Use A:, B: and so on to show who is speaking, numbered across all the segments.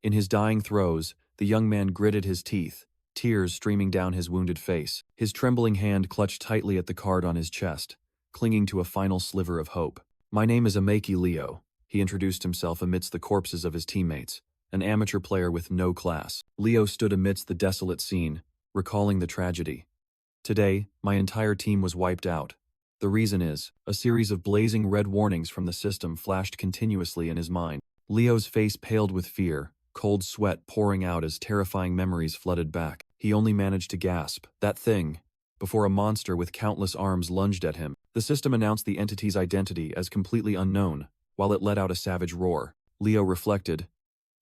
A: In his dying throes, the young man gritted his teeth, tears streaming down his wounded face. His trembling hand clutched tightly at the card on his chest, clinging to a final sliver of hope. "My name is Amaki Leo," he introduced himself amidst the corpses of his teammates, an amateur player with no class. Leo stood amidst the desolate scene, recalling the tragedy. "Today, my entire team was wiped out. The reason is, a series of blazing red warnings from the system flashed continuously in his mind." Leo's face paled with fear, cold sweat pouring out as terrifying memories flooded back. He only managed to gasp, "That thing," before a monster with countless arms lunged at him. The system announced the entity's identity as completely unknown, while it let out a savage roar. Leo reflected.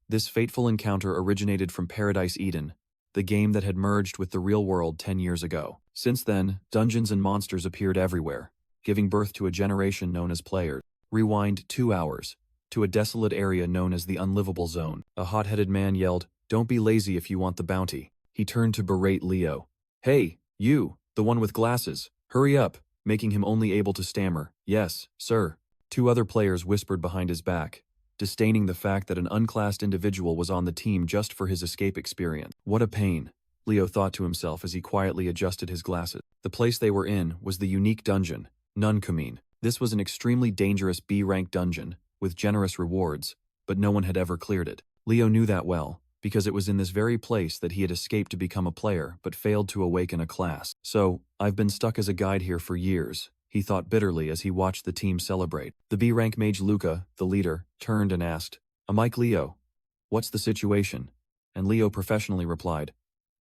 A: This fateful encounter originated from Paradise Eden, the game that had merged with the real world 10 years ago. Since then, dungeons and monsters appeared everywhere, giving birth to a generation known as players. Rewind 2 hours, to a desolate area known as the Unlivable Zone. A hot-headed man yelled, "Don't be lazy if you want the bounty." He turned to berate Leo. "Hey, you, the one with glasses, hurry up," making him only able to stammer, "Yes, sir." 2 other players whispered behind his back, disdaining the fact that an unclassed individual was on the team just for his escape experience. What a pain, Leo thought to himself as he quietly adjusted his glasses. The place they were in was the unique dungeon, Nunkamine. This was an extremely dangerous B-rank dungeon, with generous rewards, but no one had ever cleared it. Leo knew that well, because it was in this very place that he had escaped to become a player but failed to awaken a class. "So, I've been stuck as a guide here for years," he thought bitterly as he watched the team celebrate. The B-rank mage Luca, the leader, turned and asked, "Amike Leo, what's the situation?" And Leo professionally replied,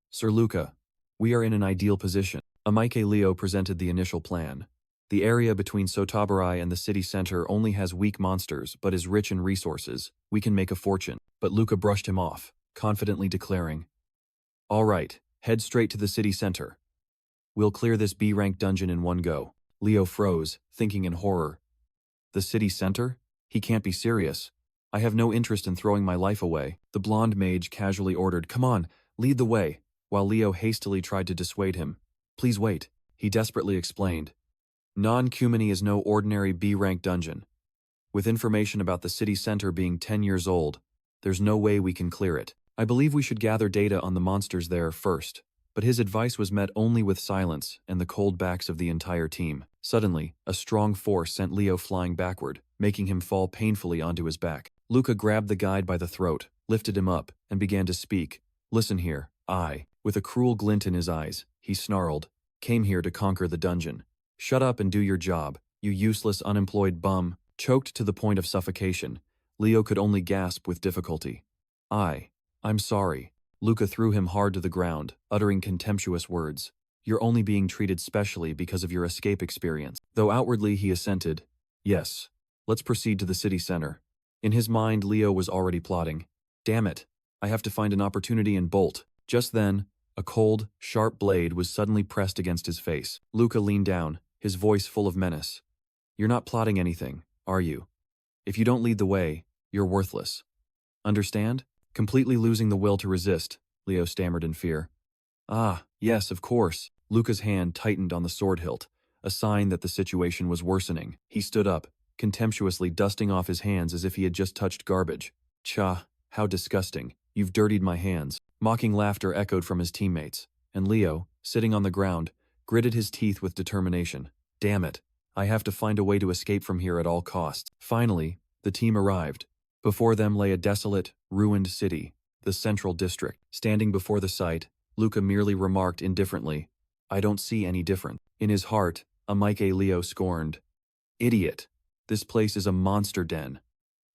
A: "Sir Luca, we are in an ideal position." Amike Leo presented the initial plan. The area between Sotabarai and the city center only has weak monsters but is rich in resources. We can make a fortune. But Luca brushed him off, confidently declaring, "All right, head straight to the city center. We'll clear this B-rank dungeon in one go." Leo froze, thinking in horror. The city center? He can't be serious. "I have no interest in throwing my life away." The blonde mage casually ordered, "Come on, lead the way," while Leo hastily tried to dissuade him. "Please wait," he desperately explained. Non-Cumany is no ordinary B-rank dungeon. With information about the city center being 10 years old, there's no way we can clear it. I believe we should gather data on the monsters there first. But his advice was met only with silence and the cold backs of the entire team. Suddenly, a strong force sent Leo flying backward, making him fall painfully onto his back. Luca grabbed the guide by the throat, lifted him up, and began to speak. "Listen here, I," with a cruel glint in his eyes, he snarled, "came here to conquer the dungeon. Shut up and do your job, you useless unemployed bum." Choked to the point of suffocation, Leo could only gasp with difficulty. I'm sorry." Luca threw him hard to the ground, uttering contemptuous words. "You're only being treated specially because of your escape experience." Though outwardly he assented, "Yes, let's proceed to the city center." In his mind, Leo was already plotting. "Damn it, I have to find an opportunity and bolt." Just then, a cold, sharp blade was suddenly pressed against his face. Luca leaned down, his voice full of menace. "You're not plotting anything, are you? If you don't lead the way, you're worthless. Understand?" Completely losing the will to resist, Leo stammered in fear. "Ah, yes, of course." Luca's hand tightened on the sword hilt, a sign that the situation was worsening. He stood up, contemptuously dusting off his hands as if he had just touched garbage. "Cha, how disgusting. You've dirtied my hands." Mocking laughter echoed from his teammates, and Leo, sitting on the ground, gritted his teeth with determination. "Damn it, I have to find a way to escape from here at all costs." Finally, the team arrived. Before them lay a desolate, ruined city, the central district. Standing before the site, Luca merely remarked indifferently, "I don't see any difference." In his heart, Amike Leo scorned, "Idiot, this place is a monster den.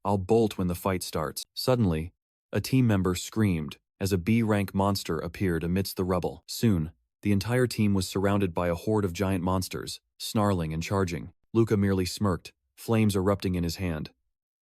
A: I'll bolt when the fight starts." Suddenly, a team member screamed as a B-rank monster appeared amidst the rubble. Soon, the entire team was surrounded by a horde of giant monsters, snarling and charging. Luca merely smirked, flames erupting in his hand.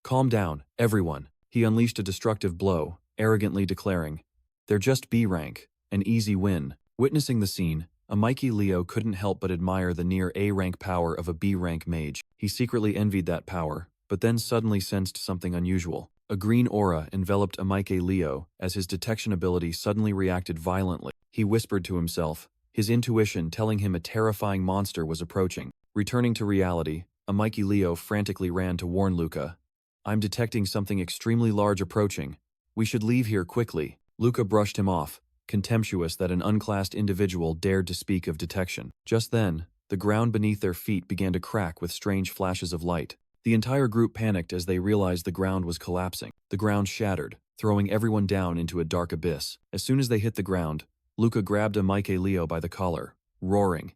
A: "Calm down, everyone." He unleashed a destructive blow, arrogantly declaring, "They're just B-rank, an easy win." Witnessing the scene, Amike Leo couldn't help but admire the near A-rank power of a B-rank mage. He secretly envied that power, but then suddenly sensed something unusual. A green aura enveloped Amike Leo as his detection ability suddenly reacted violently. He whispered to himself, his intuition telling him a terrifying monster was approaching. Returning to reality, Amike Leo frantically ran to warn Luca. "I'm detecting something extremely large approaching. We should leave here quickly. Luca brushed him off, contemptuous that an unclassed individual dared to speak of detection. Just then, the ground beneath their feet began to crack with strange flashes of light. The entire group panicked as they realized the ground was collapsing. The ground shattered, throwing everyone down into a dark abyss. As soon as they hit the ground, Luca grabbed Leo by the collar, roaring,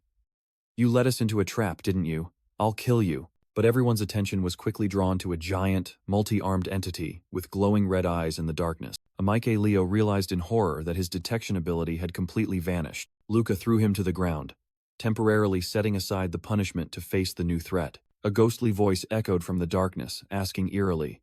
A: "You led us into a trap, didn't you? I'll kill you." But everyone's attention was quickly drawn to a giant, multi-armed entity with glowing red eyes in the darkness. Leo realized in horror that his detection ability had completely vanished. Luca threw him to the ground, temporarily setting aside the punishment to face the new threat. A ghostly voice echoed from the darkness, asking eerily,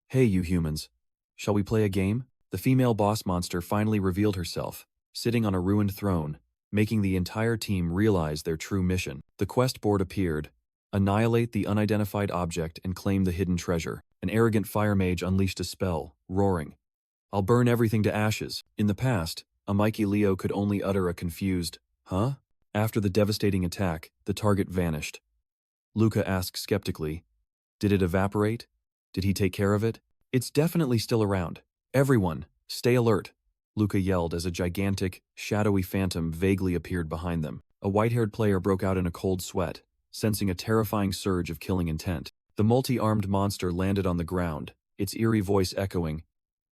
A: "Hey, you humans, shall we play a game?" The female boss monster finally revealed herself, sitting on a ruined throne, making the entire team realize their true mission. The quest board appeared. Annihilate the unidentified object and claim the hidden treasure. An arrogant fire mage unleashed a spell, roaring, "I'll burn everything to ashes." In the past, Leo could only utter a confused, "Huh?" After the devastating attack, the target vanished. Luca asked skeptically, "Did it evaporate? Did he take care of it?" "It's definitely still around. Everyone, stay alert," Luca yelled as a gigantic, shadowy phantom vaguely appeared behind them. A white-haired player broke out in a cold sweat, sensing a terrifying surge of killing intent. The multi-armed monster landed on the ground, its eerie voice echoing,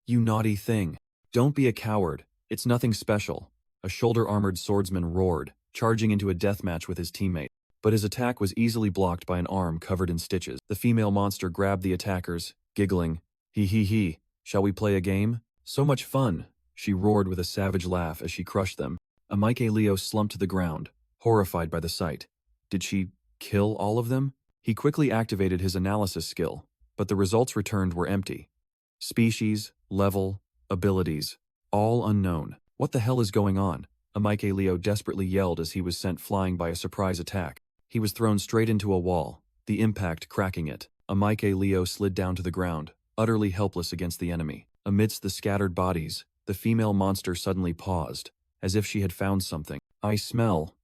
A: "You naughty thing. Don't be a coward. It's nothing special." A shoulder-armored swordsman roared, charging into a deathmatch with his teammate. But his attack was easily blocked by an arm covered in stitches. The female monster grabbed the attackers, giggling, "He, shall we play a game? So much fun," she roared with a savage laugh as she crushed them. Leo slumped to the ground, horrified by the sight. Did she kill all of them? He quickly activated his analysis skill, but the results returned were empty. Species, level, abilities, all unknown. What the hell is going on? Leo desperately yelled as he was sent flying by a surprise attack. He was thrown straight into a wall, the impact cracking it. Leo slid down to the ground, utterly helpless against the enemy. Amidst the scattered bodies, the female monster suddenly paused, as if she had found something. "I smell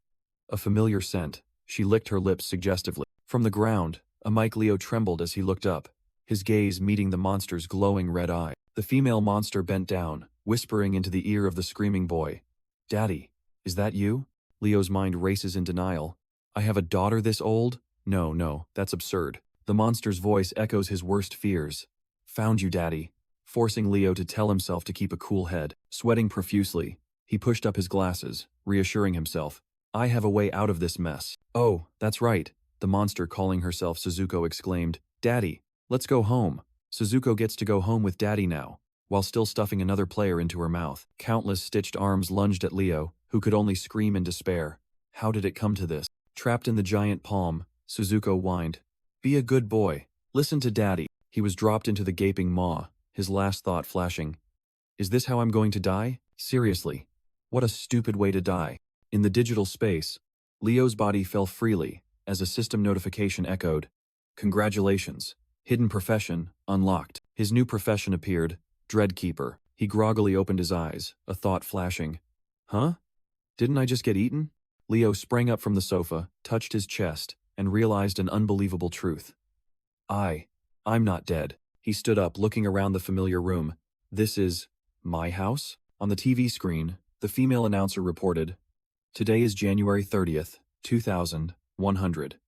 A: a familiar scent." She licked her lips suggestively. From the ground, Leo trembled as he looked up, his gaze meeting the monster's glowing red eye. The female monster bent down, whispering into the ear of the screaming boy, "Daddy, is that you?" Leo's mind races in denial. "I have a daughter this old? No, that's absurd." The monster's voice echoes his worst fears. "Found you, Daddy," forcing Leo to tell himself to keep a cool head. Sweating profusely, he pushed up his glasses, reassuring himself, "I have a way out of this mess." "Oh, that's right," the monster calling herself Suzuko exclaimed, "Daddy, let's go home." Suzuko gets to go home with Daddy now, while still stuffing another player into her mouth. Countless stitched arms lunged at Leo, who could only scream in despair. How did it come to this? Trapped in the giant palm, Suzuko whined, "Be a good boy. Listen to Daddy." He was dropped into the gaping maw, his last thought flashing, "Is this how I'm going to die? Seriously. What a stupid way to die." In the digital space, Leo's body fell freely as a system notification echoed, "Congratulations. Hidden profession unlocked." His new profession appeared, Dreadkeeper. He groggily opened his eyes, a thought flashing. "Huh? Didn't I just get eaten?" Leo sprang up from the sofa, touched his chest, and realized an unbelievable truth. I'm not dead." He stood up, looking around the familiar room. "This is my house?" On the TV screen, the female announcer reported, "Today is January 30th, 2100.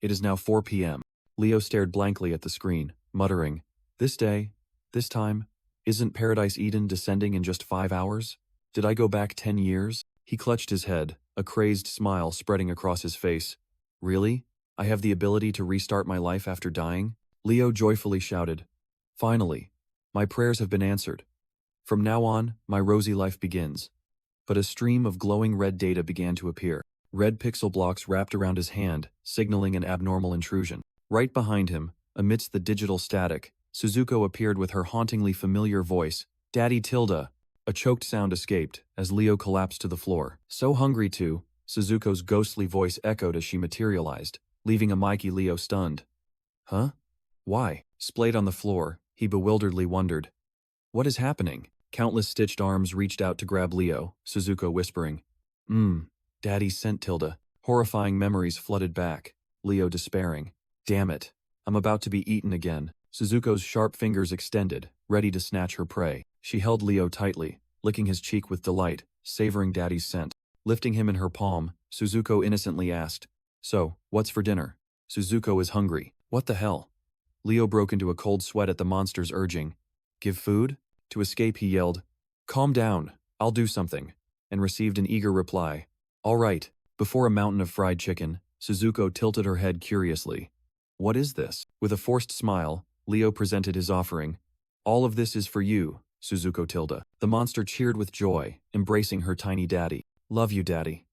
A: It is now 4 p.m. Leo stared blankly at the screen, muttering, "This day, this time, isn't Paradise Eden descending in just 5 hours? Did I go back 10 years? He clutched his head, a crazed smile spreading across his face. "Really? I have the ability to restart my life after dying?" Leo joyfully shouted, "Finally, my prayers have been answered. From now on, my rosy life begins." But a stream of glowing red data began to appear. Red pixel blocks wrapped around his hand, signaling an abnormal intrusion. Right behind him, amidst the digital static, Suzuko appeared with her hauntingly familiar voice, "Daddy Tilda." A choked sound escaped as Leo collapsed to the floor. "So hungry too," Suzuko's ghostly voice echoed as she materialized, leaving Leo stunned. "Huh? Why?" Splayed on the floor, he bewilderedly wondered. "What is happening?" Countless stitched arms reached out to grab Leo, Suzuko whispering, Daddy sent Tilda." Horrifying memories flooded back, Leo despairing. "Damn it. I'm about to be eaten again." Suzuko's sharp fingers extended, ready to snatch her prey. She held Leo tightly, licking his cheek with delight, savoring Daddy's scent. Lifting him in her palm, Suzuko innocently asked, "So, what's for dinner?" Suzuko is hungry. What the hell? Leo broke into a cold sweat at the monster's urging. Give food? To escape he yelled, "Calm down, I'll do something," and received an eager reply. All right. Before a mountain of fried chicken, Suzuko tilted her head curiously. What is this? With a forced smile, Leo presented his offering. All of this is for you, Suzuko tilde. The monster cheered with joy, embracing her tiny daddy. Love you, daddy.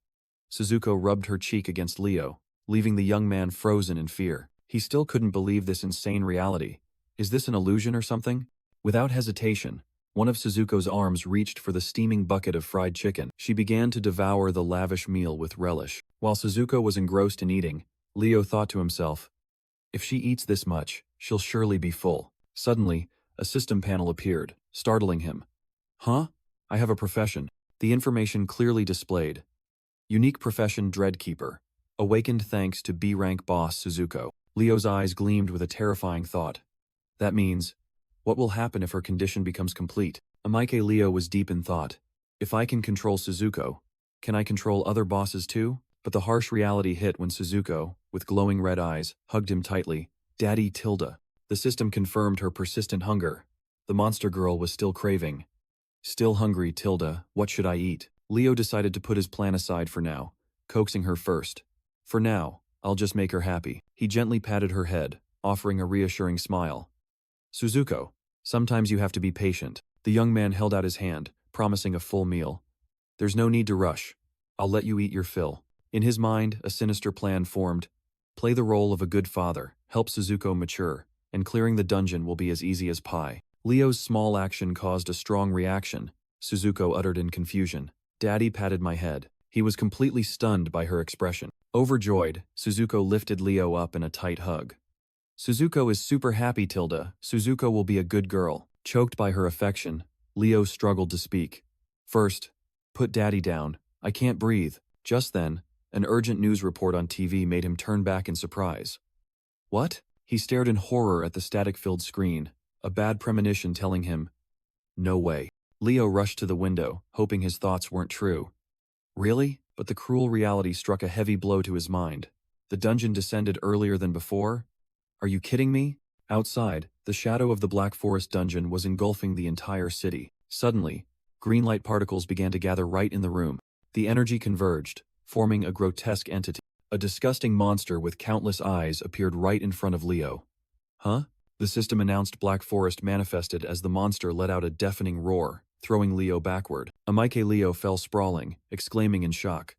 A: Suzuko rubbed her cheek against Leo, leaving the young man frozen in fear. He still couldn't believe this insane reality. Is this an illusion or something? Without hesitation, one of Suzuko's arms reached for the steaming bucket of fried chicken. She began to devour the lavish meal with relish. While Suzuko was engrossed in eating, Leo thought to himself, if she eats this much, she'll surely be full. Suddenly, a system panel appeared, startling him. Huh? I have a profession. The information clearly displayed. Unique profession Dreadkeeper. Awakened thanks to B-rank boss Suzuko. Leo's eyes gleamed with a terrifying thought. That means, what will happen if her condition becomes complete? Amike Leo was deep in thought. If I can control Suzuko, can I control other bosses too? But the harsh reality hit when Suzuko, with glowing red eyes, hugged him tightly. Daddy tilde. The system confirmed her persistent hunger. The monster girl was still craving. Still hungry tilde, what should I eat? Leo decided to put his plan aside for now, coaxing her first. For now, I'll just make her happy. He gently patted her head, offering a reassuring smile. Suzuko, sometimes you have to be patient. The young man held out his hand, promising a full meal. There's no need to rush. I'll let you eat your fill. In his mind, a sinister plan formed. Play the role of a good father, help Suzuko mature, and clearing the dungeon will be as easy as pie. Leo's small action caused a strong reaction, Suzuko uttered in confusion. Daddy patted my head. He was completely stunned by her expression. Overjoyed, Suzuko lifted Leo up in a tight hug. Suzuko is super happy tilde. Suzuko will be a good girl. Choked by her affection, Leo struggled to speak. First, put Daddy down. I can't breathe. Just then, an urgent news report on TV made him turn back in surprise. What? He stared in horror at the static-filled screen, a bad premonition telling him, no way. Leo rushed to the window, hoping his thoughts weren't true. Really? But the cruel reality struck a heavy blow to his mind. The dungeon descended earlier than before? Are you kidding me? Outside, the shadow of the Black Forest dungeon was engulfing the entire city. Suddenly, green light particles began to gather right in the room. The energy converged, forming a grotesque entity. A disgusting monster with countless eyes appeared right in front of Leo. Huh? The system announced Black Forest manifested as the monster let out a deafening roar, throwing Leo backward. Amike Leo fell sprawling, exclaiming in shock.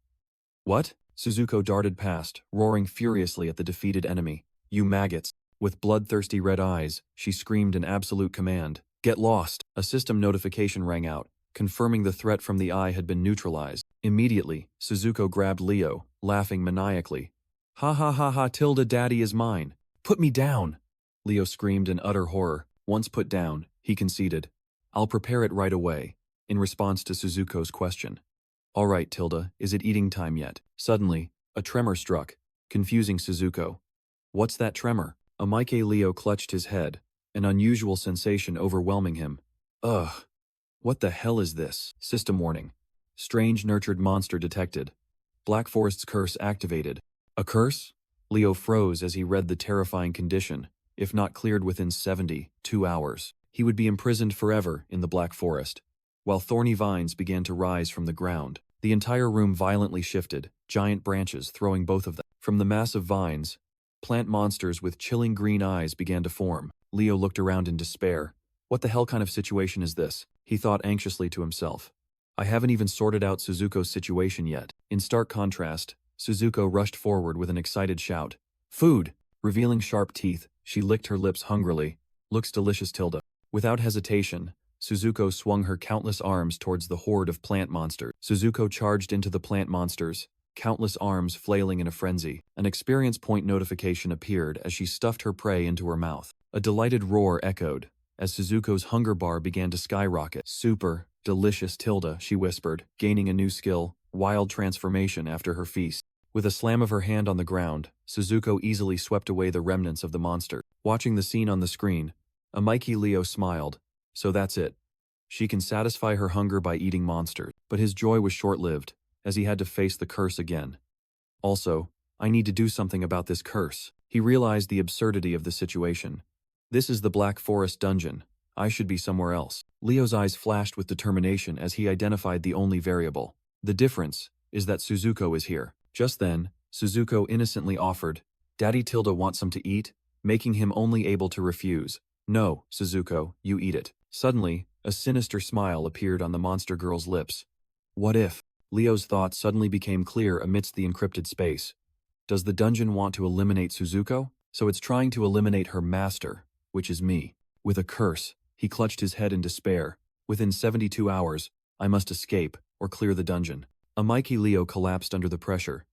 A: What? Suzuko darted past, roaring furiously at the defeated enemy. You maggots. With bloodthirsty red eyes, she screamed in absolute command. Get lost. A system notification rang out, confirming the threat from the eye had been neutralized. Immediately, Suzuko grabbed Leo, laughing maniacally. Ha ha ha ha tilde daddy is mine. Put me down. Leo screamed in utter horror. Once put down, he conceded. I'll prepare it right away, in response to Suzuko's question. All right, tilde, is it eating time yet? Suddenly, a tremor struck, confusing Suzuko. What's that tremor? Amike Leo clutched his head, an unusual sensation overwhelming him. Ugh. What the hell is this? System warning. Strange nurtured monster detected. Black Forest's curse activated. A curse? Leo froze as he read the terrifying condition. If not cleared within 72 hours, he would be imprisoned forever in the Black Forest. While thorny vines began to rise from the ground, the entire room violently shifted, giant branches throwing both of them. From the massive vines, plant monsters with chilling green eyes began to form. Leo looked around in despair. What the hell kind of situation is this? He thought anxiously to himself. I haven't even sorted out Suzuko's situation yet. In stark contrast, Suzuko rushed forward with an excited shout. Food! Revealing sharp teeth, she licked her lips hungrily. Looks delicious tilde. Without hesitation, Suzuko swung her countless arms towards the horde of plant monsters. Suzuko charged into the plant monsters, countless arms flailing in a frenzy. An experience point notification appeared as she stuffed her prey into her mouth. A delighted roar echoed, as Suzuko's hunger bar began to skyrocket. Super, delicious tilde, she whispered, gaining a new skill, wild transformation after her feast. With a slam of her hand on the ground, Suzuko easily swept away the remnants of the monster. Watching the scene on the screen, Amike Leo smiled. So that's it. She can satisfy her hunger by eating monsters. But his joy was short-lived, as he had to face the curse again. Also, I need to do something about this curse. He realized the absurdity of the situation. This is the Black Forest dungeon. I should be somewhere else. Leo's eyes flashed with determination as he identified the only variable. The difference is that Suzuko is here. Just then, Suzuko innocently offered, "Daddy Tilda wants some to eat," making him only able to refuse. "No, Suzuko, you eat it." Suddenly, a sinister smile appeared on the monster girl's lips. What if? Leo's thoughts suddenly became clear amidst the encrypted space. Does the dungeon want to eliminate Suzuko? So it's trying to eliminate her master, which is me. With a curse, he clutched his head in despair. Within 72 hours, I must escape or clear the dungeon. Mikey Leo collapsed under the pressure.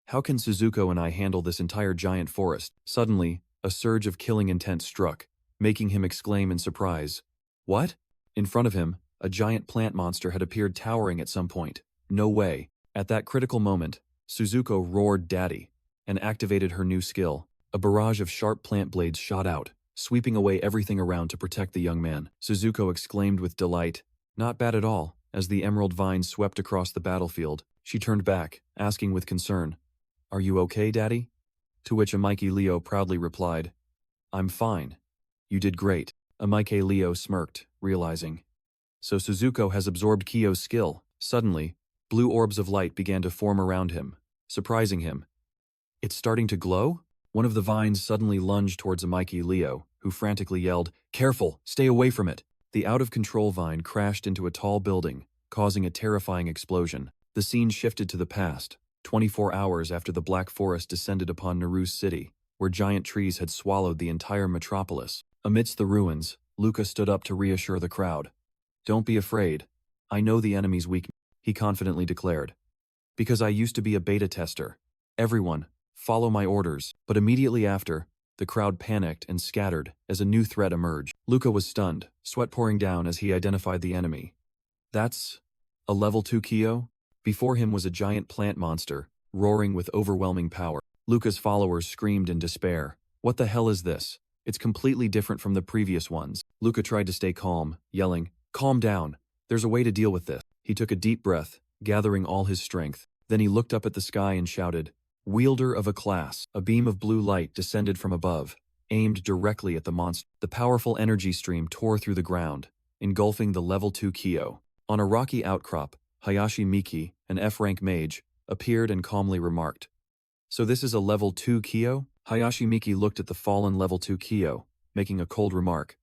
A: How can Suzuko and I handle this entire giant forest? Suddenly, a surge of killing intent struck, making him exclaim in surprise. What? In front of him, a giant plant monster had appeared towering at some point. No way. At that critical moment, Suzuko roared "Daddy" and activated her new skill. A barrage of sharp plant blades shot out, sweeping away everything around to protect the young man. Suzuko exclaimed with delight. Not bad at all. As the emerald vine swept across the battlefield, she turned back, asking with concern, "Are you okay, Daddy?" To which Mikey Leo proudly replied, "I'm fine. You did great." Mikey Leo smirked, realizing. So Suzuko has absorbed Kyo's skill. Suddenly, blue orbs of light began to form around him, surprising him. It's starting to glow? One of the vines suddenly lunged towards Mikey Leo, who frantically yelled, "Careful! Stay away from it!" The out-of-control vine crashed into a tall building, causing a terrifying explosion. The scene shifted to the past, 24 hours after the Black Forest descended upon Naru's city, where giant trees had swallowed the entire metropolis. Amidst the ruins, Luca stood up to reassure the crowd. "Don't be afraid. I know the enemy's weakness," he confidently declared. "Because I used to be a beta tester. Everyone, follow my orders." But immediately after, the crowd panicked and scattered as a new threat emerged. Luca was stunned, sweat pouring down as he identified the enemy. That's a level 2 Kyo? Before him was a giant plant monster, roaring with overwhelming power. Luca's followers screamed in despair. "What the hell is this? It's completely different from the previous ones." Luca tried to stay calm, yelling, "Calm down. There's a way to deal with this." He took a deep breath, gathering all his strength. Then he looked up at the sky and shouted, "Wielder of a class." A beam of blue light descended from above, aimed directly at the monster. The powerful energy stream tore through the ground, engulfing the level 2 Kyo. On a rocky outcrop, Hayashi Miki, an F-rank mage, appeared and calmly remarked, "So this is a level 2 Kyo?" Hayashi Miki looked at the fallen level 2 Kyo, making a cold remark.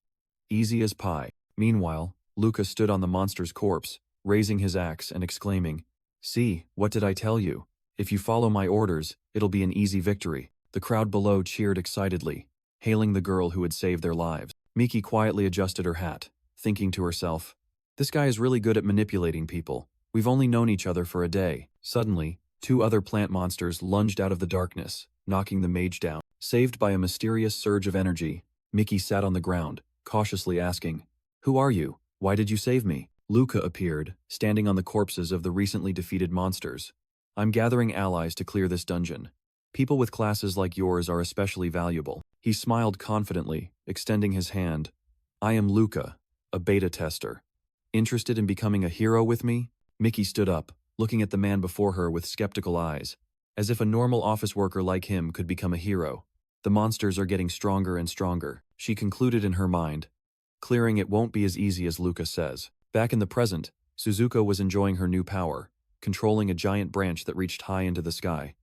A: "Easy as pie." Meanwhile, Luca stood on the monster's corpse, raising his axe and exclaiming, "See, what did I tell you? If you follow my orders, it'll be an easy victory." The crowd below cheered excitedly, hailing the girl who had saved their lives. Miki quietly adjusted her hat, thinking to herself, "This guy is really good at manipulating people. We've only known each other for a day." Suddenly, two other plant monsters lunged out of the darkness, knocking the mage down. Saved by a mysterious surge of energy, Miki sat on the ground, cautiously asking, "Who are you? Why did you save me?" Luca appeared, standing on the corpses of the recently defeated monsters. "I'm gathering allies to clear this dungeon. People with classes like yours are especially valuable." He smiled confidently, extending his hand. "I am Luca, a beta tester. Interested in becoming a hero with me?" Miki stood up, looking at the man before her with skeptical eyes. As if a normal office worker like him could become a hero. "The monsters are getting stronger and stronger," she concluded in her mind. Clearing it won't be as easy as Luca says. Back in the present, Suzuko was enjoying her new power, controlling a giant branch that reached high into the sky.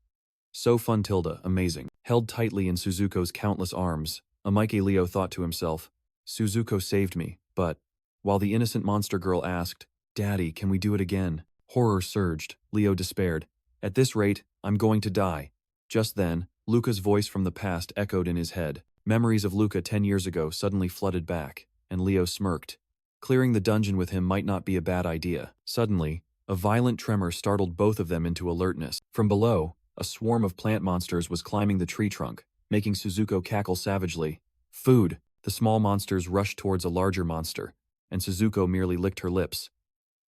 A: So fun, Tilda, amazing. Held tightly in Suzuko's countless arms, Mikey Leo thought to himself, "Suzuko saved me, but..." While the innocent monster girl asked, "Daddy, can we do it again?" Horror surged. Leo despaired. "At this rate, I'm going to die." Just then, Luca's voice from the past echoed in his head. Memories of Luca 10 years ago suddenly flooded back, and Leo smirked. Clearing the dungeon with him might not be a bad idea. Suddenly, a violent tremor startled both of them into alertness. From below, a swarm of plant monsters was climbing the tree trunk, making Suzuko cackle savagely. "Food!" The small monsters rushed towards a larger monster, and Suzuko merely licked her lips.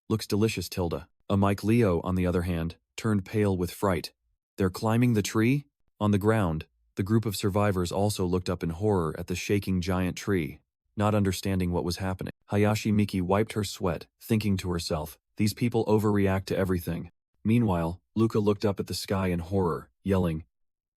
A: "Looks delicious, Tilda." Mike Leo, on the other hand, turned pale with fright. "They're climbing the tree?" On the ground, the group of survivors also looked up in horror at the shaking giant tree. not understanding what was happening. Hayashi Miki wiped her sweat, thinking to herself, these people overreact to everything. Meanwhile, Luca looked up at the sky in horror, yelling,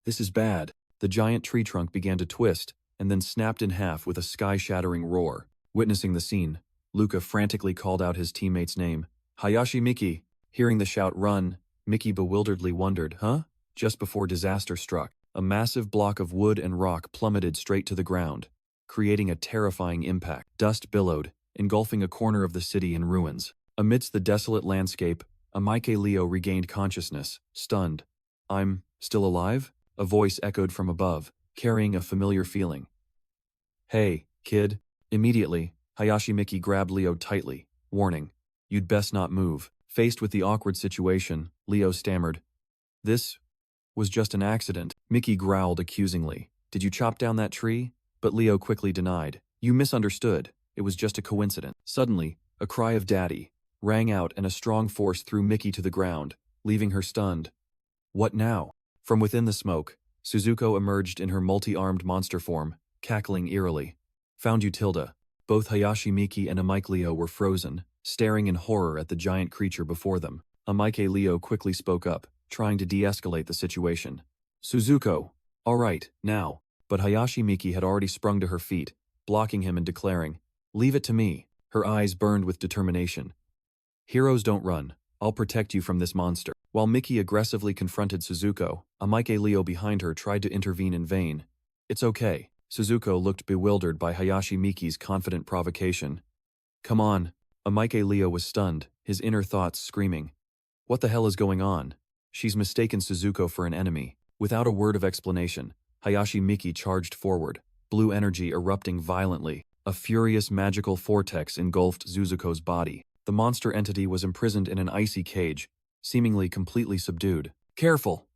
A: "This is bad." The giant tree trunk began to twist, and then snapped in half with a sky-shattering roar. Witnessing the scene, Luca frantically called out his teammate's name, "Hayashi Miki!" Hearing the shout run, Miki bewilderedly wondered, huh? Just before disaster struck, a massive block of wood and rock plummeted straight to the ground, creating a terrifying impact. Dust billowed, engulfing a corner of the city in ruins. Amidst the desolate landscape, Amike Leo regained consciousness, stunned. "I'm still alive?" A voice echoed from above, carrying a familiar feeling. "Hey, kid." Immediately, Hayashi Miki grabbed Leo tightly, warning, "You'd best not move." Faced with the awkward situation, Leo stammered, "This was just an accident." Miki growled accusingly, "Did you chop down that tree?" But Leo quickly denied, "You misunderstood. It was just a coincidence." Suddenly, a cry of "Daddy" rang out and a strong force threw Miki to the ground, leaving her stunned. "What now?" From within the smoke, Suzuko emerged in her multi-armed monster form, cackling eerily. "Found you, Tilda." Both Hayashi Miki and Amike Leo were frozen, staring in horror at the giant creature before them. Amike Leo quickly spoke up, trying to de-escalate the situation. "Suzuko, all right, now." But Hayashi Miki had already sprung to her feet, blocking him and declaring, "Leave it to me." Her eyes burned with determination. "Heroes don't run. I'll protect you from this monster." While Miki aggressively confronted Suzuko, Amike Leo behind her tried to intervene in vain. "It's okay." Suzuko looked bewildered by Hayashi Miki's confident provocation. "Come on." Amike Leo was stunned, his inner thoughts screaming, "What the hell is going on?" She's mistaken Suzuko for an enemy. Without a word of explanation, Hayashi Miki charged forward, blue energy erupting violently. A furious magical vortex engulfed Suzuko's body. The monster entity was imprisoned in an icy cage, seemingly completely subdued. "Careful!"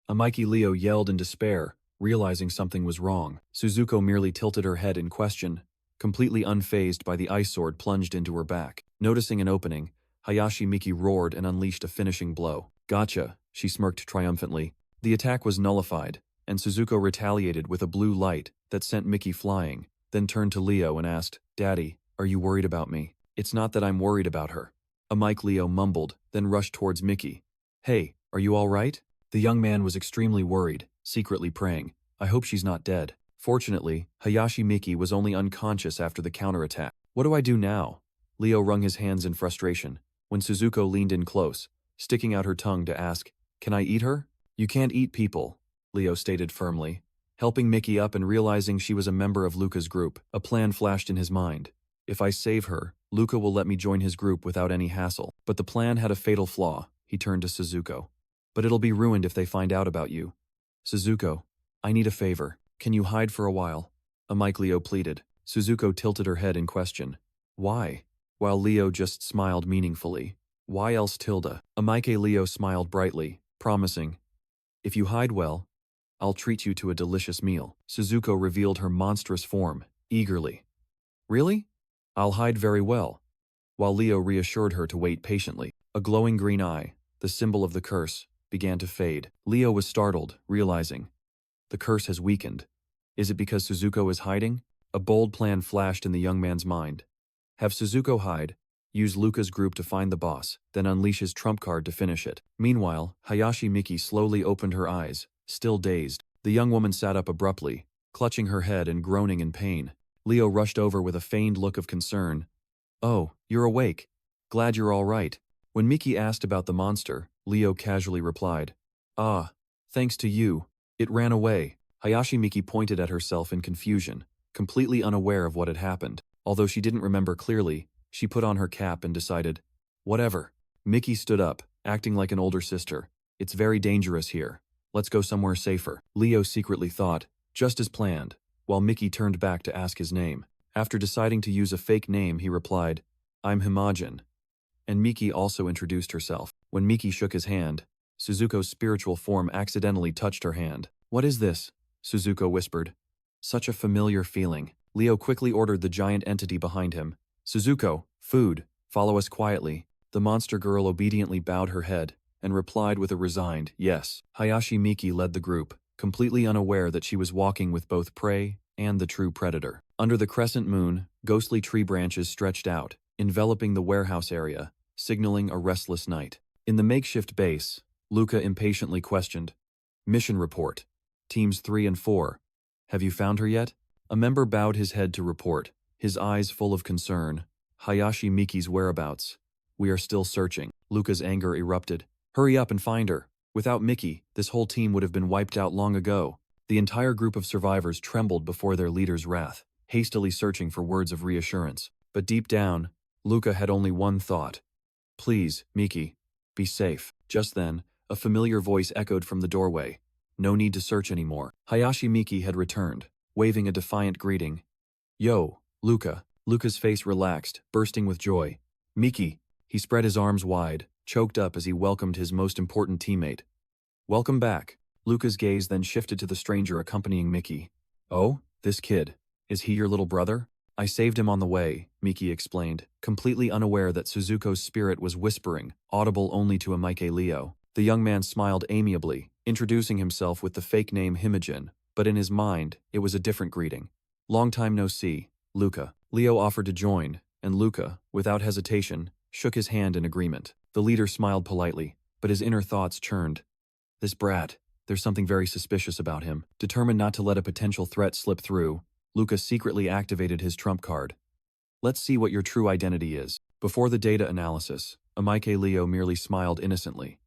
A: Amike Leo yelled in despair, realizing something was wrong. Suzuko merely tilted her head in question, completely unfazed by the ice sword plunged into her back. Noticing an opening, Hayashi Miki roared and unleashed a finishing blow. "Gotcha," she smirked triumphantly. The attack was nullified, and Suzuko retaliated with a blue light that sent Miki flying, then turned to Leo and asked, "Daddy, are you worried about me?" "It's not that I'm worried about her." Amike Leo mumbled, then rushed towards Miki. "Hey, are you all right?" The young man was extremely worried, secretly praying, "I hope she's not dead." Fortunately, Hayashi Miki was only unconscious after the counterattack. "What do I do now?" Leo wrung his hands in frustration, when Suzuko leaned in close, sticking out her tongue to ask, "Can I eat her?" "You can't eat people," Leo stated firmly. Helping Miki up and realizing she was a member of Luca's group, a plan flashed in his mind. "If I save her, Luca will let me join his group without any hassle." But the plan had a fatal flaw. He turned to Suzuko. "But it'll be ruined if they find out about you." "Suzuko, I need a favor. Can you hide for a while?" Amike Leo pleaded. Suzuko tilted her head in question. "Why?" While Leo just smiled meaningfully. "Why else, Tilda?" Amike Leo smiled brightly, promising, "If you hide well, I'll treat you to a delicious meal." Suzuko revealed her monstrous form, eagerly. "Really? I'll hide very well." While Leo reassured her to wait patiently. A glowing green eye, the symbol of the curse, began to fade. Leo was startled, realizing, the curse has weakened. Is it because Suzuko is hiding? A bold plan flashed in the young man's mind. Have Suzuko hide, use Luca's group to find the boss, then unleash his trump card to finish it. Meanwhile, Hayashi Miki slowly opened her eyes, still dazed. The young woman sat up abruptly, clutching her head and groaning in pain. Leo rushed over with a feigned look of concern. "Oh, you're awake. Glad you're all right." When Miki asked about the monster, Leo casually replied, "Ah, thanks to you. It ran away." Hayashi Miki pointed at herself in confusion, completely unaware of what had happened. Although she didn't remember clearly, she put on her cap and decided, "Whatever." Miki stood up, acting like an older sister. "It's very dangerous here. Let's go somewhere safer." Leo secretly thought, just as planned, while Miki turned back to ask his name. After deciding to use a fake name, he replied, "I'm Himajin." And Miki also introduced herself. When Miki shook his hand, Suzuko's spiritual form accidentally touched her hand. "What is this?" Suzuko whispered. "Such a familiar feeling." Leo quickly ordered the giant entity behind him. "Suzuko, food, follow us quietly." The monster girl obediently bowed her head and replied with a resigned yes. Hayashi Miki led the group, completely unaware that she was walking with both prey and the true predator. Under the crescent moon, ghostly tree branches stretched out, enveloping the warehouse area, signaling a restless night. In the makeshift base, Luca impatiently questioned, "Mission report. Teams 3 and 4. Have you found her yet?" A member bowed his head to report, his eyes full of concern. "Hayashi Miki's whereabouts. We are still searching." Luca's anger erupted. "Hurry up and find her. Without Miki, this whole team would have been wiped out long ago." The entire group of survivors trembled before their leader's wrath, hastily searching for words of reassurance. But deep down, Luca had only one thought. "Please, Miki, be safe." Just then, a familiar voice echoed from the doorway. No need to search anymore. Hayashi Miki had returned, waving a defiant greeting. "Yo, Luca." Luca's face relaxed, bursting with joy. "Miki." He spread his arms wide, choked up as he welcomed his most important teammate. "Welcome back." Luca's gaze then shifted to the stranger accompanying Miki. "Oh, this kid. Is he your little brother?" "I saved him on the way," Miki explained, completely unaware that Suzuko's spirit was whispering, audible only to Amike Leo. The young man smiled amiably, introducing himself with the fake name Himajin, but in his mind, it was a different greeting. "Long time no see, Luca." Leo offered to join, and Luca, without hesitation, shook his hand in agreement. The leader smiled politely, but his inner thoughts churned. "This brat. There's something very suspicious about him." Determined not to let a potential threat slip through, Luca secretly activated his trump card. "Let's see what your true identity is." Before the data analysis, Amike Leo merely smiled innocently.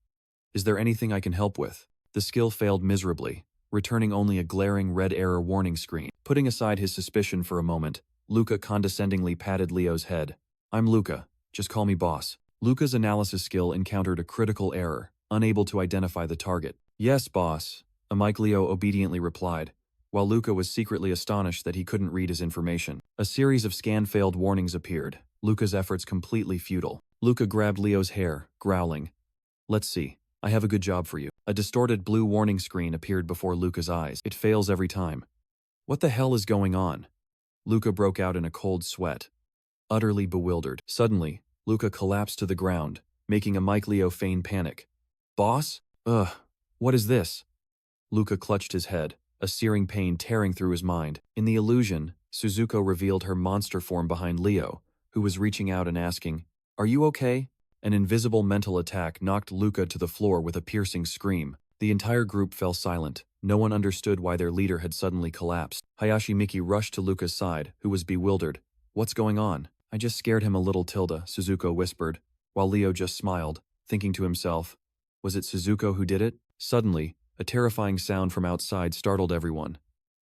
A: "Is there anything I can help with?" The skill failed miserably, returning only a glaring red error warning screen. Putting aside his suspicion for a moment, Luca condescendingly patted Leo's head. "I'm Luca. Just call me boss." Luca's analysis skill encountered a critical error, unable to identify the target. "Yes, boss," Amike Leo obediently replied, while Luca was secretly astonished that he couldn't read his information. A series of scan-failed warnings appeared, Luca's efforts completely futile. Luca grabbed Leo's hair, growling, "Let's see. I have a good job for you." A distorted blue warning screen appeared before Luca's eyes. "It fails every time." "What the hell is going on?" Luca broke out in a cold sweat, utterly bewildered. Suddenly, Luca collapsed to the ground, making Amike Leo feign panic. "Boss? Ugh. What is this?" Luca clutched his head, a searing pain tearing through his mind. In the illusion, Suzuko revealed her monster form behind Leo, who was reaching out and asking, "Are you okay?" An invisible mental attack knocked Luca to the floor with a piercing scream. The entire group fell silent. No one understood why their leader had suddenly collapsed. Hayashi Miki rushed to Luca's side, who was bewildered. "What's going on?" "I just scared him a little, Tilda," Suzuko whispered, while Leo just smiled, thinking to himself, "Was it Suzuko who did it?" Suddenly, a terrifying sound from outside startled everyone.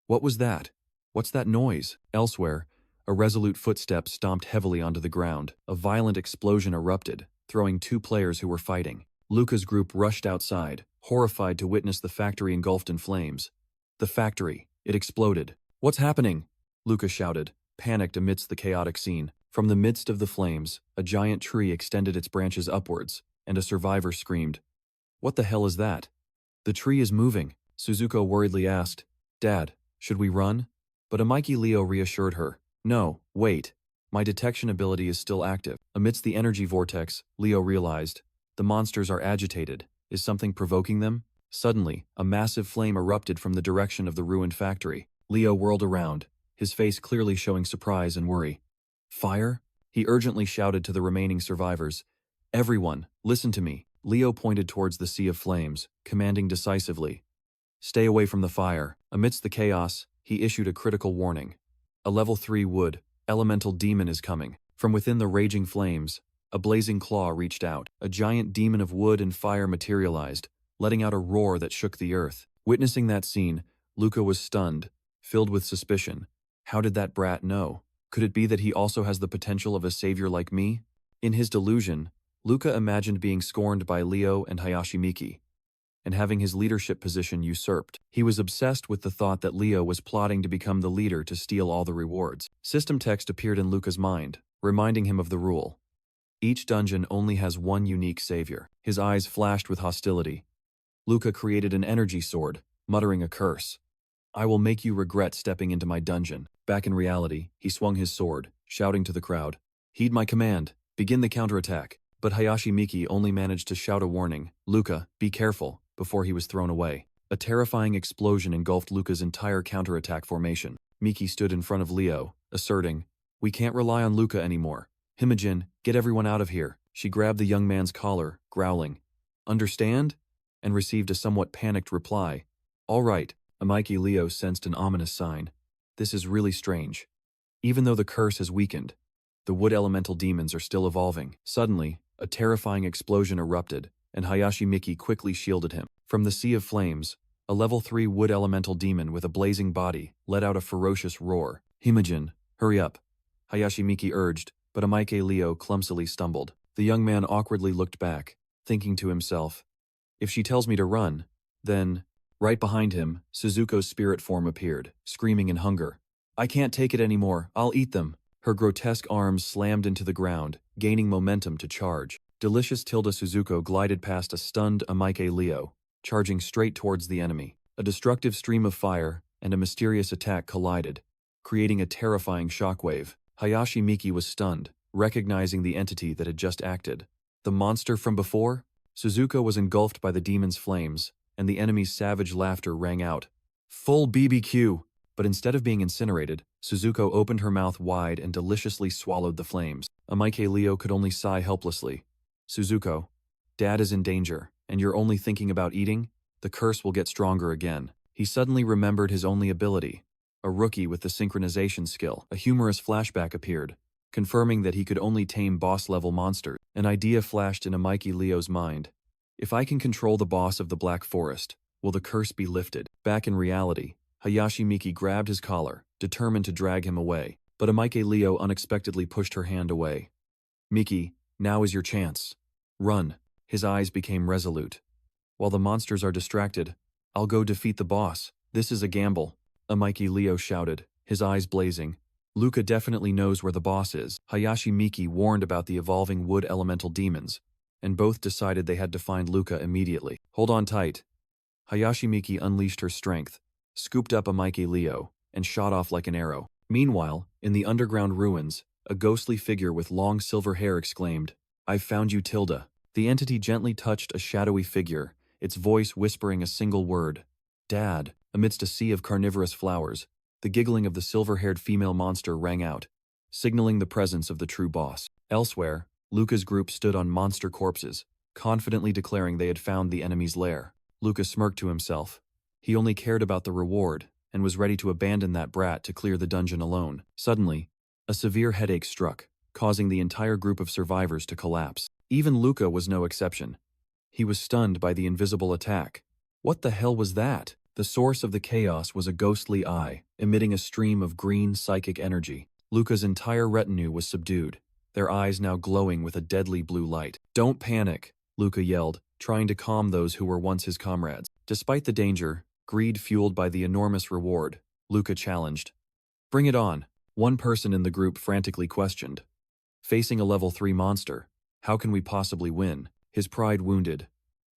A: "What was that? What's that noise?" Elsewhere, a resolute footstep stomped heavily onto the ground. A violent explosion erupted, throwing two players who were fighting. Luca's group rushed outside, horrified to witness the factory engulfed in flames. The factory. It exploded. "What's happening?" Luca shouted, panicked amidst the chaotic scene. From the midst of the flames, a giant tree extended its branches upwards, and a survivor screamed, "What the hell is that?" "The tree is moving," Suzuko worriedly asked. "Dad, should we run?" But Amike Leo reassured her. "No, wait. My detection ability is still active." Amidst the energy vortex, Leo realized, the monsters are agitated. Is something provoking them? Suddenly, a massive flame erupted from the direction of the ruined factory. Leo whirled around, his face clearly showing surprise and worry. "Fire?" He urgently shouted to the remaining survivors. "Everyone, listen to me." Leo pointed towards the sea of flames, commanding decisively, "Stay away from the fire." Amidst the chaos, he issued a critical warning. "A level 3 wood, elemental demon is coming." From within the raging flames, a blazing claw reached out. A giant demon of wood and fire materialized, letting out a roar that shook the earth. Witnessing that scene, Luca was stunned, filled with suspicion. How did that brat know? Could it be that he also has the potential of a savior like me? In his delusion, Luca imagined being scorned by Leo and Hayashi Miki, and having his leadership position usurped. He was obsessed with the thought that Leo was plotting to become the leader to steal all the rewards. System text appeared in Luca's mind, reminding him of the rule. Each dungeon only has one unique savior. His eyes flashed with hostility. Luca created an energy sword, muttering a curse. "I will make you regret stepping into my dungeon." Back in reality, he swung his sword, shouting to the crowd, "Heed my command, begin the counterattack." But Hayashi Miki only managed to shout a warning, "Luca, be careful," before he was thrown away. A terrifying explosion engulfed Luca's entire counterattack formation. Miki stood in front of Leo, asserting, "We can't rely on Luca anymore. Himajin, get everyone out of here." She grabbed the young man's collar, growling, "Understand?" and received a somewhat panicked reply. "All right." Amiki Leo sensed an ominous sign. This is really strange. Even though the curse has weakened, the wood elemental demons are still evolving. Suddenly, a terrifying explosion erupted, and Hayashi Miki quickly shielded him. From the sea of flames, a level 3 wood elemental demon with a blazing body let out a ferocious roar. "Himajin, hurry up," Hayashi Miki urged, but Amike Leo clumsily stumbled. The young man awkwardly looked back, thinking to himself, "If she tells me to run, then..." Right behind him, Suzuko's spirit form appeared, screaming in hunger. "I can't take it anymore, I'll eat them." Her grotesque arms slammed into the ground, gaining momentum to charge. Delicious Tilda Suzuko glided past a stunned Amike Leo, charging straight towards the enemy. A destructive stream of fire and a mysterious attack collided, creating a terrifying shockwave. Hayashi Miki was stunned, recognizing the entity that had just acted. The monster from before? Suzuko was engulfed by the demon's flames, and the enemy's savage laughter rang out. "Full BBQ!" But instead of being incinerated, Suzuko opened her mouth wide and deliciously swallowed the flames. Amike Leo could only sigh helplessly. "Suzuko, Dad is in danger, and you're only thinking about eating? The curse will get stronger again." He suddenly remembered his only ability, a rookie with the synchronization skill. A humorous flashback appeared, confirming that he could only tame boss-level monsters. An idea flashed in Amike Leo's mind. If I can control the boss of the Black Forest, will the curse be lifted? Back in reality, Hayashi Miki grabbed his collar, determined to drag him away, but Amike Leo unexpectedly pushed her hand away. "Miki, now is your chance. Run." His eyes became resolute. "While the monsters are distracted, I'll go defeat the boss. This is a gamble," Amike Leo shouted, his eyes blazing. "Luca definitely knows where the boss is." Hayashi Miki warned about the evolving wood elemental demons, and both decided they had to find Luca immediately. "Hold on tight." Hayashi Miki unleashed her strength, scooped up Amike Leo, and shot off like an arrow. Meanwhile, in the underground ruins, a ghostly figure with long silver hair exclaimed, "I've found you, Tilda." The entity gently touched a shadowy figure, its voice whispering a single word, "Dad." Amidst a sea of carnivorous flowers, the giggling of the silver-haired female monster rang out, signaling the presence of the true boss. Elsewhere, Luca's group stood on monster corpses, confidently declaring they had found the enemy's lair. Luca smirked to himself. He only cared about the reward, and was ready to abandon that brat to clear the dungeon alone. Suddenly, a severe headache struck, causing the entire group of survivors to collapse. Even Luca was no exception. He was stunned by the invisible attack. What the hell was that? The source of the chaos was a ghostly eye, emitting a stream of green psychic energy. Luca's entire retinue was subdued, their eyes now glowing with a deadly blue light. "Don't panic," Luca yelled, trying to calm those who were once his comrades. Despite the danger, greed fueled by the enormous reward, Luca challenged. "Bring it on," one person in the group frantically questioned. "Facing a level 3 monster, how can we possibly win?" His pride wounded,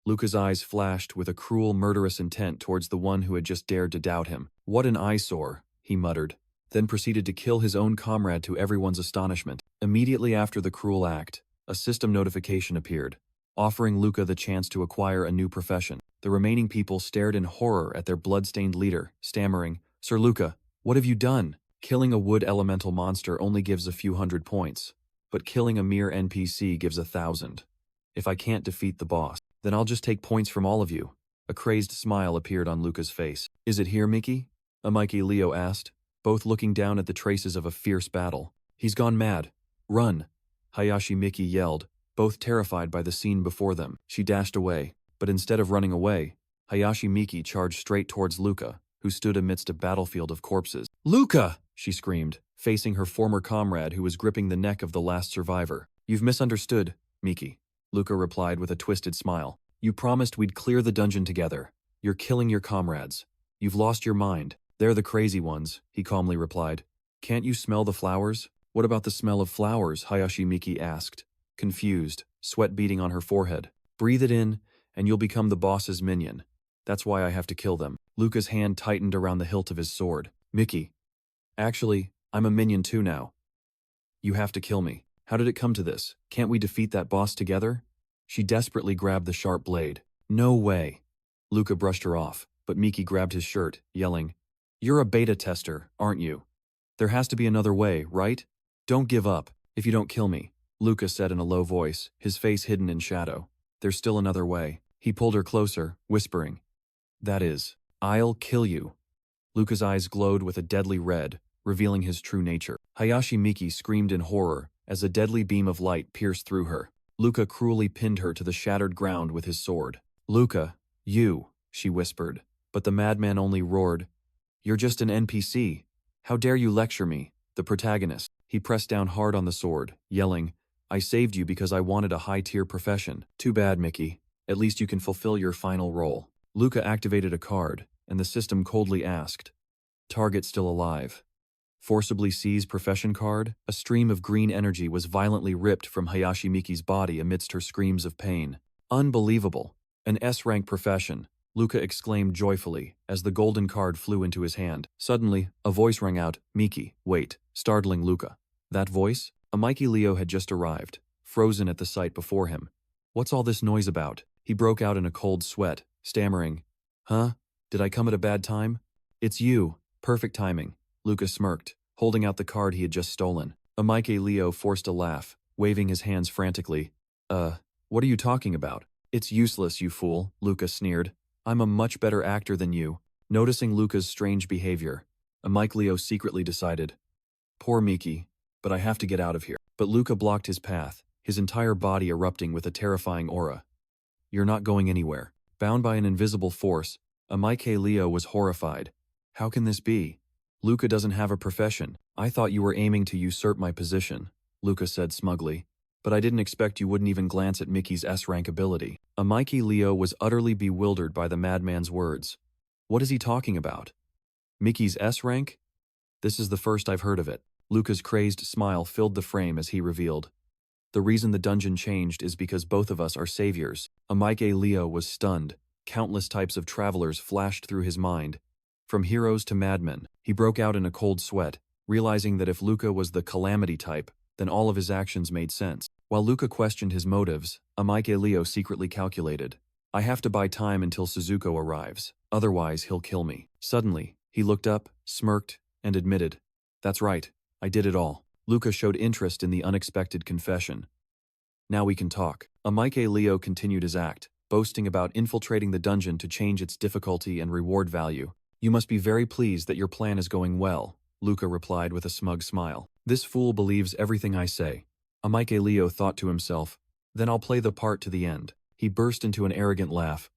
A: Luca's eyes flashed with a cruel, murderous intent towards the one who had just dared to doubt him. "What an eyesore," he muttered, then proceeded to kill his own comrade to everyone's astonishment. Immediately after the cruel act, a system notification appeared, offering Luca the chance to acquire a new profession. The remaining people stared in horror at their blood-stained leader, stammering, "Sir Luca, what have you done? Killing a wood elemental monster only gives a few hundred points, but killing a mere NPC gives 1,000. If I can't defeat the boss, then I'll just take points from all of you." A crazed smile appeared on Luca's face. "Is it here, Miki?" Amike Leo asked, both looking down at the traces of a fierce battle. "He's gone mad. Run!" Hayashi Miki yelled, both terrified by the scene before them. She dashed away, but instead of running away, Hayashi Miki charged straight towards Luca, who stood amidst a battlefield of corpses. "Luca!" she screamed, facing her former comrade who was gripping the neck of the last survivor. "You've misunderstood, Miki," Luca replied with a twisted smile. "You promised we'd clear the dungeon together. You're killing your comrades. You've lost your mind. They're the crazy ones," he calmly replied. "Can't you smell the flowers?" "What about the smell of flowers?" Hayashi Miki asked, confused, sweat beading on her forehead. "Breathe it in, and you'll become the boss's minion. That's why I have to kill them." Luca's hand tightened around the hilt of his sword. "Miki, actually, I'm a minion too now. You have to kill me. How did it come to this? Can't we defeat that boss together?" She desperately grabbed the sharp blade. "No way." Luca brushed her off, but Miki grabbed his shirt, yelling, You're a beta tester, aren't you? There has to be another way, right? Don't give up, if you don't kill me, Luca said in a low voice, his face hidden in shadow. There's still another way. He pulled her closer, whispering, that is, I'll kill you. Luca's eyes glowed with a deadly red, revealing his true nature. Hayashi Miki screamed in horror as a deadly beam of light pierced through her. Luca cruelly pinned her to the shattered ground with his sword. Luca, you, she whispered, but the madman only roared, you're just an NPC. How dare you lecture me, the protagonist. He pressed down hard on the sword, yelling, I saved you because I wanted a high-tier profession. Too bad, Mickey. At least you can fulfill your final role. Luca activated a card, and the system coldly asked, target still alive. Forcibly seize profession card? A stream of green energy was violently ripped from Hayashi Miki's body amidst her screams of pain. Unbelievable. An S-rank profession, Luca exclaimed joyfully as the golden card flew into his hand. Suddenly, a voice rang out, Miki, wait, startling Luca. That voice? Amiki Leo had just arrived, frozen at the sight before him. What's all this noise about? He broke out in a cold sweat, stammering, huh? Did I come at a bad time? It's you. Perfect timing. Luca smirked, holding out the card he had just stolen. Amike Leo forced a laugh, waving his hands frantically. What are you talking about? It's useless, you fool, Luca sneered. I'm a much better actor than you. Noticing Luca's strange behavior, Amike Leo secretly decided, poor Miki, but I have to get out of here. But Luca blocked his path, his entire body erupting with a terrifying aura. You're not going anywhere. Bound by an invisible force, Amike Leo was horrified. How can this be? Luca doesn't have a profession. I thought you were aiming to usurp my position, Luca said smugly. But I didn't expect you wouldn't even glance at Mickey's S-rank ability. Amike Leo was utterly bewildered by the madman's words. What is he talking about? Mickey's S-rank? This is the first I've heard of it. Luca's crazed smile filled the frame as he revealed. The reason the dungeon changed is because both of us are saviors. Amike Leo was stunned. Countless types of travelers flashed through his mind. From heroes to madmen, he broke out in a cold sweat, realizing that if Luca was the calamity type, then all of his actions made sense. While Luca questioned his motives, Amike Leo secretly calculated, I have to buy time until Suzuko arrives, otherwise he'll kill me. Suddenly, he looked up, smirked, and admitted, that's right, I did it all. Luca showed interest in the unexpected confession. Now we can talk. Amike Leo continued his act, boasting about infiltrating the dungeon to change its difficulty and reward value. You must be very pleased that your plan is going well, Luca replied with a smug smile. This fool believes everything I say. Amike Leo thought to himself, then I'll play the part to the end. He burst into an arrogant laugh.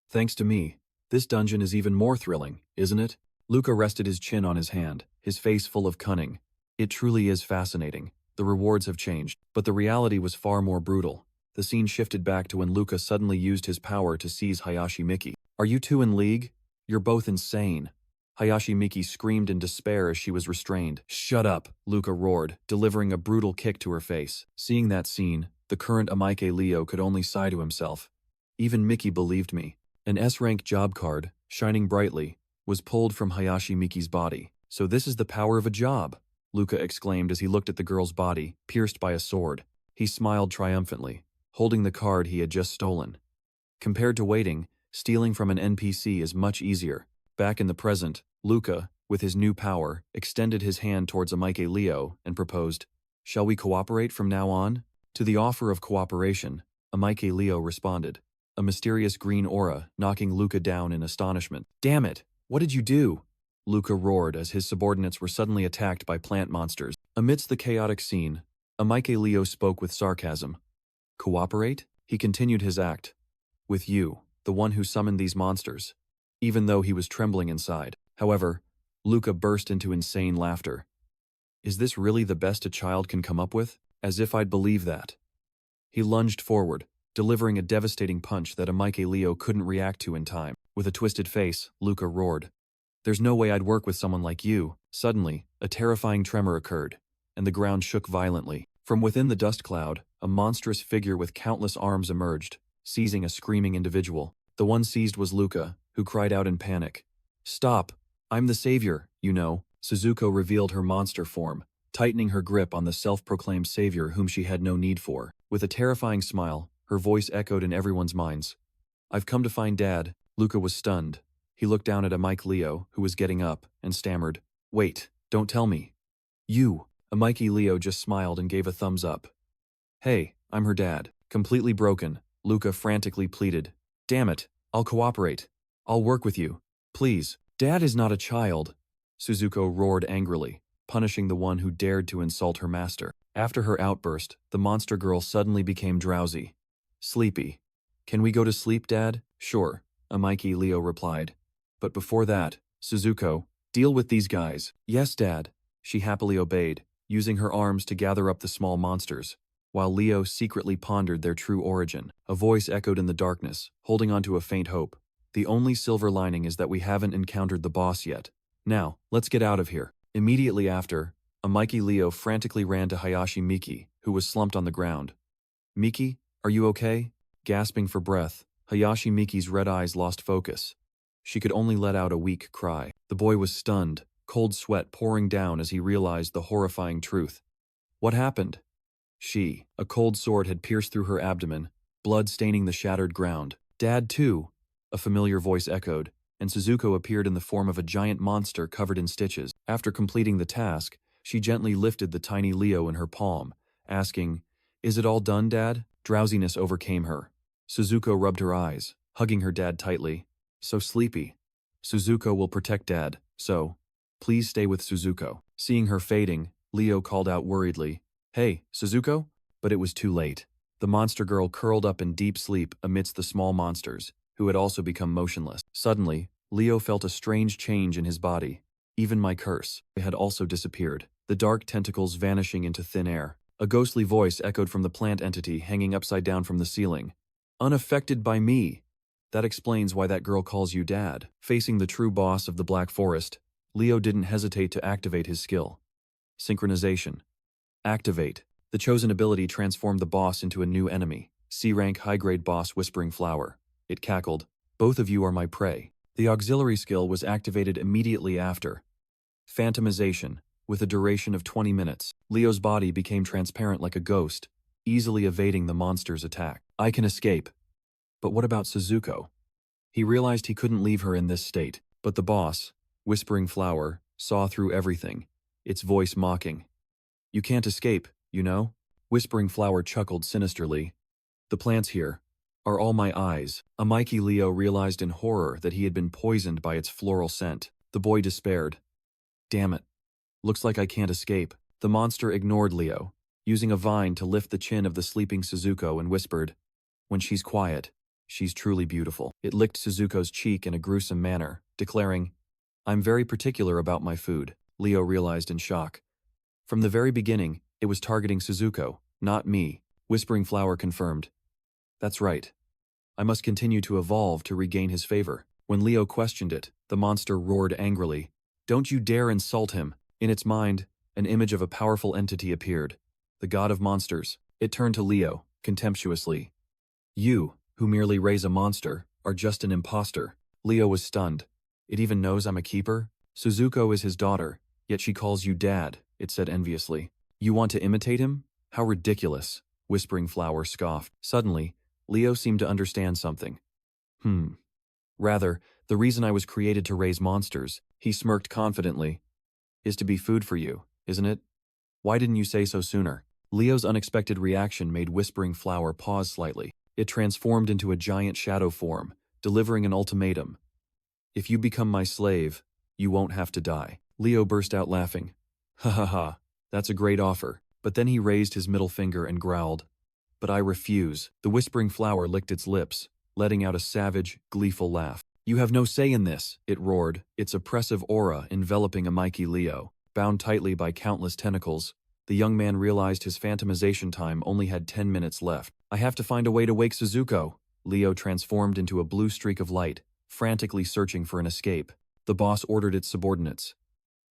A: Thanks to me, this dungeon is even more thrilling, isn't it? Luca rested his chin on his hand, his face full of cunning. It truly is fascinating. The rewards have changed, but the reality was far more brutal. The scene shifted back to when Luca suddenly used his power to seize Hayashi Miki. Are you two in league? You're both insane. Hayashi Miki screamed in despair as she was restrained. Shut up, Luca roared, delivering a brutal kick to her face. Seeing that scene, the current Amike Leo could only sigh to himself. Even Miki believed me. An S-rank job card, shining brightly, was pulled from Hayashi Miki's body. So this is the power of a job, Luca exclaimed as he looked at the girl's body, pierced by a sword. He smiled triumphantly, holding the card he had just stolen. Compared to waiting, stealing from an NPC is much easier. Back in the present, Luca, with his new power, extended his hand towards Amike Leo and proposed, shall we cooperate from now on? To the offer of cooperation, Amike Leo responded, a mysterious green aura knocking Luca down in astonishment. Damn it! What did you do? Luca roared as his subordinates were suddenly attacked by plant monsters. Amidst the chaotic scene, Amike Leo spoke with sarcasm. Cooperate? He continued his act. With you, the one who summoned these monsters. Even though he was trembling inside. However, Luca burst into insane laughter. Is this really the best a child can come up with? As if I'd believe that. He lunged forward, delivering a devastating punch that Amike Leo couldn't react to in time. With a twisted face, Luca roared. There's no way I'd work with someone like you. Suddenly, a terrifying tremor occurred, and the ground shook violently. From within the dust cloud, a monstrous figure with countless arms emerged, seizing a screaming individual. The one seized was Luca, who cried out in panic. Stop! I'm the savior, you know. Suzuko revealed her monster form, tightening her grip on the self-proclaimed savior whom she had no need for. With a terrifying smile, her voice echoed in everyone's minds. I've come to find Dad. Luca was stunned. He looked down at a Mike Leo, who was getting up, and stammered, "Wait, don't tell me." "You." A Mikey Leo just smiled and gave a thumbs up. "Hey, I'm her dad." Completely broken, Luca frantically pleaded. "Damn it, I'll cooperate. I'll work with you. Please." "Dad is not a child," Suzuko roared angrily, punishing the one who dared to insult her master. After her outburst, the monster girl suddenly became drowsy. Sleepy. "Can we go to sleep, Dad?" "Sure," a Mikey Leo replied. "But before that, Suzuko, deal with these guys." "Yes, Dad." She happily obeyed, using her arms to gather up the small monsters, while Leo secretly pondered their true origin. A voice echoed in the darkness, holding on to a faint hope. "The only silver lining is that we haven't encountered the boss yet. Now, let's get out of here." Immediately after, a Mikey Leo frantically ran to Hayashi Miki, who was slumped on the ground. "Miki, are you okay?" Gasping for breath, Hayashi Miki's red eyes lost focus. She could only let out a weak cry. The boy was stunned, cold sweat pouring down as he realized the horrifying truth. What happened? A cold sword had pierced through her abdomen, blood staining the shattered ground. "Dad too," a familiar voice echoed, and Suzuko appeared in the form of a giant monster covered in stitches. After completing the task, she gently lifted the tiny Leo in her palm, asking, "Is it all done, Dad?" Drowsiness overcame her. Suzuko rubbed her eyes, hugging her dad tightly. "So sleepy." "Suzuko will protect Dad, so please stay with Suzuko." Seeing her fading, Leo called out worriedly, "Hey, Suzuko?" But it was too late. The monster girl curled up in deep sleep amidst the small monsters, who had also become motionless. Suddenly, Leo felt a strange change in his body. Even my curse had also disappeared, the dark tentacles vanishing into thin air. A ghostly voice echoed from the plant entity hanging upside down from the ceiling. "Unaffected by me. That explains why that girl calls you Dad." Facing the true boss of the Black Forest, Leo didn't hesitate to activate his skill. Synchronization. Activate. The chosen ability transformed the boss into a new enemy, C-rank high-grade boss Whispering Flower. It cackled, "Both of you are my prey." The auxiliary skill was activated immediately after. Phantomization, with a duration of 20 minutes. Leo's body became transparent like a ghost, easily evading the monster's attack. "I can escape." But what about Suzuko? He realized he couldn't leave her in this state. But the boss, Whispering Flower, saw through everything, its voice mocking. "You can't escape, you know?" Whispering Flower chuckled sinisterly. "The plants here are all my eyes." A Mikey Leo realized in horror that he had been poisoned by its floral scent. The boy despaired. "Damn it. Looks like I can't escape." The monster ignored Leo, using a vine to lift the chin of the sleeping Suzuko and whispered, "When she's quiet, she's truly beautiful." It licked Suzuko's cheek in a gruesome manner, declaring, "I'm very particular about my food," Leo realized in shock. From the very beginning, it was targeting Suzuko, not me. Whispering Flower confirmed. "That's right. I must continue to evolve to regain his favor." When Leo questioned it, the monster roared angrily, "Don't you dare insult him." In its mind, an image of a powerful entity appeared, the god of monsters. It turned to Leo, contemptuously. "You, who merely raise a monster, are just an imposter." Leo was stunned. "It even knows I'm a keeper?" "Suzuko is his daughter, yet she calls you Dad," it said enviously. "You want to imitate him? How ridiculous," Whispering Flower scoffed. Suddenly, Leo seemed to understand something. Rather, the reason I was created to raise monsters," he smirked confidently, "is to be food for you, isn't it? Why didn't you say so sooner?" Leo's unexpected reaction made Whispering Flower pause slightly. It transformed into a giant shadow form, delivering an ultimatum. "If you become my slave, you won't have to die." Leo burst out laughing. "Ha ha ha, that's a great offer." But then he raised his middle finger and growled, "But I refuse." The Whispering Flower licked its lips, letting out a savage, gleeful laugh. "You have no say in this," it roared, its oppressive aura enveloping a Mikey Leo. Bound tightly by countless tentacles, the young man realized his phantomization time only had 10 minutes left. "I have to find a way to wake Suzuko." Leo transformed into a blue streak of light, frantically searching for an escape. The boss ordered its subordinates,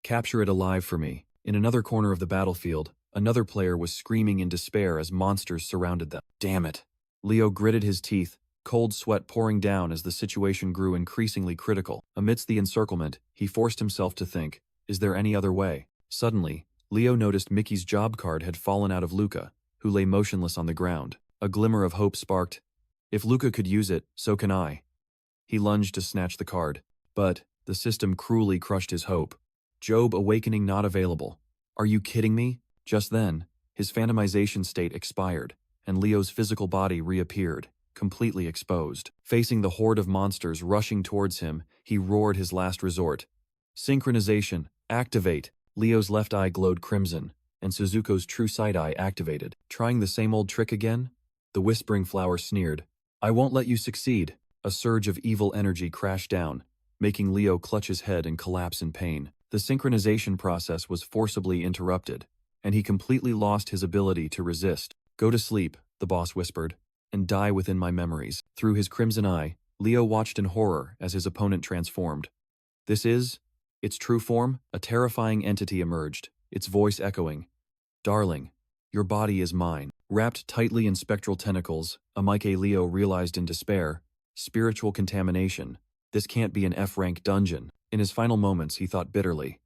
A: "Capture it alive for me." In another corner of the battlefield, another player was screaming in despair as monsters surrounded them. "Damn it." Leo gritted his teeth, cold sweat pouring down as the situation grew increasingly critical. Amidst the encirclement, he forced himself to think, is there any other way? Suddenly, Leo noticed Mickey's job card had fallen out of Luca, who lay motionless on the ground. A glimmer of hope sparked. If Luca could use it, so can I. He lunged to snatch the card. But the system cruelly crushed his hope. Job awakening not available. Are you kidding me? Just then, his phantomization state expired, and Leo's physical body reappeared, completely exposed. Facing the horde of monsters rushing towards him, he roared his last resort. Synchronization, activate! Leo's left eye glowed crimson, and Suzuko's true sight eye activated. Trying the same old trick again? The whispering flower sneered. I won't let you succeed. A surge of evil energy crashed down, making Leo clutch his head and collapse in pain. The synchronization process was forcibly interrupted, and he completely lost his ability to resist. Go to sleep, the boss whispered, and die within my memories. Through his crimson eye, Leo watched in horror as his opponent transformed. This is its true form. A terrifying entity emerged, its voice echoing. Darling, your body is mine. Wrapped tightly in spectral tentacles, Amike Leo realized in despair, spiritual contamination. This can't be an F-rank dungeon. In his final moments, he thought bitterly.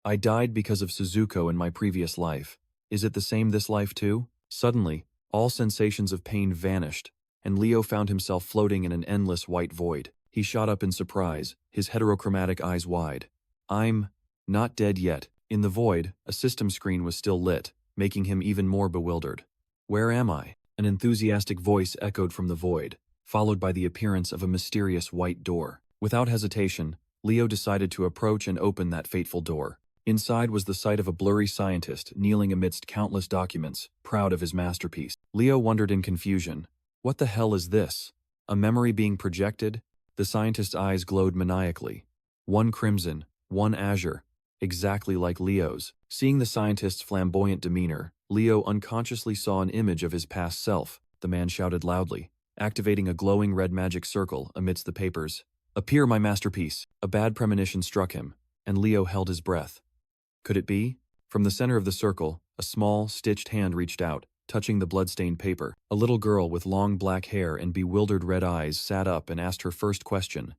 A: I died because of Suzuko in my previous life. Is it the same this life too? Suddenly, all sensations of pain vanished, and Leo found himself floating in an endless white void. He shot up in surprise, his heterochromatic eyes wide. I'm not dead yet. In the void, a system screen was still lit, making him even more bewildered. Where am I? An enthusiastic voice echoed from the void, followed by the appearance of a mysterious white door. Without hesitation, Leo decided to approach and open that fateful door. Inside was the sight of a blurry scientist kneeling amidst countless documents, proud of his masterpiece. Leo wondered in confusion. What the hell is this? A memory being projected? The scientist's eyes glowed maniacally. One crimson, one azure, exactly like Leo's. Seeing the scientist's flamboyant demeanor, Leo unconsciously saw an image of his past self. The man shouted loudly, activating a glowing red magic circle amidst the papers. Appear, my masterpiece! A bad premonition struck him, and Leo held his breath. Could it be? From the center of the circle, a small, stitched hand reached out, touching the blood-stained paper. A little girl with long black hair and bewildered red eyes sat up and asked her first question.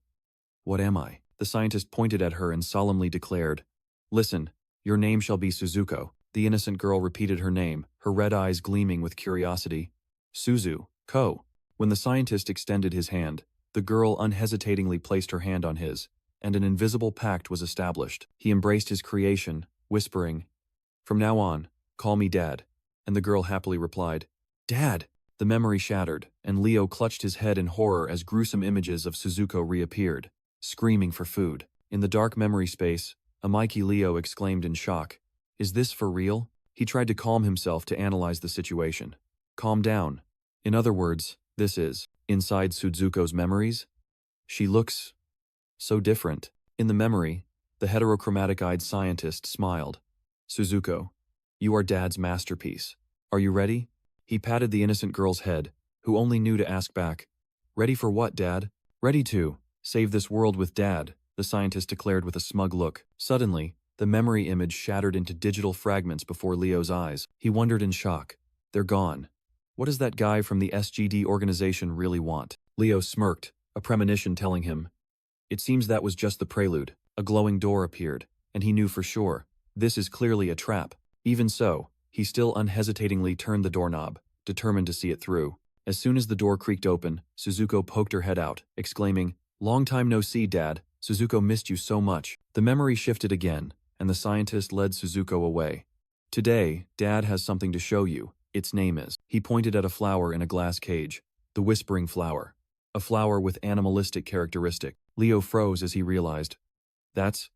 A: What am I? The scientist pointed at her and solemnly declared, Listen, your name shall be Suzuko. The innocent girl repeated her name, her red eyes gleaming with curiosity. Suzu-ko. When the scientist extended his hand, the girl unhesitatingly placed her hand on his, and an invisible pact was established. He embraced his creation, whispering, From now on, call me Dad. And the girl happily replied, Dad! The memory shattered, and Leo clutched his head in horror as gruesome images of Suzuko reappeared, screaming for food. In the dark memory space, Amike Leo exclaimed in shock, Is this for real? He tried to calm himself to analyze the situation. Calm down. In other words, this is inside Suzuko's memories? She looks so different. In the memory, the heterochromatic-eyed scientist smiled. Suzuko, you are Dad's masterpiece. Are you ready? He patted the innocent girl's head, who only knew to ask back, Ready for what, Dad? Ready to save this world with Dad, the scientist declared with a smug look. Suddenly, the memory image shattered into digital fragments before Leo's eyes. He wondered in shock. They're gone. What does that guy from the SGD organization really want? Leo smirked, a premonition telling him. It seems that was just the prelude. A glowing door appeared, and he knew for sure. This is clearly a trap. Even so, he still unhesitatingly turned the doorknob, determined to see it through. As soon as the door creaked open, Suzuko poked her head out, exclaiming, Long time no see, Dad. Suzuko missed you so much. The memory shifted again, and the scientist led Suzuko away. Today, Dad has something to show you. Its name is. He pointed at a flower in a glass cage. The whispering flower. A flower with animalistic characteristic. Leo froze as he realized. That's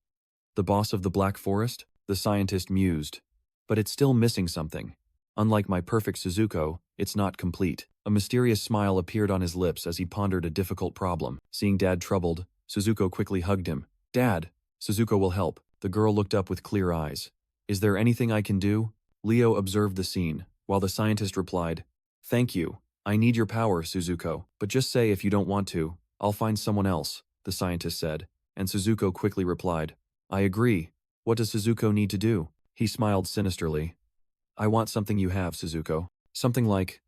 A: the boss of the Black Forest? The scientist mused. But it's still missing something. Unlike my perfect Suzuko, it's not complete. A mysterious smile appeared on his lips as he pondered a difficult problem. Seeing Dad troubled, Suzuko quickly hugged him. Dad, Suzuko will help. The girl looked up with clear eyes. Is there anything I can do? Leo observed the scene, while the scientist replied, Thank you. I need your power, Suzuko. But just say if you don't want to, I'll find someone else, the scientist said, and Suzuko quickly replied, I agree. What does Suzuko need to do? He smiled sinisterly. I want something you have, Suzuko. Something like,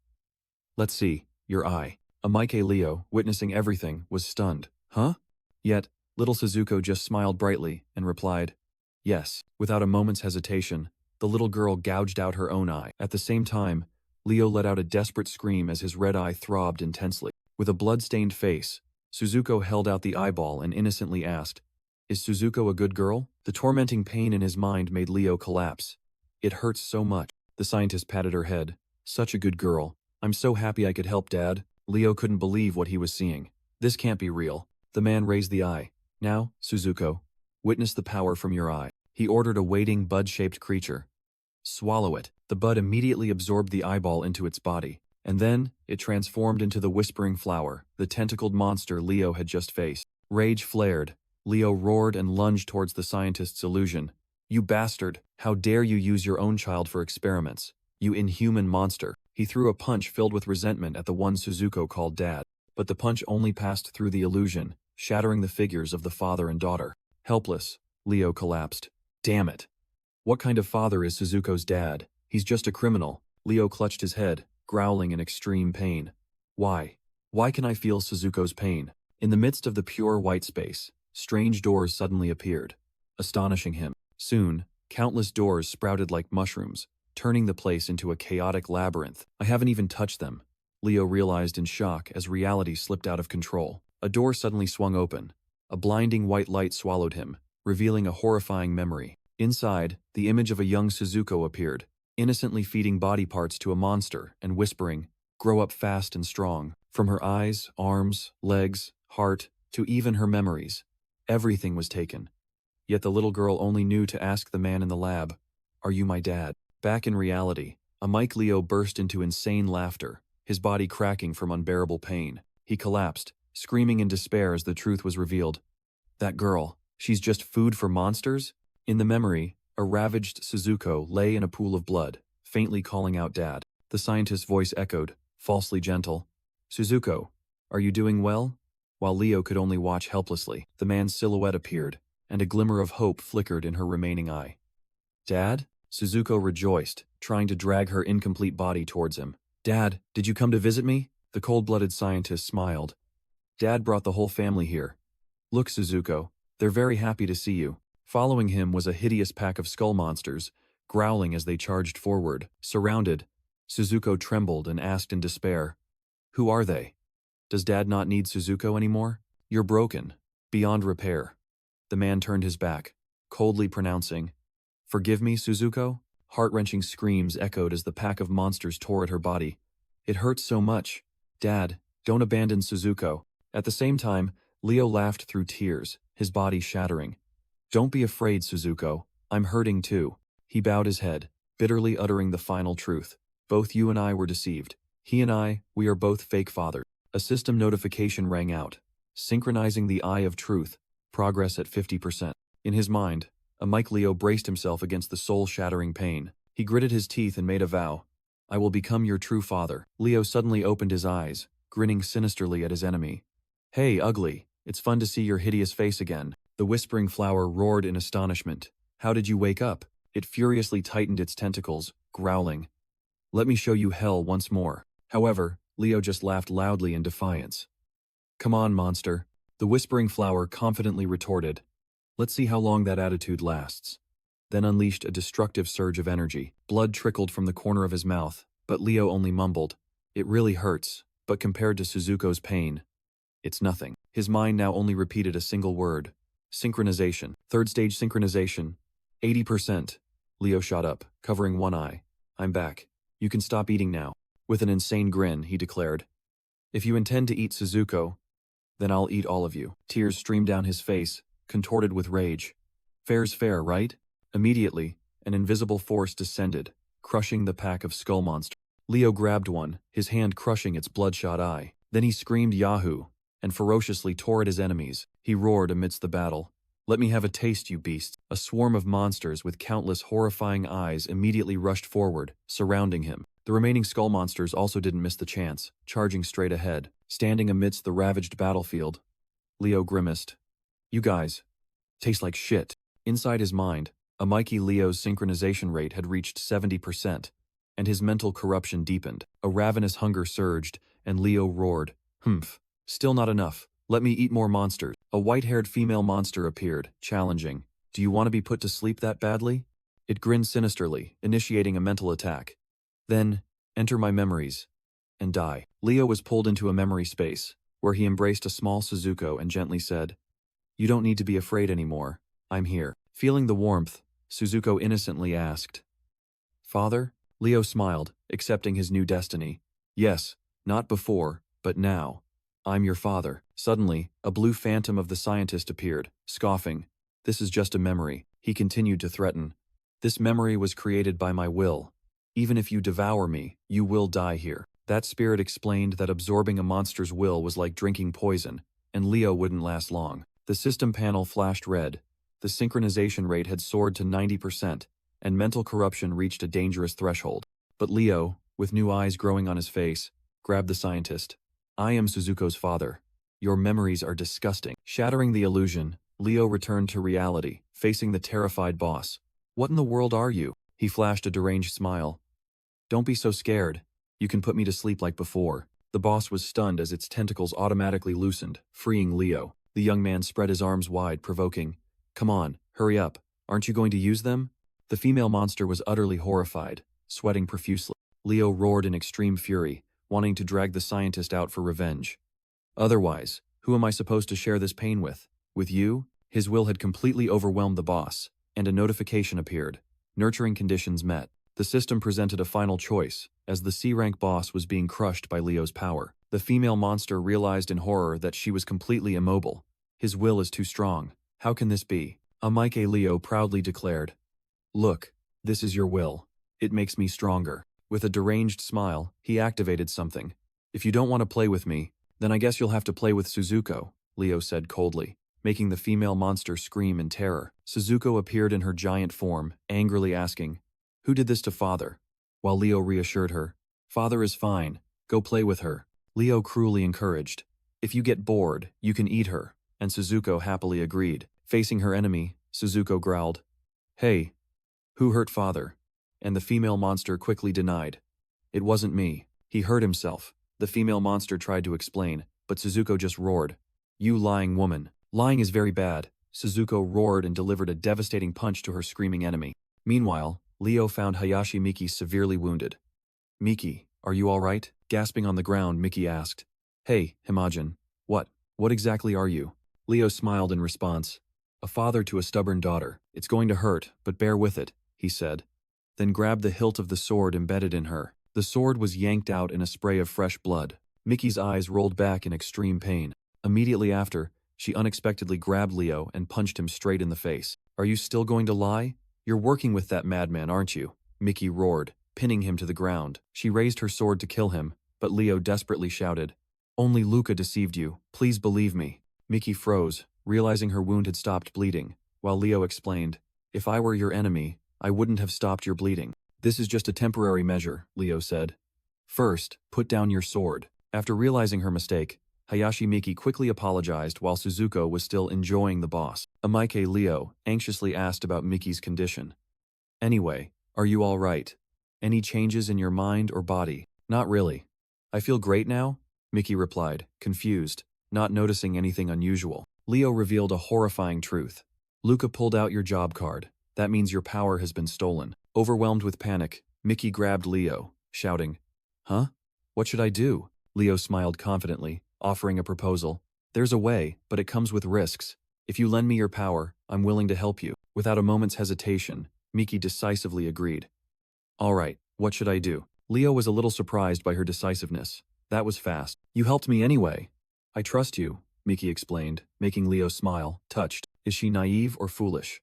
A: let's see, your eye. Amike Leo, witnessing everything, was stunned. Huh? Yet, little Suzuko just smiled brightly and replied, Yes. Without a moment's hesitation, the little girl gouged out her own eye. At the same time, Leo let out a desperate scream as his red eye throbbed intensely. With a blood-stained face, Suzuko held out the eyeball and innocently asked, Is Suzuko a good girl? The tormenting pain in his mind made Leo collapse. It hurts so much. The scientist patted her head. Such a good girl. I'm so happy I could help, Dad. Leo couldn't believe what he was seeing. This can't be real. The man raised the eye. Now, Suzuko, witness the power from your eye. He ordered a waiting bud-shaped creature. Swallow it. The bud immediately absorbed the eyeball into its body. And then, it transformed into the whispering flower, the tentacled monster Leo had just faced. Rage flared. Leo roared and lunged towards the scientist's illusion. You bastard! How dare you use your own child for experiments? You inhuman monster! He threw a punch filled with resentment at the one Suzuko called Dad. But the punch only passed through the illusion, shattering the figures of the father and daughter. Helpless, Leo collapsed. Damn it! What kind of father is Suzuko's dad? He's just a criminal. Leo clutched his head, growling in extreme pain. Why? Why can I feel Suzuko's pain? In the midst of the pure white space, strange doors suddenly appeared, astonishing him. Soon, countless doors sprouted like mushrooms, turning the place into a chaotic labyrinth. I haven't even touched them, Leo realized in shock as reality slipped out of control. A door suddenly swung open. A blinding white light swallowed him, revealing a horrifying memory. Inside, the image of a young Suzuko appeared, innocently feeding body parts to a monster and whispering, "Grow up fast and strong." From her eyes, arms, legs, heart, to even her memories, everything was taken. Yet the little girl only knew to ask the man in the lab, "Are you my dad?" Back in reality, Mike Leo burst into insane laughter, his body cracking from unbearable pain. He collapsed, screaming in despair as the truth was revealed. That girl, she's just food for monsters? In the memory, a ravaged Suzuko lay in a pool of blood, faintly calling out Dad. The scientist's voice echoed, falsely gentle. Suzuko, are you doing well? While Leo could only watch helplessly, the man's silhouette appeared, and a glimmer of hope flickered in her remaining eye. Dad? Suzuko rejoiced, trying to drag her incomplete body towards him. Dad, did you come to visit me? The cold-blooded scientist smiled. Dad brought the whole family here. Look, Suzuko, they're very happy to see you. Following him was a hideous pack of skull monsters, growling as they charged forward. Surrounded, Suzuko trembled and asked in despair, "Who are they? Does Dad not need Suzuko anymore? You're broken, beyond repair." The man turned his back, coldly pronouncing, "Forgive me, Suzuko?" Heart-wrenching screams echoed as the pack of monsters tore at her body. "It hurts so much. Dad, don't abandon Suzuko." At the same time, Leo laughed through tears, his body shattering. "Don't be afraid, Suzuko. I'm hurting too." He bowed his head, bitterly uttering the final truth. "Both you and I were deceived. He and I, we are both fake fathers." A system notification rang out, synchronizing the eye of truth, progress at 50%. In his mind, Mike Leo braced himself against the soul-shattering pain. He gritted his teeth and made a vow. "I will become your true father." Leo suddenly opened his eyes, grinning sinisterly at his enemy. "Hey, ugly, it's fun to see your hideous face again." The whispering flower roared in astonishment. "How did you wake up?" It furiously tightened its tentacles, growling. "Let me show you hell once more." However, Leo just laughed loudly in defiance. "Come on, monster," the whispering flower confidently retorted. "Let's see how long that attitude lasts." Then unleashed a destructive surge of energy. Blood trickled from the corner of his mouth, but Leo only mumbled, "It really hurts, but compared to Suzuko's pain, it's nothing." His mind now only repeated a single word. Synchronization. Third stage synchronization. 80%. Leo shot up, covering one eye. "I'm back. You can stop eating now." With an insane grin, he declared, "If you intend to eat Suzuko, then I'll eat all of you." Tears streamed down his face, contorted with rage. Fair's fair, right? Immediately, an invisible force descended, crushing the pack of skull monsters. Leo grabbed one, his hand crushing its bloodshot eye. Then he screamed Yahoo! And ferociously tore at his enemies. He roared amidst the battle. "Let me have a taste, you beasts." A swarm of monsters with countless horrifying eyes immediately rushed forward, surrounding him. The remaining skull monsters also didn't miss the chance, charging straight ahead. Standing amidst the ravaged battlefield, Leo grimaced. "You guys taste like shit." Inside his mind, Mikey Leo's synchronization rate had reached 70%, and his mental corruption deepened. A ravenous hunger surged, and Leo roared, "Humph. Still not enough. Let me eat more monsters." A white-haired female monster appeared, challenging. "Do you want to be put to sleep that badly?" It grinned sinisterly, initiating a mental attack. "Then, enter my memories and die." Leo was pulled into a memory space, where he embraced a small Suzuko and gently said, You don't need to be afraid anymore. I'm here. Feeling the warmth, Suzuko innocently asked, Father? Leo smiled, accepting his new destiny. Yes, not before, but now. I'm your father. Suddenly, a blue phantom of the scientist appeared, scoffing. This is just a memory, he continued to threaten. This memory was created by my will. Even if you devour me, you will die here. That spirit explained that absorbing a monster's will was like drinking poison, and Leo wouldn't last long. The system panel flashed red. The synchronization rate had soared to 90%, and mental corruption reached a dangerous threshold. But Leo, with new eyes growing on his face, grabbed the scientist. I am Suzuko's father. Your memories are disgusting. Shattering the illusion, Leo returned to reality, facing the terrified boss. What in the world are you? He flashed a deranged smile. Don't be so scared. You can put me to sleep like before. The boss was stunned as its tentacles automatically loosened, freeing Leo. The young man spread his arms wide, provoking. Come on, hurry up. Aren't you going to use them? The female monster was utterly horrified, sweating profusely. Leo roared in extreme fury, wanting to drag the scientist out for revenge. Otherwise, who am I supposed to share this pain with? With you? His will had completely overwhelmed the boss, and a notification appeared. Nurturing conditions met. The system presented a final choice, as the C-rank boss was being crushed by Leo's power. The female monster realized in horror that she was completely immobile. His will is too strong. How can this be? Leo proudly declared. Look, this is your will. It makes me stronger. With a deranged smile, he activated something. If you don't want to play with me, then I guess you'll have to play with Suzuko, Leo said coldly, making the female monster scream in terror. Suzuko appeared in her giant form, angrily asking, Who did this to Father? While Leo reassured her, Father is fine, go play with her. Leo cruelly encouraged, If you get bored, you can eat her, and Suzuko happily agreed. Facing her enemy, Suzuko growled, Hey, who hurt Father? And the female monster quickly denied. It wasn't me. He hurt himself. The female monster tried to explain, but Suzuko just roared. You lying woman. Lying is very bad. Suzuko roared and delivered a devastating punch to her screaming enemy. Meanwhile, Leo found Hayashi Miki severely wounded. Miki, are you all right? Gasping on the ground, Miki asked. Hey, Himajin. What exactly are you? Leo smiled in response. A father to a stubborn daughter. It's going to hurt, but bear with it, he said. Then grabbed the hilt of the sword embedded in her. The sword was yanked out in a spray of fresh blood. Miki's eyes rolled back in extreme pain. Immediately after, she unexpectedly grabbed Leo and punched him straight in the face. Are you still going to lie? You're working with that madman, aren't you? Miki roared, pinning him to the ground. She raised her sword to kill him, but Leo desperately shouted, Only Luca deceived you. Please believe me. Miki froze, realizing her wound had stopped bleeding, while Leo explained, If I were your enemy, I wouldn't have stopped your bleeding. This is just a temporary measure, Leo said. First, put down your sword. After realizing her mistake, Hayashi Miki quickly apologized while Suzuko was still enjoying the boss. Leo anxiously asked about Miki's condition. Anyway, are you all right? Any changes in your mind or body? Not really. I feel great now, Miki replied, confused, not noticing anything unusual. Leo revealed a horrifying truth. Luca pulled out your job card. That means your power has been stolen. Overwhelmed with panic, Miki grabbed Leo, shouting, Huh? What should I do? Leo smiled confidently, offering a proposal. There's a way, but it comes with risks. If you lend me your power, I'm willing to help you. Without a moment's hesitation, Miki decisively agreed. All right, what should I do? Leo was a little surprised by her decisiveness. That was fast. You helped me anyway. I trust you, Miki explained, making Leo smile, touched. Is she naive or foolish?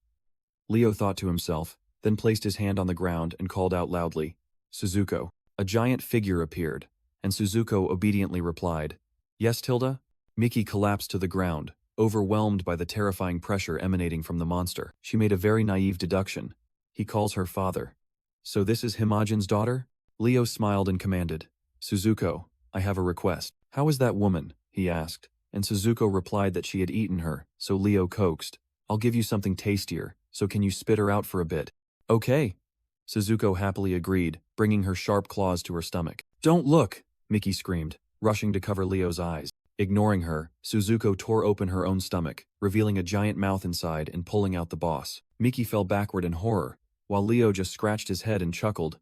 A: Leo thought to himself, then placed his hand on the ground and called out loudly, Suzuko. A giant figure appeared, and Suzuko obediently replied, Yes, Tilda? Miki collapsed to the ground, overwhelmed by the terrifying pressure emanating from the monster. She made a very naive deduction. He calls her father. So this is Himajin's daughter? Leo smiled and commanded, Suzuko, I have a request. How is that woman? He asked, and Suzuko replied that she had eaten her, so Leo coaxed. I'll give you something tastier, so can you spit her out for a bit? Okay. Suzuko happily agreed, bringing her sharp claws to her stomach. Don't look, Miki screamed, rushing to cover Leo's eyes. Ignoring her, Suzuko tore open her own stomach, revealing a giant mouth inside and pulling out the boss. Miki fell backward in horror, while Leo just scratched his head and chuckled.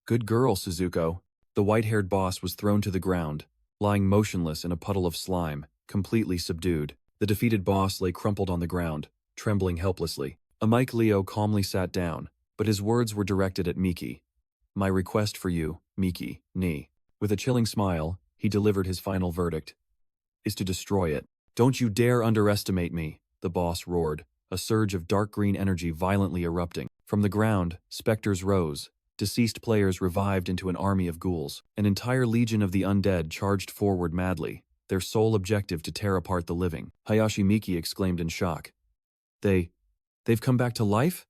A: Good girl, Suzuko. The white-haired boss was thrown to the ground, lying motionless in a puddle of slime, completely subdued. The defeated boss lay crumpled on the ground, trembling helplessly. Leo calmly sat down, but his words were directed at Miki. My request for you, Miki, ni. With a chilling smile, he delivered his final verdict. Is to destroy it. Don't you dare underestimate me, the boss roared, a surge of dark green energy violently erupting. From the ground, specters rose. Deceased players revived into an army of ghouls. An entire legion of the undead charged forward madly, their sole objective to tear apart the living. Hayashi Miki exclaimed in shock. They've come back to life?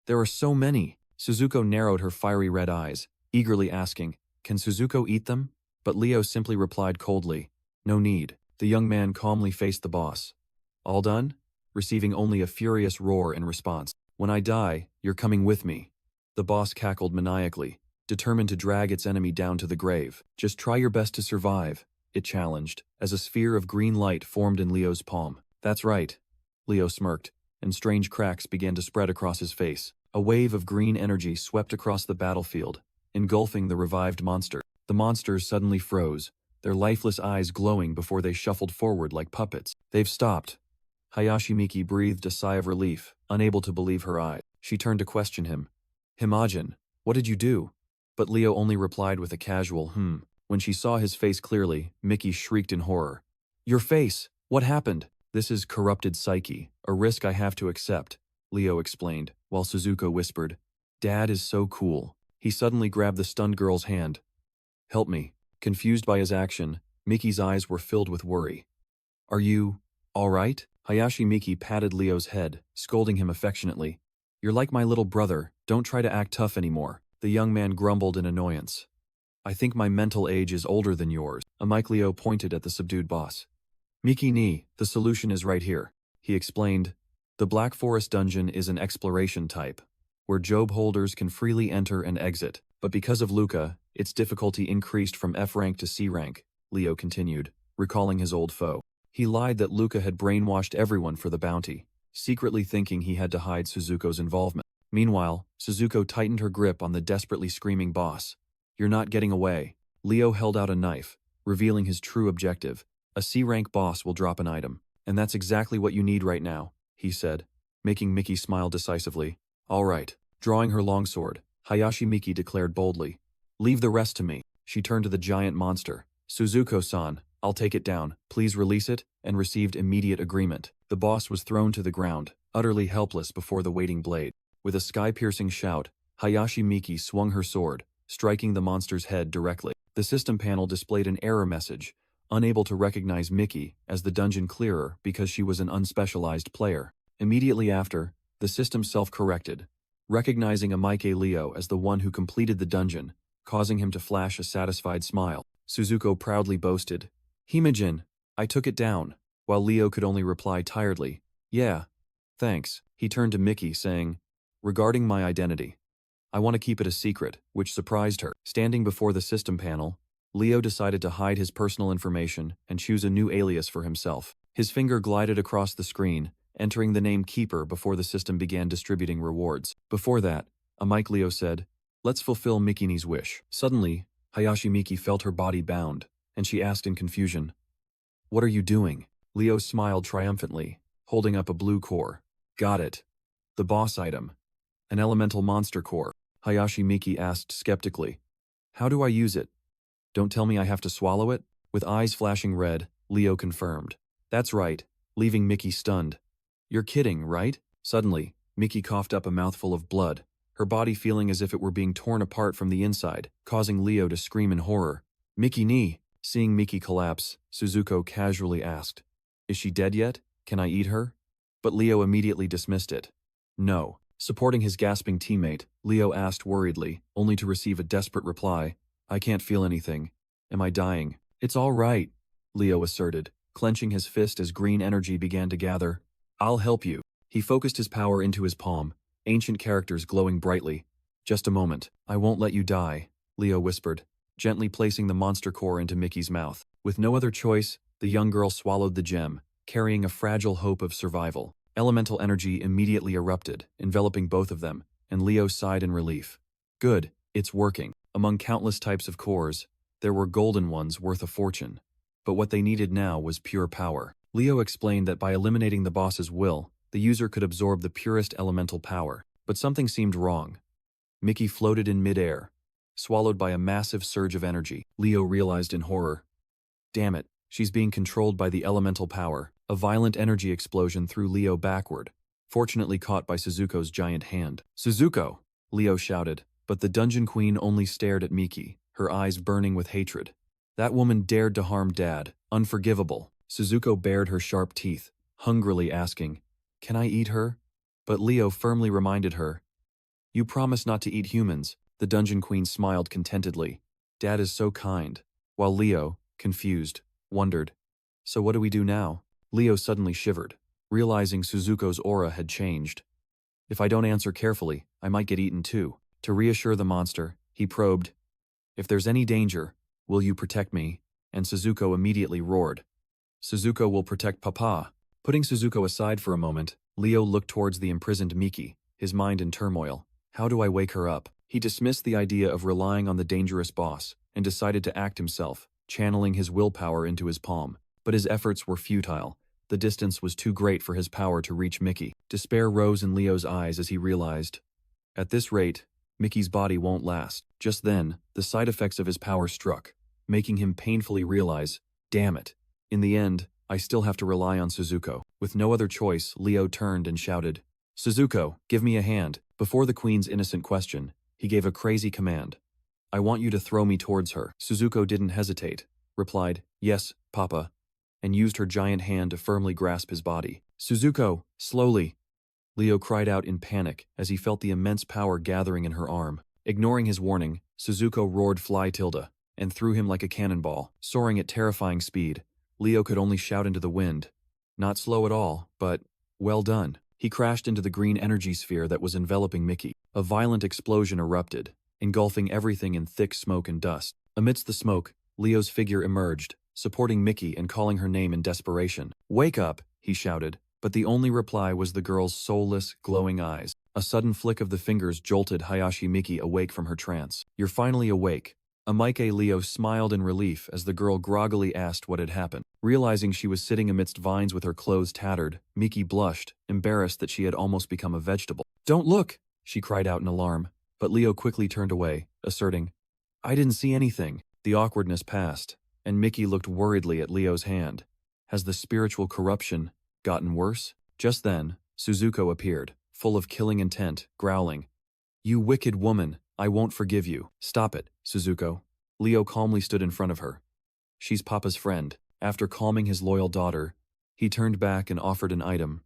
A: There are so many. Suzuko narrowed her fiery red eyes, eagerly asking, can Suzuko eat them? But Leo simply replied coldly, no need. The young man calmly faced the boss. All done? Receiving only a furious roar in response. When I die, you're coming with me. The boss cackled maniacally, determined to drag its enemy down to the grave. Just try your best to survive, it challenged, as a sphere of green light formed in Leo's palm. That's right. Leo smirked, and strange cracks began to spread across his face. A wave of green energy swept across the battlefield, engulfing the revived monster. The monsters suddenly froze, their lifeless eyes glowing before they shuffled forward like puppets. They've stopped. Hayashi Miki breathed a sigh of relief, unable to believe her eyes. She turned to question him. Himajin, what did you do? But Leo only replied with a casual When she saw his face clearly, Miki shrieked in horror. Your face! What happened? This is corrupted psyche, a risk I have to accept, Leo explained, while Suzuko whispered. Dad is so cool. He suddenly grabbed the stunned girl's hand. Help me. Confused by his action, Miki's eyes were filled with worry. Are you all right? Hayashi Miki patted Leo's head, scolding him affectionately. You're like my little brother, don't try to act tough anymore. The young man grumbled in annoyance. I think my mental age is older than yours. Leo pointed at the subdued boss. Miki ni, the solution is right here, he explained. The Black Forest dungeon is an exploration type, where job holders can freely enter and exit. But because of Luca, its difficulty increased from F rank to C rank, Leo continued, recalling his old foe. He lied that Luca had brainwashed everyone for the bounty, secretly thinking he had to hide Suzuko's involvement. Meanwhile, Suzuko tightened her grip on the desperately screaming boss. You're not getting away. Leo held out a knife, revealing his true objective. A C-rank boss will drop an item. And that's exactly what you need right now, he said, making Miki smile decisively. All right. Drawing her longsword, Hayashi Miki declared boldly. Leave the rest to me. She turned to the giant monster. Suzuko-san, I'll take it down. Please release it, and received immediate agreement. The boss was thrown to the ground, utterly helpless before the waiting blade. With a sky-piercing shout, Hayashi Miki swung her sword, striking the monster's head directly. The system panel displayed an error message, unable to recognize Miki as the dungeon clearer because she was an unspecialized player. Immediately after, the system self-corrected, recognizing Leo as the one who completed the dungeon, causing him to flash a satisfied smile. Suzuko proudly boasted, Himajin, I took it down, while Leo could only reply tiredly, yeah, thanks. He turned to Miki saying, regarding my identity, I want to keep it a secret, which surprised her. Standing before the system panel, Leo decided to hide his personal information and choose a new alias for himself. His finger glided across the screen, entering the name Keeper before the system began distributing rewards. Before that, Leo said, let's fulfill Mikini's wish. Suddenly, Hayashi Miki felt her body bound, and she asked in confusion, what are you doing? Leo smiled triumphantly, holding up a blue core. Got it. The boss item. An elemental monster core. Hayashi Miki asked skeptically, how do I use it? Don't tell me I have to swallow it? With eyes flashing red, Leo confirmed. That's right, leaving Miki stunned. You're kidding, right? Suddenly, Miki coughed up a mouthful of blood, her body feeling as if it were being torn apart from the inside, causing Leo to scream in horror. Miki ni! Seeing Miki collapse, Suzuko casually asked, is she dead yet? Can I eat her? But Leo immediately dismissed it. No. Supporting his gasping teammate, Leo asked worriedly, only to receive a desperate reply. I can't feel anything. Am I dying? It's all right, Leo asserted, clenching his fist as green energy began to gather. I'll help you. He focused his power into his palm, ancient characters glowing brightly. Just a moment. I won't let you die, Leo whispered, gently placing the monster core into Miki's mouth. With no other choice, the young girl swallowed the gem, carrying a fragile hope of survival. Elemental energy immediately erupted, enveloping both of them, and Leo sighed in relief. Good, it's working. Among countless types of cores, there were golden ones worth a fortune. But what they needed now was pure power. Leo explained that by eliminating the boss's will, the user could absorb the purest elemental power. But something seemed wrong. Mickey floated in midair, swallowed by a massive surge of energy. Leo realized in horror. Damn it, she's being controlled by the elemental power. A violent energy explosion threw Leo backward, fortunately caught by Suzuko's giant hand. "Suzuko!" Leo shouted, but the Dungeon Queen only stared at Miki, her eyes burning with hatred. That woman dared to harm Dad. Unforgivable. Suzuko bared her sharp teeth, hungrily asking, "Can I eat her?" But Leo firmly reminded her, "You promised not to eat humans." The Dungeon Queen smiled contentedly. "Dad is so kind." While Leo, confused, wondered, "So what do we do now?" Leo suddenly shivered, realizing Suzuko's aura had changed. "If I don't answer carefully, I might get eaten too." To reassure the monster, he probed, "If there's any danger, will you protect me?" And Suzuko immediately roared, "Suzuko will protect Papa." Putting Suzuko aside for a moment, Leo looked towards the imprisoned Miki, his mind in turmoil. How do I wake her up? He dismissed the idea of relying on the dangerous boss and decided to act himself, channeling his willpower into his palm. But his efforts were futile. The distance was too great for his power to reach Mickey. Despair rose in Leo's eyes as he realized, at this rate, Mickey's body won't last. Just then, the side effects of his power struck, making him painfully realize, damn it. In the end, I still have to rely on Suzuko. With no other choice, Leo turned and shouted, "Suzuko, give me a hand." Before the Queen's innocent question, he gave a crazy command. "I want you to throw me towards her." Suzuko didn't hesitate, replied, "Yes, Papa," and used her giant hand to firmly grasp his body. "Suzuko, slowly!" Leo cried out in panic as he felt the immense power gathering in her arm. Ignoring his warning, Suzuko roared "Fly Tilda," and threw him like a cannonball. Soaring at terrifying speed, Leo could only shout into the wind. Not slow at all, but well done. He crashed into the green energy sphere that was enveloping Mickey. A violent explosion erupted, engulfing everything in thick smoke and dust. Amidst the smoke, Leo's figure emerged, supporting Mickey and calling her name in desperation. "Wake up!" he shouted, but the only reply was the girl's soulless, glowing eyes. A sudden flick of the fingers jolted Hayashi Miki awake from her trance. "You're finally awake." Amaike Leo smiled in relief as the girl groggily asked what had happened. Realizing she was sitting amidst vines with her clothes tattered, Miki blushed, embarrassed that she had almost become a vegetable. "Don't look!" she cried out in alarm, but Leo quickly turned away, asserting, "I didn't see anything." The awkwardness passed, and Miki looked worriedly at Leo's hand. Has the spiritual corruption gotten worse? Just then, Suzuko appeared, full of killing intent, growling, "You wicked woman, I won't forgive you." "Stop it, Suzuko." Leo calmly stood in front of her. "She's Papa's friend." After calming his loyal daughter, he turned back and offered an item.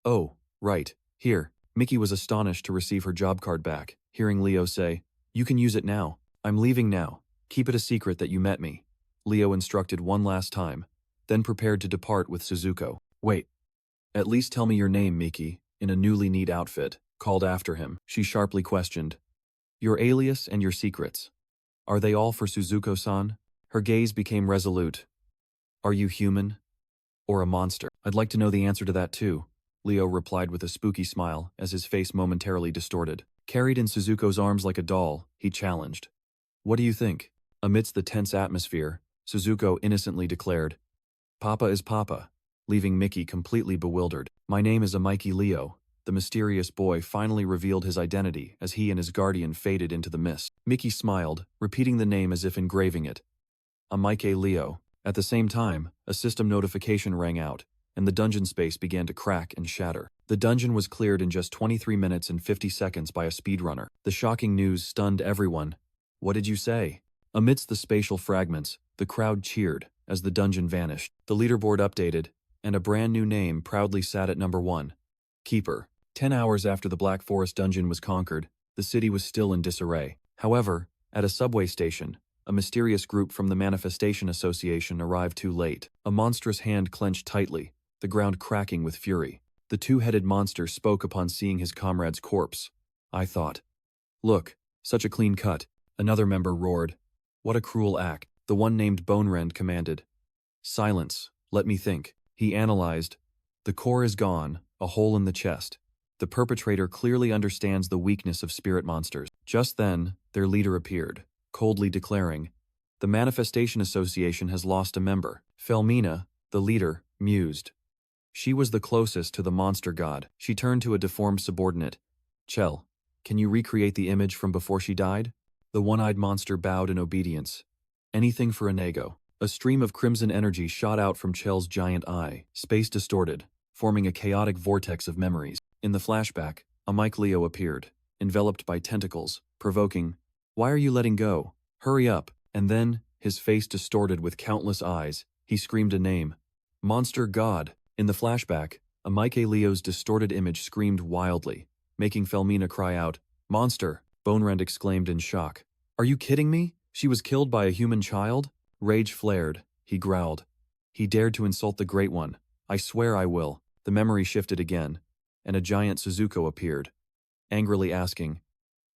A: "Oh, right, here." Miki was astonished to receive her job card back, hearing Leo say, "You can use it now. I'm leaving now. Keep it a secret that you met me." Leo instructed one last time, then prepared to depart with Suzuko. "Wait. At least tell me your name, Miki," in a newly neat outfit, called after him. She sharply questioned, "Your alias and your secrets. Are they all for Suzuko-san?" Her gaze became resolute. "Are you human? Or a monster?" "I'd like to know the answer to that too," Leo replied with a spooky smile as his face momentarily distorted. Carried in Suzuko's arms like a doll, he challenged, "What do you think?" Amidst the tense atmosphere, Suzuko innocently declared, "Papa is Papa," leaving Miki completely bewildered. "My name is Amaike Leo." The mysterious boy finally revealed his identity as he and his guardian faded into the mist. Miki smiled, repeating the name as if engraving it. Amaike Leo. At the same time, a system notification rang out, and the dungeon space began to crack and shatter. The dungeon was cleared in just 23 minutes and 50 seconds by a speedrunner. The shocking news stunned everyone. "What did you say?" Amidst the spatial fragments, the crowd cheered as the dungeon vanished. The leaderboard updated, and a brand new name proudly sat at number 1. Keeper. 10 hours after the Black Forest dungeon was conquered, the city was still in disarray. However, at a subway station, a mysterious group from the Manifestation Association arrived too late. A monstrous hand clenched tightly, the ground cracking with fury. The two-headed monster spoke upon seeing his comrade's corpse. "I thought. Look, such a clean cut." Another member roared, "What a cruel act." The one named Bonerend commanded, "Silence, let me think." He analyzed. The core is gone, a hole in the chest. The perpetrator clearly understands the weakness of spirit monsters. Just then, their leader appeared, coldly declaring, "The Manifestation Association has lost a member." Felmina, the leader, mused. She was the closest to the monster god. She turned to a deformed subordinate. Chell, can you recreate the image from before she died? The one-eyed monster bowed in obedience. Anything for Inigo. A stream of crimson energy shot out from Chell's giant eye, space distorted, forming a chaotic vortex of memories. In the flashback, a Mike Leo appeared, enveloped by tentacles, provoking, "Why are you letting go? Hurry up." And then, his face distorted with countless eyes, he screamed a name. Monster God. In the flashback, a Mike Leo's distorted image screamed wildly, making Felmina cry out, "Monster!" Bonerend exclaimed in shock. "Are you kidding me? She was killed by a human child?" Rage flared. He growled. "He dared to insult the Great One. I swear I will." The memory shifted again, and a giant Suzuko appeared, angrily asking,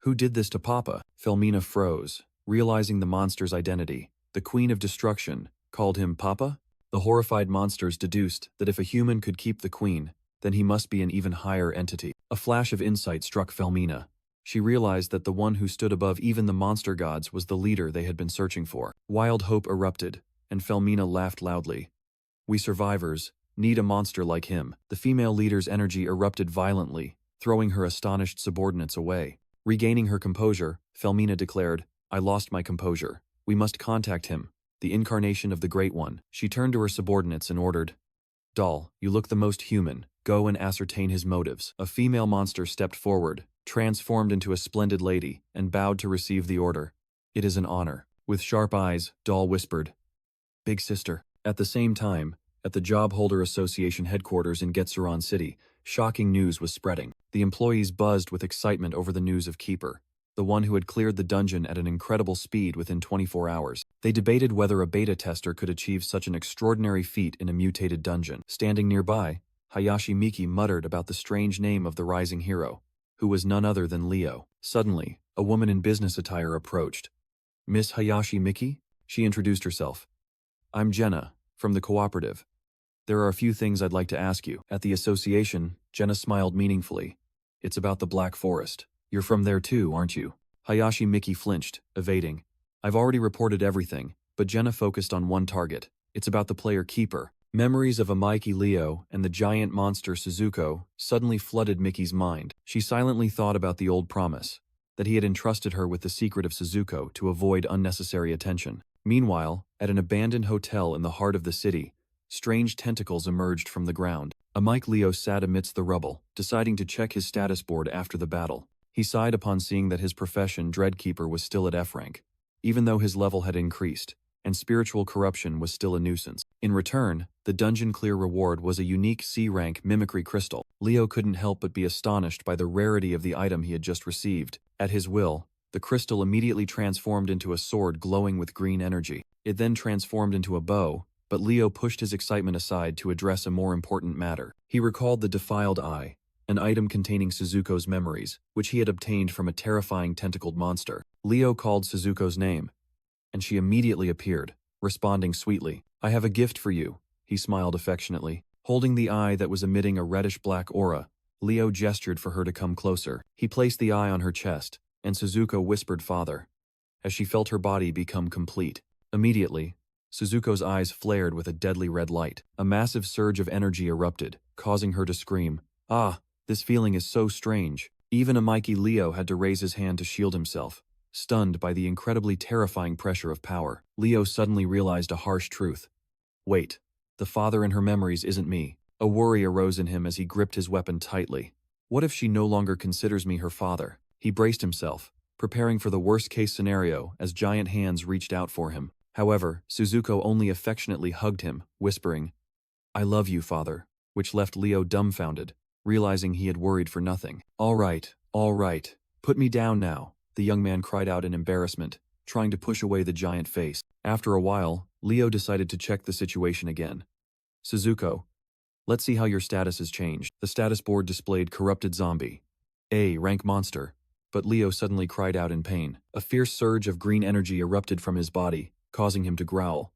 A: "Who did this to Papa?" Felmina froze, realizing the monster's identity. The Queen of Destruction called him Papa? The horrified monsters deduced that if a human could keep the queen, then he must be an even higher entity. A flash of insight struck Felmina. She realized that the one who stood above even the monster gods was the leader they had been searching for. Wild hope erupted, and Felmina laughed loudly. "We survivors need a monster like him." The female leader's energy erupted violently, throwing her astonished subordinates away. Regaining her composure, Felmina declared, "I lost my composure. We must contact him, the incarnation of the Great One." She turned to her subordinates and ordered, "Doll, you look the most human. Go and ascertain his motives." A female monster stepped forward, transformed into a splendid lady, and bowed to receive the order. "It is an honor." With sharp eyes, Doll whispered, "Big sister." At the same time, at the Job Holder Association headquarters in Getsuran City, shocking news was spreading. The employees buzzed with excitement over the news of Keeper, the one who had cleared the dungeon at an incredible speed within 24 hours. They debated whether a beta tester could achieve such an extraordinary feat in a mutated dungeon. Standing nearby, Hayashi Miki muttered about the strange name of the rising hero, who was none other than Leo. Suddenly, a woman in business attire approached. "Miss Hayashi Miki?" She introduced herself. "I'm Jenna, from the cooperative. There are a few things I'd like to ask you." At the association, Jenna smiled meaningfully. "It's about the Black Forest. You're from there too, aren't you?" Hayashi Miki flinched, evading. "I've already reported everything," but Jenna focused on one target. "It's about the player Keeper." Memories of a Mikey Leo and the giant monster Suzuko suddenly flooded Mickey's mind. She silently thought about the old promise, that he had entrusted her with the secret of Suzuko to avoid unnecessary attention. Meanwhile, at an abandoned hotel in the heart of the city, strange tentacles emerged from the ground. A Mike Leo sat amidst the rubble, deciding to check his status board after the battle. He sighed upon seeing that his profession, Dreadkeeper, was still at F rank, even though his level had increased, and spiritual corruption was still a nuisance. In return, the dungeon clear reward was a unique C-rank mimicry crystal. Leo couldn't help but be astonished by the rarity of the item he had just received. At his will, the crystal immediately transformed into a sword glowing with green energy. It then transformed into a bow, but Leo pushed his excitement aside to address a more important matter. He recalled the Defiled Eye, an item containing Suzuko's memories, which he had obtained from a terrifying tentacled monster. Leo called Suzuko's name, and she immediately appeared, responding sweetly. "I have a gift for you," he smiled affectionately. Holding the eye that was emitting a reddish-black aura, Leo gestured for her to come closer. He placed the eye on her chest, and Suzuko whispered "Father," as she felt her body become complete. Immediately, Suzuko's eyes flared with a deadly red light. A massive surge of energy erupted, causing her to scream, "Ah, this feeling is so strange." Even a Mikey Leo had to raise his hand to shield himself, stunned by the incredibly terrifying pressure of power. Leo suddenly realized a harsh truth. Wait, the father in her memories isn't me. A worry arose in him as he gripped his weapon tightly. What if she no longer considers me her father? He braced himself, preparing for the worst-case scenario as giant hands reached out for him. However, Suzuko only affectionately hugged him, whispering, "I love you, father," which left Leo dumbfounded, realizing he had worried for nothing. All right, put me down now," the young man cried out in embarrassment, trying to push away the giant face. After a while, Leo decided to check the situation again. "Suzuko, let's see how your status has changed." The status board displayed Corrupted Zombie, A rank monster, but Leo suddenly cried out in pain. A fierce surge of green energy erupted from his body, causing him to growl.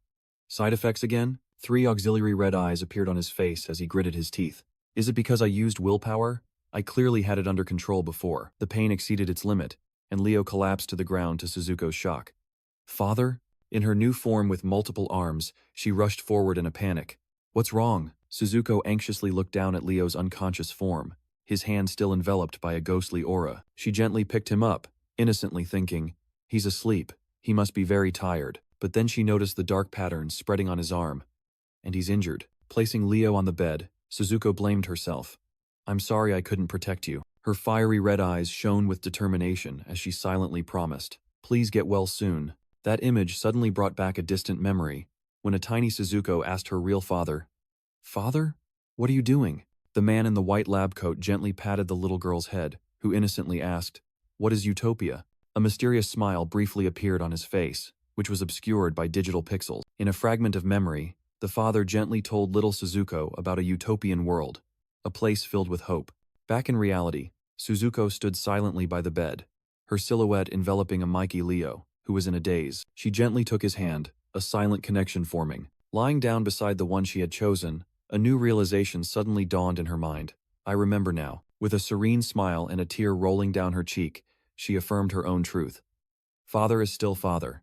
A: Side effects again? 3 auxiliary red eyes appeared on his face as he gritted his teeth. "Is it because I used willpower? I clearly had it under control before." The pain exceeded its limit, and Leo collapsed to the ground to Suzuko's shock. "Father?" In her new form with multiple arms, she rushed forward in a panic. "What's wrong?" Suzuko anxiously looked down at Leo's unconscious form, his hand still enveloped by a ghostly aura. She gently picked him up, innocently thinking, he's asleep, he must be very tired. But then she noticed the dark patterns spreading on his arm. And he's injured. Placing Leo on the bed, Suzuko blamed herself. I'm sorry I couldn't protect you. Her fiery red eyes shone with determination as she silently promised, please get well soon. That image suddenly brought back a distant memory, when a tiny Suzuko asked her real father, Father? What are you doing? The man in the white lab coat gently patted the little girl's head, who innocently asked, what is utopia? A mysterious smile briefly appeared on his face, which was obscured by digital pixels. In a fragment of memory, the father gently told little Suzuko about a utopian world, a place filled with hope. Back in reality, Suzuko stood silently by the bed, her silhouette enveloping a Mikey Leo, who was in a daze. She gently took his hand, a silent connection forming. Lying down beside the one she had chosen, a new realization suddenly dawned in her mind. I remember now. With a serene smile and a tear rolling down her cheek, she affirmed her own truth. Father is still father.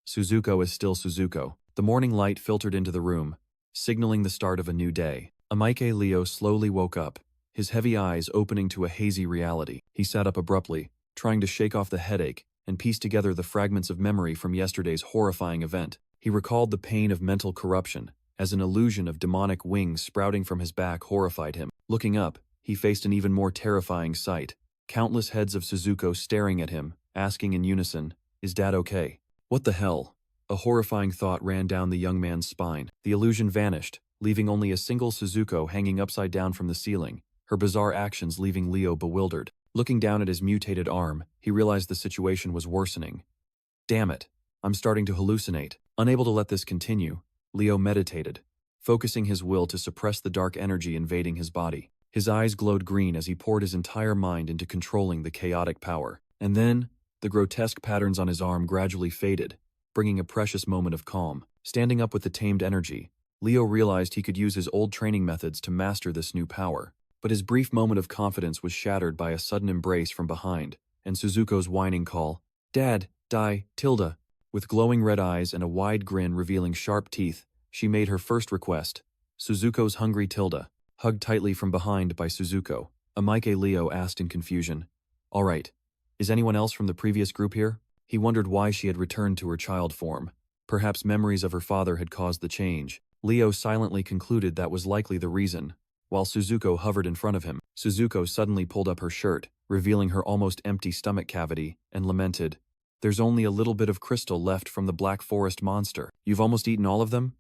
A: Suzuko is still Suzuko. The morning light filtered into the room, signaling the start of a new day. Amike Leo slowly woke up, his heavy eyes opening to a hazy reality. He sat up abruptly, trying to shake off the headache and piece together the fragments of memory from yesterday's horrifying event. He recalled the pain of mental corruption, as an illusion of demonic wings sprouting from his back horrified him. Looking up, he faced an even more terrifying sight. Countless heads of Suzuko staring at him, asking in unison, is Dad okay? What the hell? A horrifying thought ran down the young man's spine. The illusion vanished, leaving only a single Suzuko hanging upside down from the ceiling, her bizarre actions leaving Leo bewildered. Looking down at his mutated arm, he realized the situation was worsening. Damn it, I'm starting to hallucinate. Unable to let this continue, Leo meditated, focusing his will to suppress the dark energy invading his body. His eyes glowed green as he poured his entire mind into controlling the chaotic power. And then, the grotesque patterns on his arm gradually faded, bringing a precious moment of calm. Standing up with the tamed energy, Leo realized he could use his old training methods to master this new power. But his brief moment of confidence was shattered by a sudden embrace from behind, and Suzuko's whining call, Dad, die, Tilda. With glowing red eyes and a wide grin revealing sharp teeth, she made her first request. Suzuko's hungry Tilda, hugged tightly from behind by Suzuko. Amike Leo asked in confusion, all right, is anyone else from the previous group here? He wondered why she had returned to her child form. Perhaps memories of her father had caused the change. Leo silently concluded that was likely the reason. While Suzuko hovered in front of him, Suzuko suddenly pulled up her shirt, revealing her almost empty stomach cavity, and lamented, there's only a little bit of crystal left from the Black Forest monster. You've almost eaten all of them?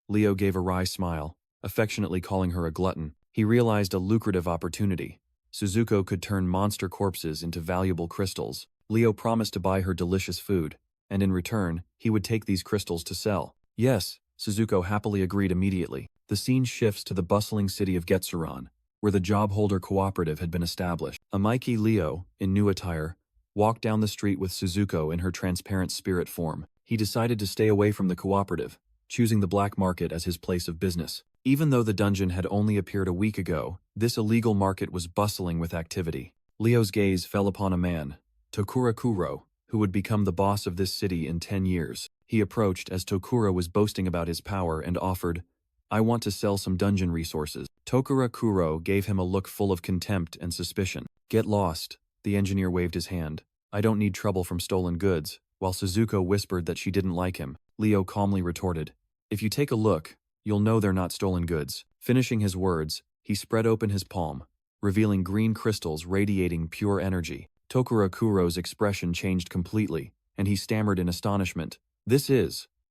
A: Leo gave a wry smile, affectionately calling her a glutton. He realized a lucrative opportunity. Suzuko could turn monster corpses into valuable crystals. Leo promised to buy her delicious food, and in return, he would take these crystals to sell. Yes, Suzuko happily agreed immediately. The scene shifts to the bustling city of Getsuran, where the job holder cooperative had been established. Amike Leo, in new attire, walked down the street with Suzuko in her transparent spirit form. He decided to stay away from the cooperative, choosing the black market as his place of business. Even though the dungeon had only appeared a week ago, this illegal market was bustling with activity. Leo's gaze fell upon a man, Tokura Kuro, who would become the boss of this city in 10 years. He approached as Tokura was boasting about his power and offered, I want to sell some dungeon resources. Tokura Kuro gave him a look full of contempt and suspicion. Get lost. The engineer waved his hand. I don't need trouble from stolen goods. While Suzuko whispered that she didn't like him, Leo calmly retorted, if you take a look, you'll know they're not stolen goods. Finishing his words, he spread open his palm, revealing green crystals radiating pure energy. Tokura Kuro's expression changed completely, and he stammered in astonishment.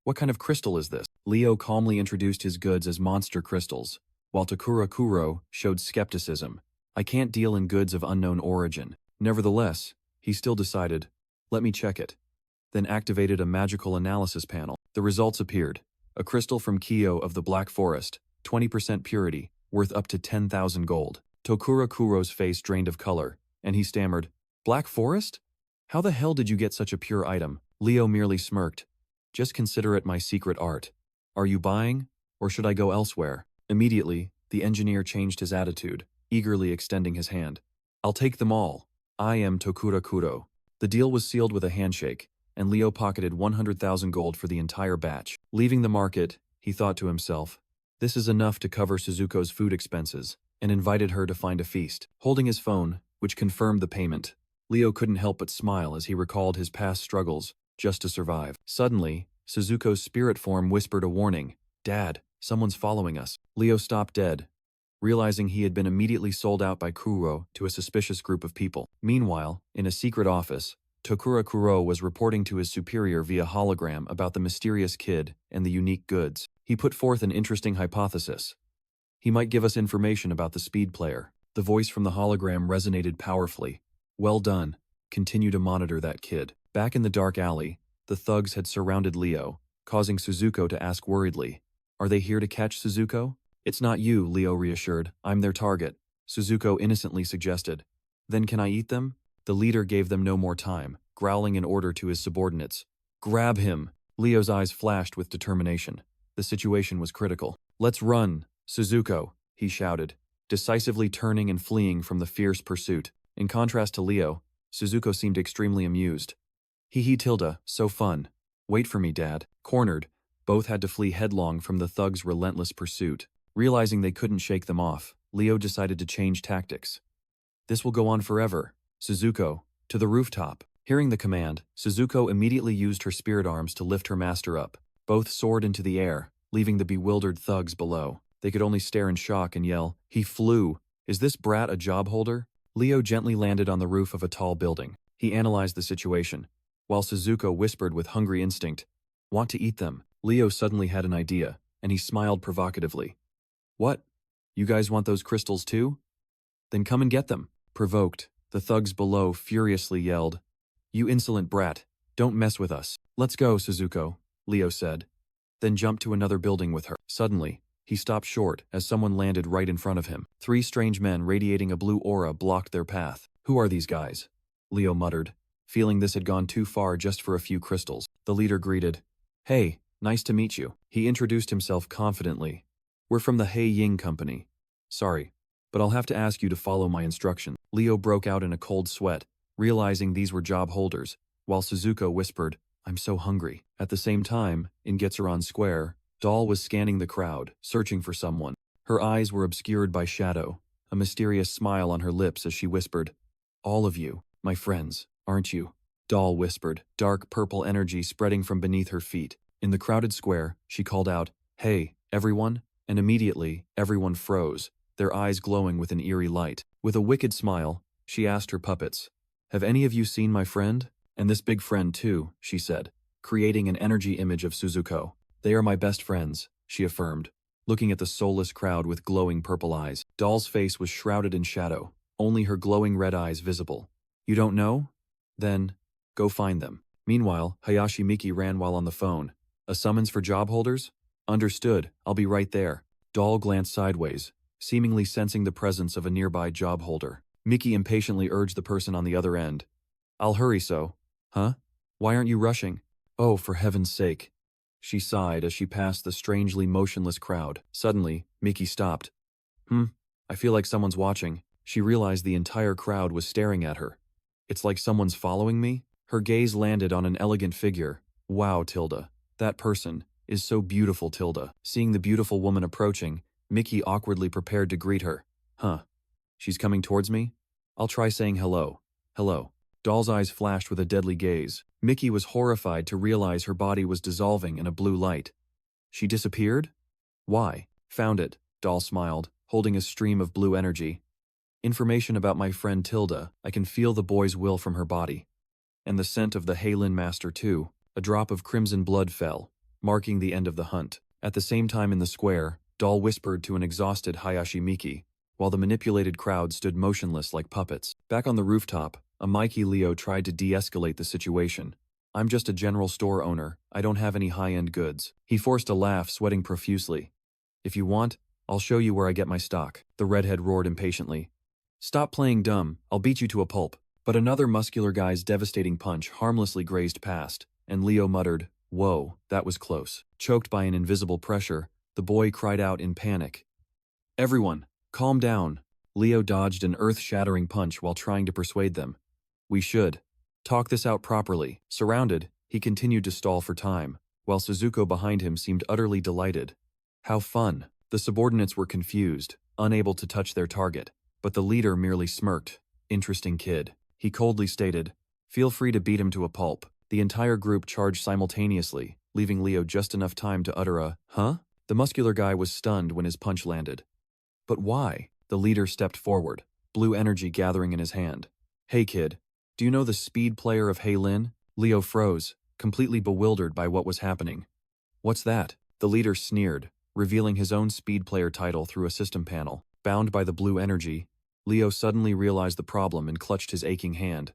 A: What kind of crystal is this? Leo calmly introduced his goods as monster crystals, while Tokura Kuro showed skepticism. I can't deal in goods of unknown origin. Nevertheless, he still decided, let me check it. Then activated a magical analysis panel. The results appeared. A crystal from Kyo of the Black Forest, 20% purity, worth up to 10,000 gold. Tokura Kuro's face drained of color, and he stammered, Black Forest? How the hell did you get such a pure item? Leo merely smirked. Just consider it my secret art. Are you buying, or should I go elsewhere? Immediately, the engineer changed his attitude, eagerly extending his hand. I'll take them all. I am Tokura Kuro. The deal was sealed with a handshake, and Leo pocketed 100,000 gold for the entire batch. Leaving the market, he thought to himself, This is enough to cover Suzuko's food expenses, and invited her to find a feast. Holding his phone, which confirmed the payment, Leo couldn't help but smile as he recalled his past struggles just to survive. Suddenly, Suzuko's spirit form whispered a warning. "Dad, someone's following us." Leo stopped dead, realizing he had been immediately sold out by Kuro to a suspicious group of people. Meanwhile, in a secret office, Tokura Kuro was reporting to his superior via hologram about the mysterious kid and the unique goods. He put forth an interesting hypothesis. He might give us information about the speed player. The voice from the hologram resonated powerfully. "Well done. Continue to monitor that kid." Back in the dark alley, the thugs had surrounded Leo, causing Suzuko to ask worriedly, "Are they here to catch Suzuko?" "It's not you," Leo reassured. "I'm their target," Suzuko innocently suggested. "Then can I eat them?" The leader gave them no more time, growling an order to his subordinates. "Grab him!" Leo's eyes flashed with determination. The situation was critical. "Let's run, Suzuko," he shouted, decisively turning and fleeing from the fierce pursuit. In contrast to Leo, Suzuko seemed extremely amused. "Hee hee Tilda, so fun. Wait for me, Dad." Cornered, both had to flee headlong from the thugs' relentless pursuit. Realizing they couldn't shake them off, Leo decided to change tactics. "This will go on forever. Suzuko, to the rooftop." Hearing the command, Suzuko immediately used her spirit arms to lift her master up. Both soared into the air, leaving the bewildered thugs below. They could only stare in shock and yell, "He flew! Is this brat a job holder?" Leo gently landed on the roof of a tall building. He analyzed the situation, while Suzuko whispered with hungry instinct, "Want to eat them?" Leo suddenly had an idea, and he smiled provocatively. "What? You guys want those crystals too? Then come and get them." Provoked, the thugs below furiously yelled, "You insolent brat, don't mess with us." "Let's go, Suzuko," Leo said, then jumped to another building with her. Suddenly, he stopped short as someone landed right in front of him. Three strange men radiating a blue aura blocked their path. "Who are these guys?" Leo muttered, feeling this had gone too far just for a few crystals. The leader greeted, "Hey, nice to meet you." He introduced himself confidently. "We're from the Hei Ying Company. Sorry, but I'll have to ask you to follow my instructions." Leo broke out in a cold sweat, realizing these were job holders, while Suzuko whispered, "I'm so hungry." At the same time, in Getsuran Square, Doll was scanning the crowd, searching for someone. Her eyes were obscured by shadow, a mysterious smile on her lips as she whispered, "All of you, my friends, aren't you?" Doll whispered, dark purple energy spreading from beneath her feet. In the crowded square, she called out, "Hey, everyone," and immediately, everyone froze, their eyes glowing with an eerie light. With a wicked smile, she asked her puppets, "Have any of you seen my friend?" "And this big friend too," she said, creating an energy image of Suzuko. "They are my best friends," she affirmed, looking at the soulless crowd with glowing purple eyes. Doll's face was shrouded in shadow, only her glowing red eyes visible. "You don't know? Then, go find them." Meanwhile, Hayashi Miki ran while on the phone. "A summons for job holders? Understood, I'll be right there." Doll glanced sideways, seemingly sensing the presence of a nearby job holder. Miki impatiently urged the person on the other end, "I'll hurry so." "Huh? Why aren't you rushing?" "Oh, for heaven's sake." She sighed as she passed the strangely motionless crowd. Suddenly, Miki stopped. I feel like someone's watching." She realized the entire crowd was staring at her. "It's like someone's following me?" Her gaze landed on an elegant figure. "Wow, Tilda. That person is so beautiful, Tilda." Seeing the beautiful woman approaching, Miki awkwardly prepared to greet her. "Huh. She's coming towards me? I'll try saying hello." "Hello." Doll's eyes flashed with a deadly gaze. Miki was horrified to realize her body was dissolving in a blue light. She disappeared? Why? "Found it," Doll smiled, holding a stream of blue energy. "Information about my friend Tilda. I can feel the boy's will from her body. And the scent of the Heilin Master too." A drop of crimson blood fell, marking the end of the hunt. At the same time in the square, Doll whispered to an exhausted Hayashi Miki, while the manipulated crowd stood motionless like puppets. Back on the rooftop, a Mikey Leo tried to de-escalate the situation. "I'm just a general store owner. I don't have any high-end goods." He forced a laugh, sweating profusely. "If you want, I'll show you where I get my stock." The redhead roared impatiently. "Stop playing dumb. I'll beat you to a pulp." But another muscular guy's devastating punch harmlessly grazed past, and Leo muttered, "Whoa, that was close." Choked by an invisible pressure, the boy cried out in panic. "Everyone, calm down." Leo dodged an earth-shattering punch while trying to persuade them. "We should talk this out properly." Surrounded, he continued to stall for time, while Suzuko behind him seemed utterly delighted. "How fun." The subordinates were confused, unable to touch their target, but the leader merely smirked. Interesting kid. He coldly stated, "Feel free to beat him to a pulp." The entire group charged simultaneously, leaving Leo just enough time to utter a, "Huh?" The muscular guy was stunned when his punch landed. "But why?" The leader stepped forward, blue energy gathering in his hand. "Hey kid, do you know the speed player of Hey Lin?" Leo froze, completely bewildered by what was happening. "What's that?" The leader sneered, revealing his own speed player title through a system panel. Bound by the blue energy, Leo suddenly realized the problem and clutched his aching hand.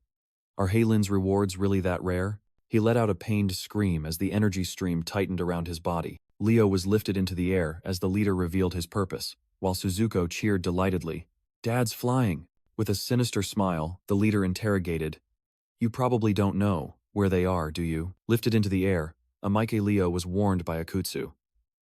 A: Are Haylin's rewards really that rare? He let out a pained scream as the energy stream tightened around his body. Leo was lifted into the air as the leader revealed his purpose, while Suzuko cheered delightedly. "Dad's flying!" With a sinister smile, the leader interrogated, "You probably don't know where they are, do you?" Lifted into the air, Amike Leo was warned by Akutsu.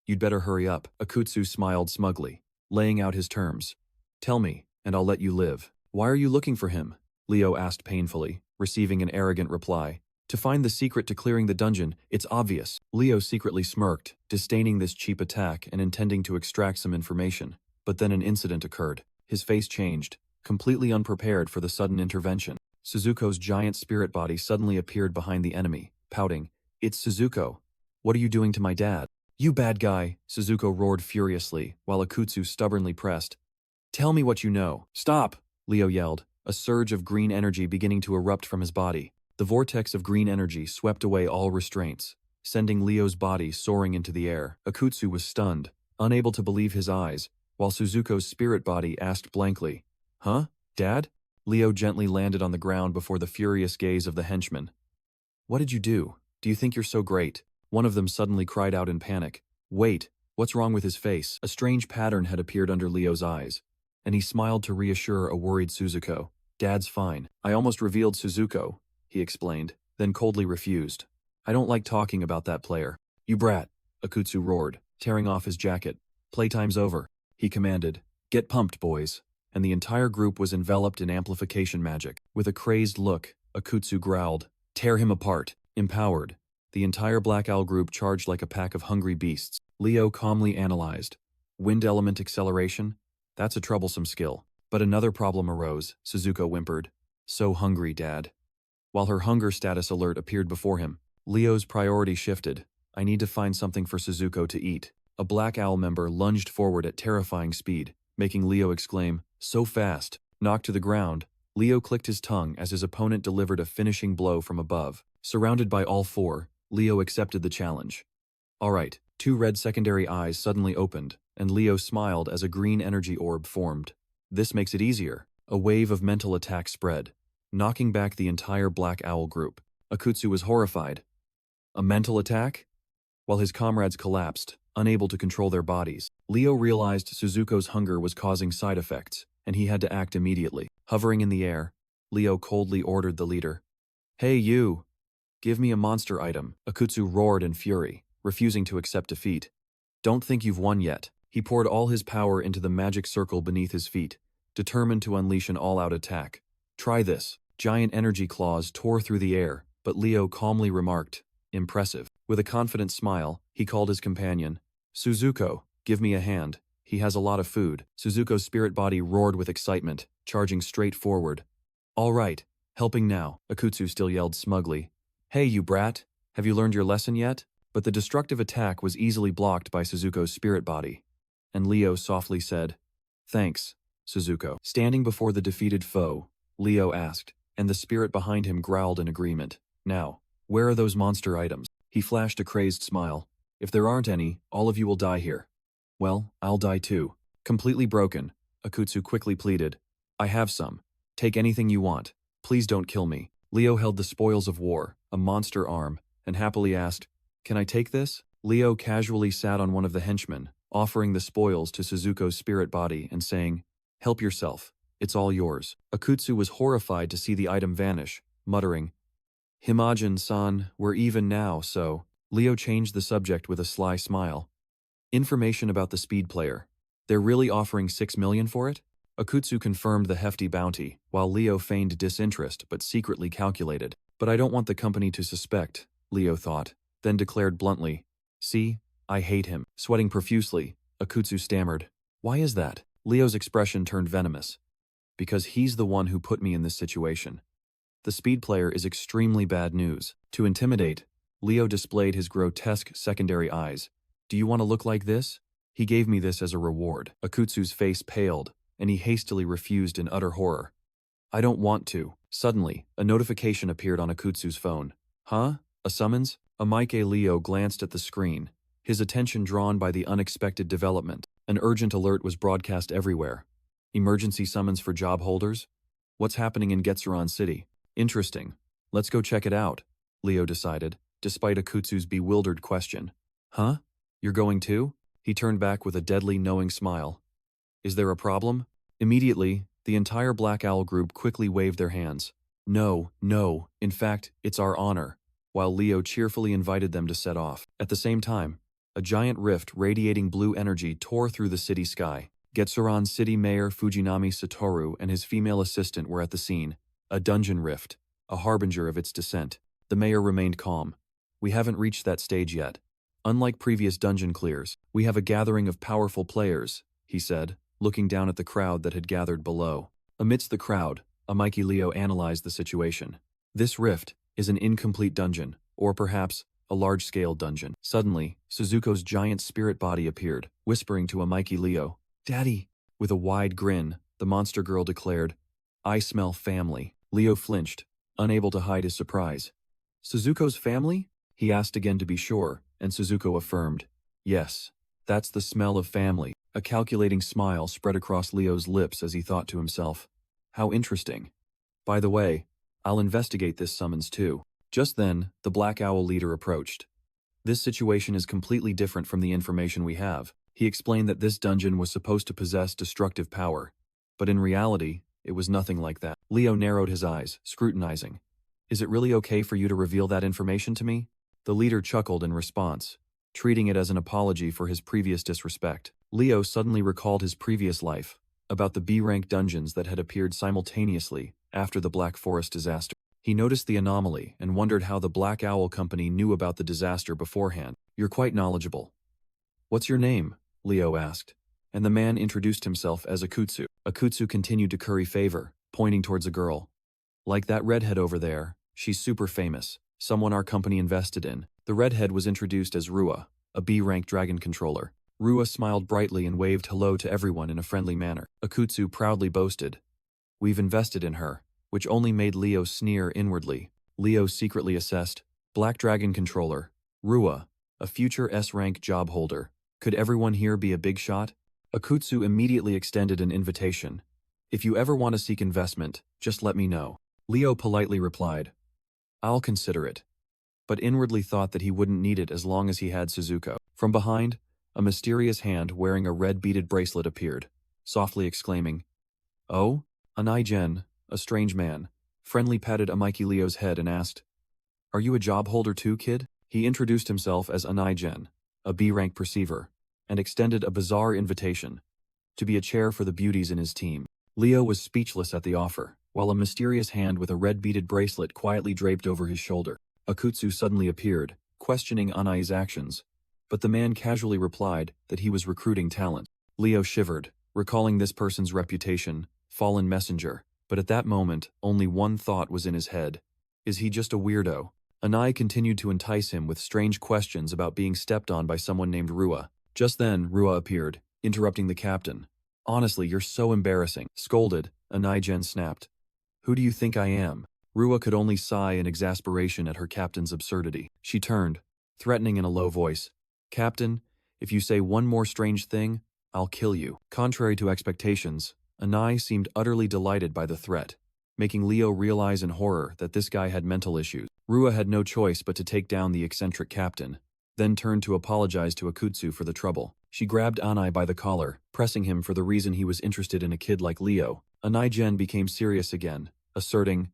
A: "You'd better hurry up." Akutsu smiled smugly, laying out his terms. "Tell me, and I'll let you live." "Why are you looking for him?" Leo asked painfully, receiving an arrogant reply. "To find the secret to clearing the dungeon, it's obvious." Leo secretly smirked, disdaining this cheap attack and intending to extract some information. But then an incident occurred. His face changed, completely unprepared for the sudden intervention. Suzuko's giant spirit body suddenly appeared behind the enemy, pouting, "It's Suzuko. What are you doing to my dad?" "You bad guy," Suzuko roared furiously, while Akutsu stubbornly pressed. "Tell me what you know." "Stop!" Leo yelled, a surge of green energy beginning to erupt from his body. The vortex of green energy swept away all restraints, sending Leo's body soaring into the air. Akutsu was stunned, unable to believe his eyes, while Suzuko's spirit body asked blankly, "Huh? Dad?" Leo gently landed on the ground before the furious gaze of the henchman. "What did you do? Do you think you're so great?" One of them suddenly cried out in panic. "Wait, what's wrong with his face?" A strange pattern had appeared under Leo's eyes, and he smiled to reassure a worried Suzuko. "Dad's fine. I almost revealed Suzuko," he explained, then coldly refused. "I don't like talking about that player." "You brat," Akutsu roared, tearing off his jacket. "Playtime's over," he commanded. "Get pumped, boys." And the entire group was enveloped in amplification magic. With a crazed look, Akutsu growled, "Tear him apart." Empowered, the entire Black Owl group charged like a pack of hungry beasts. Leo calmly analyzed. Wind element acceleration? That's a troublesome skill. But another problem arose, Suzuko whimpered. "So hungry, Dad." While her hunger status alert appeared before him, Leo's priority shifted. "I need to find something for Suzuko to eat." A Black Owl member lunged forward at terrifying speed, making Leo exclaim, "So fast!" Knocked to the ground, Leo clicked his tongue as his opponent delivered a finishing blow from above. Surrounded by all four, Leo accepted the challenge. "All right." Two red secondary eyes suddenly opened, and Leo smiled as a green energy orb formed. "This makes it easier." A wave of mental attack spread, knocking back the entire Black Owl group. Akutsu was horrified. A mental attack? While his comrades collapsed, unable to control their bodies, Leo realized Suzuko's hunger was causing side effects, and he had to act immediately. Hovering in the air, Leo coldly ordered the leader, "Hey you! Give me a monster item." Akutsu roared in fury, refusing to accept defeat. "Don't think you've won yet." He poured all his power into the magic circle beneath his feet, determined to unleash an all-out attack. "Try this." Giant energy claws tore through the air, but Leo calmly remarked, "Impressive." With a confident smile, he called his companion, "Suzuko, give me a hand. He has a lot of food." Suzuko's spirit body roared with excitement, charging straight forward. "All right, helping now." Akutsu still yelled smugly, "Hey you brat, have you learned your lesson yet?" But the destructive attack was easily blocked by Suzuko's spirit body, and Leo softly said, "Thanks, Suzuko." Standing before the defeated foe, Leo asked, and the spirit behind him growled in agreement. "Now, where are those monster items?" He flashed a crazed smile. "If there aren't any, all of you will die here." "Well, I'll die too." Completely broken, Akutsu quickly pleaded, "I have some. Take anything you want. Please don't kill me." Leo held the spoils of war, a monster arm, and happily asked, "Can I take this?" Leo casually sat on one of the henchmen, offering the spoils to Suzuko's spirit body and saying, "Help yourself. It's all yours." Akutsu was horrified to see the item vanish, muttering, "Himajin-san, we're even now, so." Leo changed the subject with a sly smile. "Information about the speed player. They're really offering 6 million for it?" Akutsu confirmed the hefty bounty, while Leo feigned disinterest but secretly calculated. "But I don't want the company to suspect," Leo thought, then declared bluntly, "See, I hate him." Sweating profusely, Akutsu stammered. Why is that? Leo's expression turned venomous. Because he's the one who put me in this situation. The speed player is extremely bad news. To intimidate, Leo displayed his grotesque secondary eyes. Do you want to look like this? He gave me this as a reward. Akutsu's face paled, and he hastily refused in utter horror. I don't want to. Suddenly, a notification appeared on Akutsu's phone. Huh? A summons? Leo glanced at the screen, his attention drawn by the unexpected development. An urgent alert was broadcast everywhere. Emergency summons for job holders? What's happening in Getsuran City? Interesting. Let's go check it out, Leo decided, despite Akutsu's bewildered question. Huh? You're going too? He turned back with a deadly knowing smile. Is there a problem? Immediately, the entire Black Owl group quickly waved their hands. No, in fact, it's our honor, while Leo cheerfully invited them to set off. At the same time, a giant rift radiating blue energy tore through the city sky. Getsuran City Mayor Fujinami Satoru and his female assistant were at the scene. A dungeon rift, a harbinger of its descent. The mayor remained calm. We haven't reached that stage yet. Unlike previous dungeon clears, we have a gathering of powerful players, he said, looking down at the crowd that had gathered below. Amidst the crowd, Leo analyzed the situation. This rift is an incomplete dungeon, or perhaps a large-scale dungeon. Suddenly, Suzuko's giant spirit body appeared, whispering to Leo, Daddy! With a wide grin, the monster girl declared, I smell family. Leo flinched, unable to hide his surprise. Suzuko's family? He asked again to be sure, and Suzuko affirmed. Yes, that's the smell of family. A calculating smile spread across Leo's lips as he thought to himself. How interesting. By the way, I'll investigate this summons too. Just then, the Black Owl leader approached. This situation is completely different from the information we have. He explained that this dungeon was supposed to possess destructive power, but in reality, it was nothing like that. Leo narrowed his eyes, scrutinizing. Is it really okay for you to reveal that information to me? The leader chuckled in response, treating it as an apology for his previous disrespect. Leo suddenly recalled his previous life, about the B-rank dungeons that had appeared simultaneously after the Black Forest disaster. He noticed the anomaly and wondered how the Black Owl Company knew about the disaster beforehand. You're quite knowledgeable. What's your name? Leo asked, and the man introduced himself as Akutsu. Akutsu continued to curry favor, pointing towards a girl. Like that redhead over there, she's super famous, someone our company invested in. The redhead was introduced as Rua, a B-rank dragon controller. Rua smiled brightly and waved hello to everyone in a friendly manner. Akutsu proudly boasted, We've invested in her, which only made Leo sneer inwardly. Leo secretly assessed, Black Dragon Controller, Rua, a future S-rank job holder. Could everyone here be a big shot? Akutsu immediately extended an invitation. If you ever want to seek investment, just let me know. Leo politely replied, I'll consider it. But inwardly thought that he wouldn't need it as long as he had Suzuko. From behind, a mysterious hand wearing a red beaded bracelet appeared, softly exclaiming, Oh? Anai-gen, a strange man, friendly patted Leo's head and asked, Are you a job holder too, kid? He introduced himself as Anai-gen, a B-rank perceiver, and extended a bizarre invitation, to be a chair for the beauties in his team. Leo was speechless at the offer, while a mysterious hand with a red beaded bracelet quietly draped over his shoulder. Akutsu suddenly appeared, questioning Anai's actions, but the man casually replied that he was recruiting talent. Leo shivered, recalling this person's reputation, fallen messenger, but at that moment, only one thought was in his head. Is he just a weirdo? Anai continued to entice him with strange questions about being stepped on by someone named Rua. Just then, Rua appeared, interrupting the captain. Honestly, you're so embarrassing. Scolded, Anai-gen snapped. Who do you think I am? Rua could only sigh in exasperation at her captain's absurdity. She turned, threatening in a low voice. Captain, if you say one more strange thing, I'll kill you. Contrary to expectations, Anai seemed utterly delighted by the threat, making Leo realize in horror that this guy had mental issues. Rua had no choice but to take down the eccentric captain, then turned to apologize to Akutsu for the trouble. She grabbed Anai by the collar, pressing him for the reason he was interested in a kid like Leo. Anai-gen became serious again, asserting,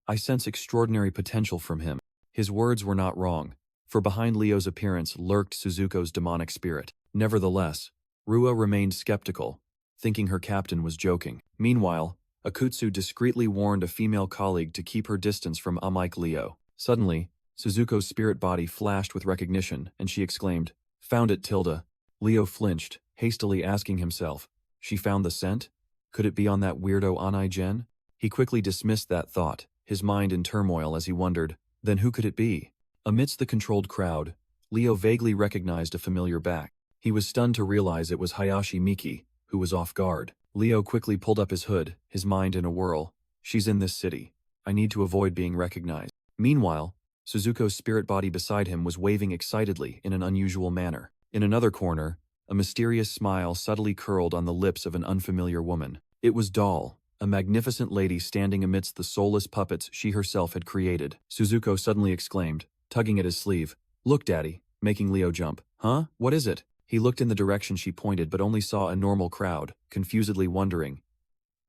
A: I sense extraordinary potential from him. His words were not wrong, for behind Leo's appearance lurked Suzuko's demonic spirit. Nevertheless, Rua remained skeptical, thinking her captain was joking. Meanwhile, Akutsu discreetly warned a female colleague to keep her distance from Leo. Suddenly, Suzuko's spirit body flashed with recognition, and she exclaimed, Found it, Tilda. Leo flinched, hastily asking himself, she found the scent? Could it be on that weirdo Anai-gen? He quickly dismissed that thought, his mind in turmoil as he wondered, then who could it be? Amidst the controlled crowd, Leo vaguely recognized a familiar back. He was stunned to realize it was Hayashi Miki, who was off guard. Leo quickly pulled up his hood, his mind in a whirl. She's in this city. I need to avoid being recognized. Meanwhile, Suzuko's spirit body beside him was waving excitedly in an unusual manner. In another corner, a mysterious smile subtly curled on the lips of an unfamiliar woman. It was Doll, a magnificent lady standing amidst the soulless puppets she herself had created. Suzuko suddenly exclaimed, tugging at his sleeve, "Look, Daddy," making Leo jump. "Huh? What is it?" He looked in the direction she pointed but only saw a normal crowd, confusedly wondering.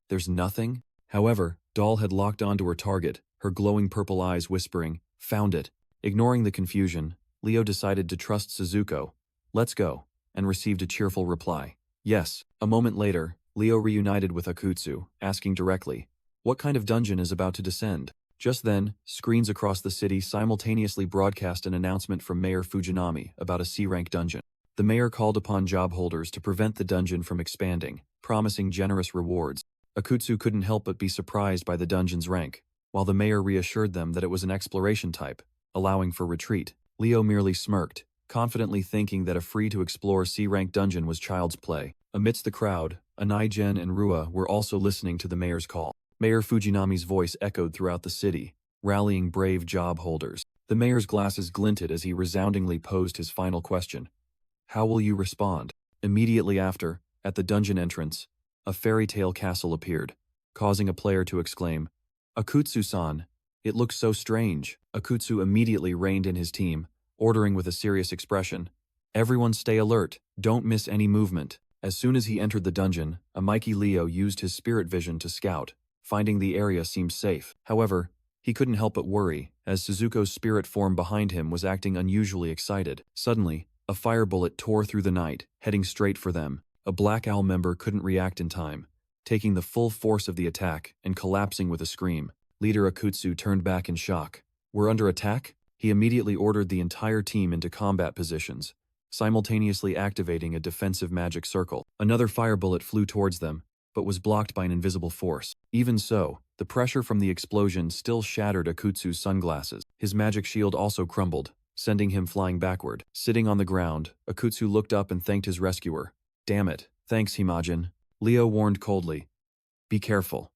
A: There's nothing? However, Doll had locked onto her target, her glowing purple eyes whispering, "Found it." Ignoring the confusion, Leo decided to trust Suzuko. "Let's go," and received a cheerful reply. "Yes." A moment later, Leo reunited with Akutsu, asking directly, "What kind of dungeon is about to descend?" Just then, screens across the city simultaneously broadcast an announcement from Mayor Fujinami about a C-rank dungeon. The mayor called upon job holders to prevent the dungeon from expanding, promising generous rewards. Akutsu couldn't help but be surprised by the dungeon's rank, while the mayor reassured them that it was an exploration type, allowing for retreat. Leo merely smirked, confidently thinking that a free-to-explore C-rank dungeon was child's play. Amidst the crowd, Anai-gen and Rua were also listening to the mayor's call. Mayor Fujinami's voice echoed throughout the city, rallying brave job holders. The mayor's glasses glinted as he resoundingly posed his final question. "How will you respond?" Immediately after, at the dungeon entrance, a fairy tale castle appeared, causing a player to exclaim, "Akutsu-san, it looks so strange." Akutsu immediately reined in his team, ordering with a serious expression, "Everyone stay alert, don't miss any movement." As soon as he entered the dungeon, Amaiki Leo used his spirit vision to scout, finding the area seemed safe. However, he couldn't help but worry, as Suzuko's spirit form behind him was acting unusually excited. Suddenly, a fire bullet tore through the night, heading straight for them. A Black Owl member couldn't react in time, taking the full force of the attack and collapsing with a scream. Leader Akutsu turned back in shock. "We're under attack?" He immediately ordered the entire team into combat positions, simultaneously activating a defensive magic circle. Another fire bullet flew towards them, but was blocked by an invisible force. Even so, the pressure from the explosion still shattered Akutsu's sunglasses. His magic shield also crumbled, sending him flying backward. Sitting on the ground, Akutsu looked up and thanked his rescuer. "Damn it, thanks Himajin." Leo warned coldly, "Be careful.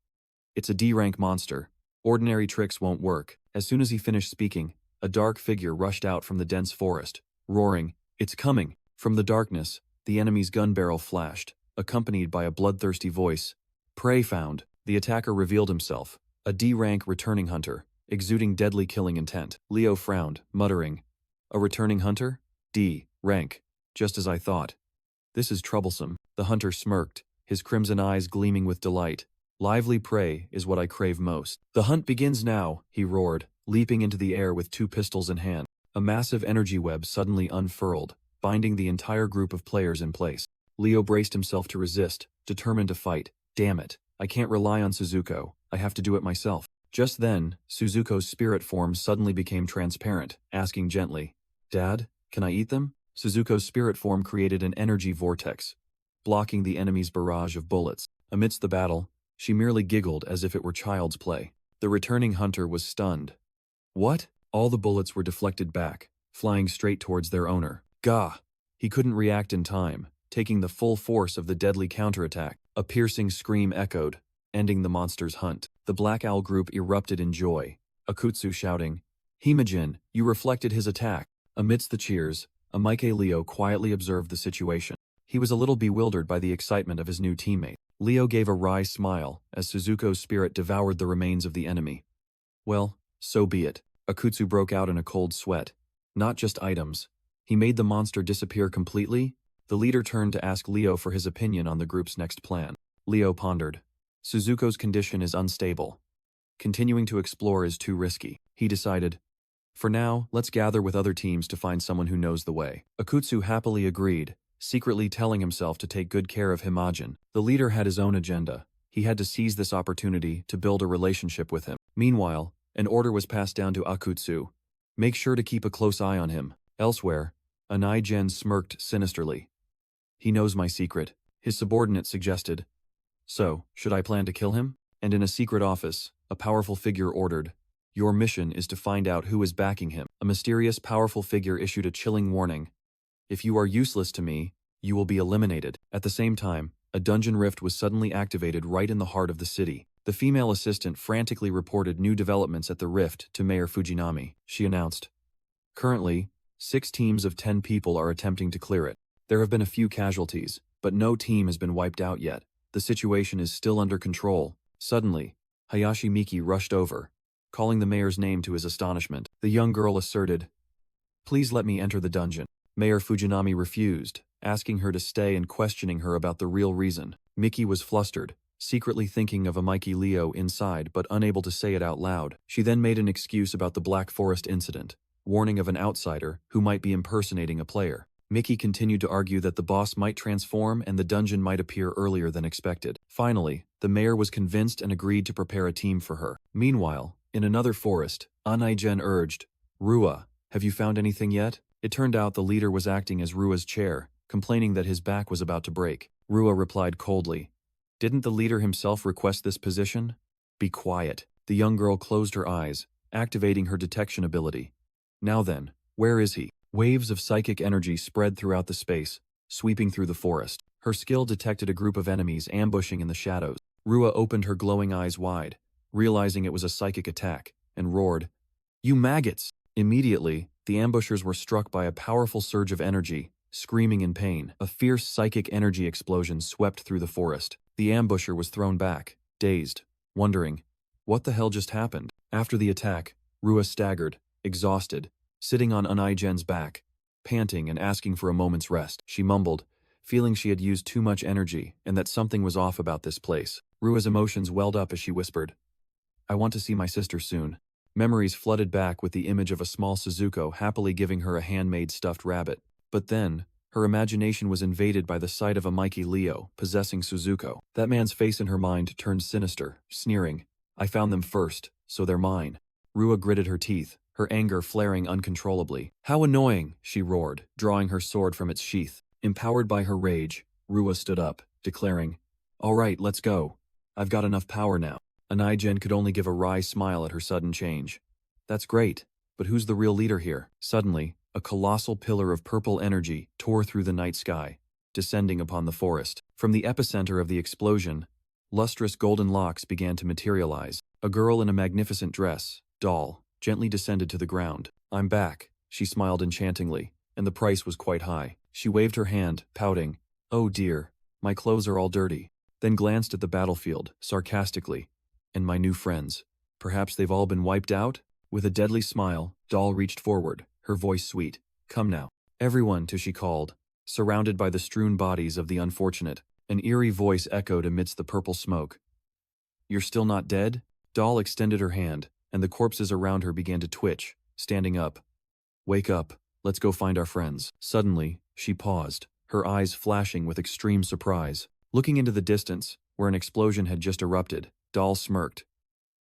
A: It's a D-rank monster. Ordinary tricks won't work." As soon as he finished speaking, a dark figure rushed out from the dense forest, roaring, "It's coming!" From the darkness, the enemy's gun barrel flashed, accompanied by a bloodthirsty voice. "Prey found." The attacker revealed himself, a D-rank returning hunter, exuding deadly killing intent. Leo frowned, muttering, "A returning hunter? D-rank. Just as I thought. This is troublesome." The hunter smirked, his crimson eyes gleaming with delight. "Lively prey is what I crave most." "The hunt begins now," he roared, leaping into the air with two pistols in hand. A massive energy web suddenly unfurled, binding the entire group of players in place. Leo braced himself to resist, determined to fight. "Damn it, I can't rely on Suzuko, I have to do it myself." Just then, Suzuko's spirit form suddenly became transparent, asking gently, "Dad, can I eat them?" Suzuko's spirit form created an energy vortex, blocking the enemy's barrage of bullets. Amidst the battle, she merely giggled as if it were child's play. The returning hunter was stunned. "What?" All the bullets were deflected back, flying straight towards their owner. Gah! He couldn't react in time, taking the full force of the deadly counterattack. A piercing scream echoed, ending the monster's hunt. The Black Owl group erupted in joy, Akutsu shouting, "Himajin, you reflected his attack." Amidst the cheers, Amaike Leo quietly observed the situation. He was a little bewildered by the excitement of his new teammate. Leo gave a wry smile as Suzuko's spirit devoured the remains of the enemy. "Well, so be it." Akutsu broke out in a cold sweat. "Not just items. He made the monster disappear completely?" The leader turned to ask Leo for his opinion on the group's next plan. Leo pondered. Suzuko's condition is unstable. Continuing to explore is too risky. He decided, "For now, let's gather with other teams to find someone who knows the way." Akutsu happily agreed, secretly telling himself to take good care of Himajin. The leader had his own agenda. He had to seize this opportunity to build a relationship with him. Meanwhile, an order was passed down to Akutsu. "Make sure to keep a close eye on him." Elsewhere, Anai-gen smirked sinisterly. He knows my secret. His subordinate suggested. So, should I plan to kill him? And in a secret office, a powerful figure ordered, your mission is to find out who is backing him. A mysterious, powerful figure issued a chilling warning. If you are useless to me, you will be eliminated. At the same time, a dungeon rift was suddenly activated right in the heart of the city. The female assistant frantically reported new developments at the rift to Mayor Fujinami. She announced, currently, 6 teams of 10 people are attempting to clear it. There have been a few casualties, but no team has been wiped out yet. The situation is still under control. Suddenly, Hayashi Miki rushed over, calling the mayor's name to his astonishment. The young girl asserted, please let me enter the dungeon. Mayor Fujinami refused, asking her to stay and questioning her about the real reason. Miki was flustered, secretly thinking of a Mikey Leo inside but unable to say it out loud. She then made an excuse about the Black Forest incident, warning of an outsider who might be impersonating a player. Miki continued to argue that the boss might transform and the dungeon might appear earlier than expected. Finally, the mayor was convinced and agreed to prepare a team for her. Meanwhile, in another forest, Anaijen urged, Rua, have you found anything yet? It turned out the leader was acting as Rua's chair, complaining that his back was about to break. Rua replied coldly, didn't the leader himself request this position? Be quiet. The young girl closed her eyes, activating her detection ability. Now then, where is he? Waves of psychic energy spread throughout the space, sweeping through the forest. Her skill detected a group of enemies ambushing in the shadows. Rua opened her glowing eyes wide, realizing it was a psychic attack, and roared, you maggots! Immediately, the ambushers were struck by a powerful surge of energy, screaming in pain. A fierce psychic energy explosion swept through the forest. The ambusher was thrown back, dazed, wondering, what the hell just happened? After the attack, Rua staggered, exhausted, sitting on Anaijen's back, panting and asking for a moment's rest. She mumbled, feeling she had used too much energy and that something was off about this place. Rua's emotions welled up as she whispered, I want to see my sister soon. Memories flooded back with the image of a small Suzuko happily giving her a handmade stuffed rabbit. But then, her imagination was invaded by the sight of a Mikey Leo possessing Suzuko. That man's face in her mind turned sinister, sneering, I found them first, so they're mine. Rua gritted her teeth, her anger flaring uncontrollably. How annoying, she roared, drawing her sword from its sheath. Empowered by her rage, Rua stood up, declaring, all right, let's go. I've got enough power now. Anaijen could only give a wry smile at her sudden change. That's great, but who's the real leader here? Suddenly, a colossal pillar of purple energy tore through the night sky, descending upon the forest. From the epicenter of the explosion, lustrous golden locks began to materialize. A girl in a magnificent dress, doll, gently descended to the ground. I'm back, she smiled enchantingly, and the price was quite high. She waved her hand, pouting, oh dear, my clothes are all dirty, then glanced at the battlefield, sarcastically, and my new friends. Perhaps they've all been wiped out? With a deadly smile, Doll reached forward, her voice sweet. Come now. Everyone, to she called, surrounded by the strewn bodies of the unfortunate. An eerie voice echoed amidst the purple smoke. You're still not dead? Doll extended her hand, and the corpses around her began to twitch, standing up. Wake up, let's go find our friends. Suddenly, she paused, her eyes flashing with extreme surprise. Looking into the distance, where an explosion had just erupted, Doll smirked.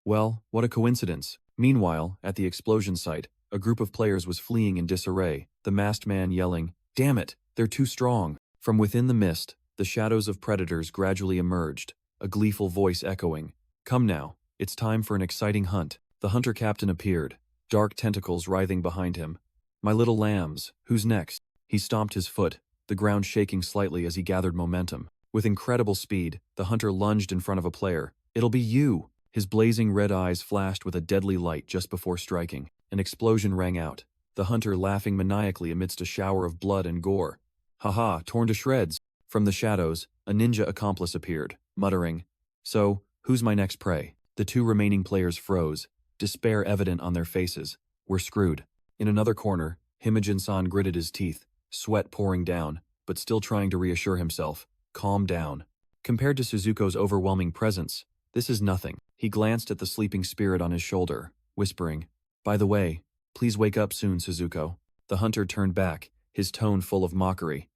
A: Well, what a coincidence. Meanwhile, at the explosion site, a group of players was fleeing in disarray, the masked man yelling, damn it, they're too strong. From within the mist, the shadows of predators gradually emerged, a gleeful voice echoing, come now, it's time for an exciting hunt. The hunter captain appeared, dark tentacles writhing behind him. My little lambs, who's next? He stomped his foot, the ground shaking slightly as he gathered momentum. With incredible speed, the hunter lunged in front of a player. It'll be you! His blazing red eyes flashed with a deadly light just before striking. An explosion rang out, the hunter laughing maniacally amidst a shower of blood and gore. Haha, torn to shreds! From the shadows, a ninja accomplice appeared, muttering, so, who's my next prey? The 2 remaining players froze, despair evident on their faces. We're screwed. In another corner, Himajin-san gritted his teeth, sweat pouring down, but still trying to reassure himself. Calm down. Compared to Suzuko's overwhelming presence, this is nothing. He glanced at the sleeping spirit on his shoulder, whispering, by the way, please wake up soon, Suzuko. The hunter turned back, his tone full of mockery.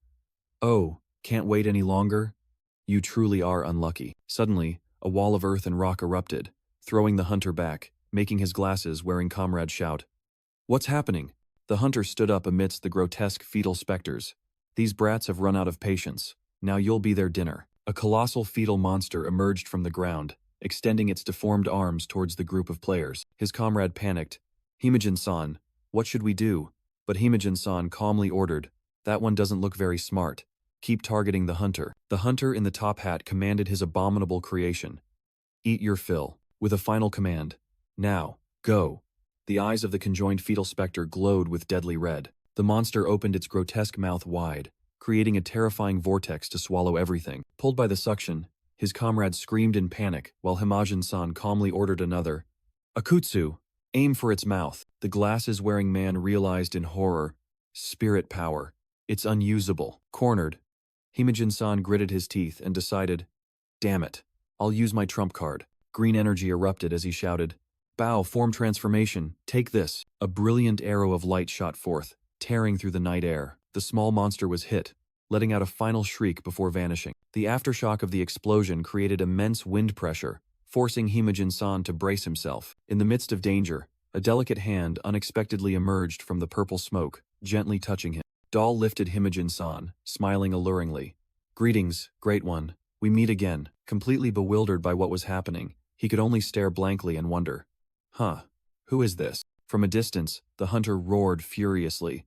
A: Oh, can't wait any longer? You truly are unlucky. Suddenly, a wall of earth and rock erupted, throwing the hunter back, making his glasses-wearing comrade shout, what's happening? The hunter stood up amidst the grotesque fetal specters. These brats have run out of patience. Now you'll be their dinner. A colossal fetal monster emerged from the ground, extending its deformed arms towards the group of players. His comrade panicked. Himajin-san, what should we do? But Himajin-san calmly ordered, that one doesn't look very smart. Keep targeting the hunter. The hunter in the top hat commanded his abominable creation. Eat your fill. With a final command. Now, go. The eyes of the conjoined fetal specter glowed with deadly red. The monster opened its grotesque mouth wide, creating a terrifying vortex to swallow everything. Pulled by the suction, his comrade screamed in panic while Himajin-san calmly ordered another. Akutsu, aim for its mouth. The glasses-wearing man realized in horror. Spirit power. It's unusable. Cornered, Himajin-san gritted his teeth and decided, damn it, I'll use my trump card. Green energy erupted as he shouted, Bow, form transformation, take this. A brilliant arrow of light shot forth, tearing through the night air. The small monster was hit, letting out a final shriek before vanishing. The aftershock of the explosion created immense wind pressure, forcing Himajin-san to brace himself. In the midst of danger, a delicate hand unexpectedly emerged from the purple smoke, gently touching him. Doll lifted Himajin-san, smiling alluringly. Greetings, Great One. We meet again. Completely bewildered by what was happening, he could only stare blankly and wonder. Huh, who is this? From a distance, the hunter roared furiously.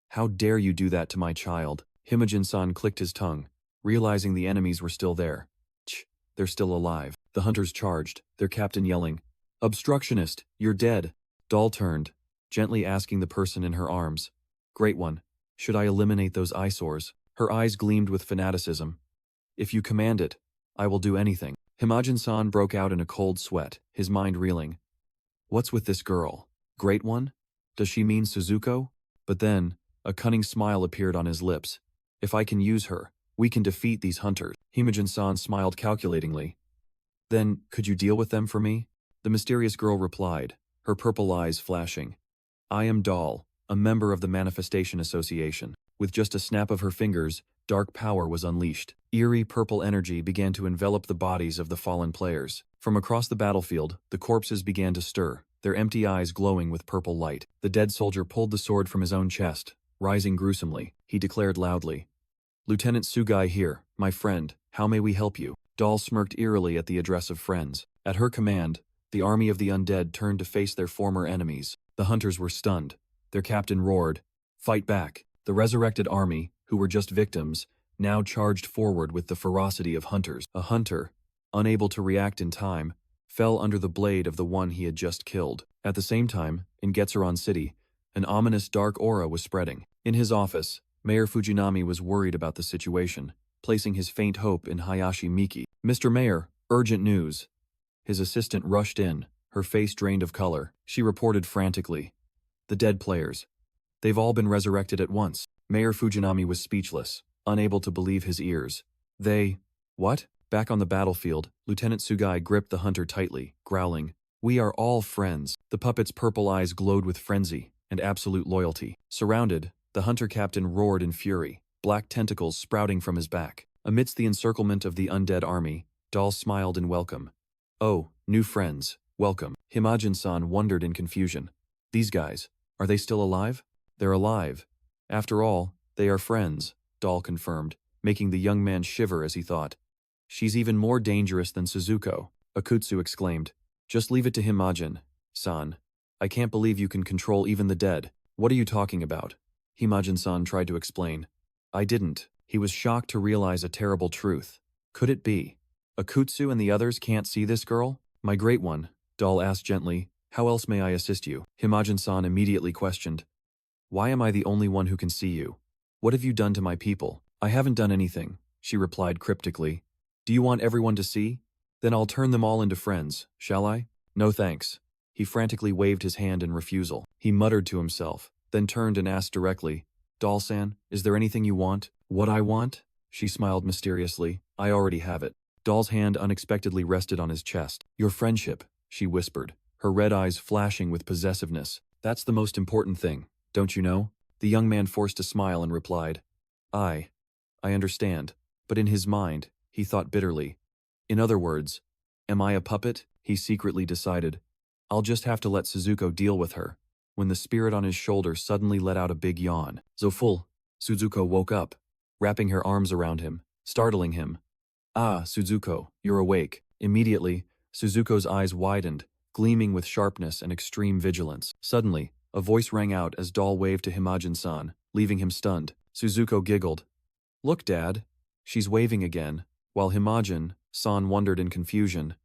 A: How dare you do that to my child? Himajin-san clicked his tongue, realizing the enemies were still there. They're still alive. The hunters charged, their captain yelling, Obstructionist, you're dead. Doll turned, gently asking the person in her arms, Great One, should I eliminate those eyesores? Her eyes gleamed with fanaticism. If you command it, I will do anything. Himajin-san broke out in a cold sweat, his mind reeling. What's with this girl? Great One? Does she mean Suzuko? But then, a cunning smile appeared on his lips. If I can use her, we can defeat these hunters. Himajin-san smiled calculatingly. Then, could you deal with them for me? The mysterious girl replied, her purple eyes flashing. I am Doll, a member of the Manifestation Association. With just a snap of her fingers, dark power was unleashed. Eerie purple energy began to envelop the bodies of the fallen players. From across the battlefield, the corpses began to stir, their empty eyes glowing with purple light. The dead soldier pulled the sword from his own chest, rising gruesomely. He declared loudly, Lieutenant Sugai here, my friend, how may we help you? Doll smirked eerily at the address of friends. At her command, the army of the undead turned to face their former enemies. The hunters were stunned. Their captain roared, Fight back. The resurrected army, who were just victims, now charged forward with the ferocity of hunters. A hunter, unable to react in time, fell under the blade of the one he had just killed. At the same time, in Getsuron City, an ominous dark aura was spreading. In his office, Mayor Fujinami was worried about the situation, placing his faint hope in Hayashi Miki. Mr. Mayor, urgent news. His assistant rushed in, her face drained of color. She reported frantically. The dead players. They've all been resurrected at once. Mayor Fujinami was speechless, unable to believe his ears. What? Back on the battlefield, Lieutenant Sugai gripped the hunter tightly, growling, We are all friends. The puppet's purple eyes glowed with frenzy and absolute loyalty. Surrounded, the hunter captain roared in fury, black tentacles sprouting from his back. Amidst the encirclement of the undead army, Doll smiled in welcome. Oh, new friends, welcome. Himajin-san wondered in confusion. These guys, are they still alive? They're alive. After all, they are friends, Doll confirmed, making the young man shiver as he thought. She's even more dangerous than Suzuko, Akutsu exclaimed. Just leave it to Himajin-san. I can't believe you can control even the dead. What are you talking about? Himajin-san tried to explain. I didn't. He was shocked to realize a terrible truth. Could it be? Akutsu and the others can't see this girl? My Great One, Doll asked gently. How else may I assist you? Himajin-san immediately questioned. Why am I the only one who can see you? What have you done to my people? I haven't done anything, she replied cryptically. Do you want everyone to see? Then I'll turn them all into friends, shall I? No thanks. He frantically waved his hand in refusal. He muttered to himself, then turned and asked directly, Doll-san, is there anything you want? What I want? She smiled mysteriously. I already have it. Doll's hand unexpectedly rested on his chest. Your friendship, she whispered, her red eyes flashing with possessiveness. That's the most important thing, don't you know? The young man forced a smile and replied, I understand. But in his mind, he thought bitterly. In other words, am I a puppet? He secretly decided. I'll just have to let Suzuko deal with her. When the spirit on his shoulder suddenly let out a big yawn. Zoful, Suzuko woke up, wrapping her arms around him, startling him. "Ah, Suzuko, you're awake." Immediately, Suzuko's eyes widened, gleaming with sharpness and extreme vigilance. Suddenly, a voice rang out as Doll waved to Himajin-san, leaving him stunned. Suzuko giggled. "Look, Dad." She's waving again, while Himajin-san wondered in confusion.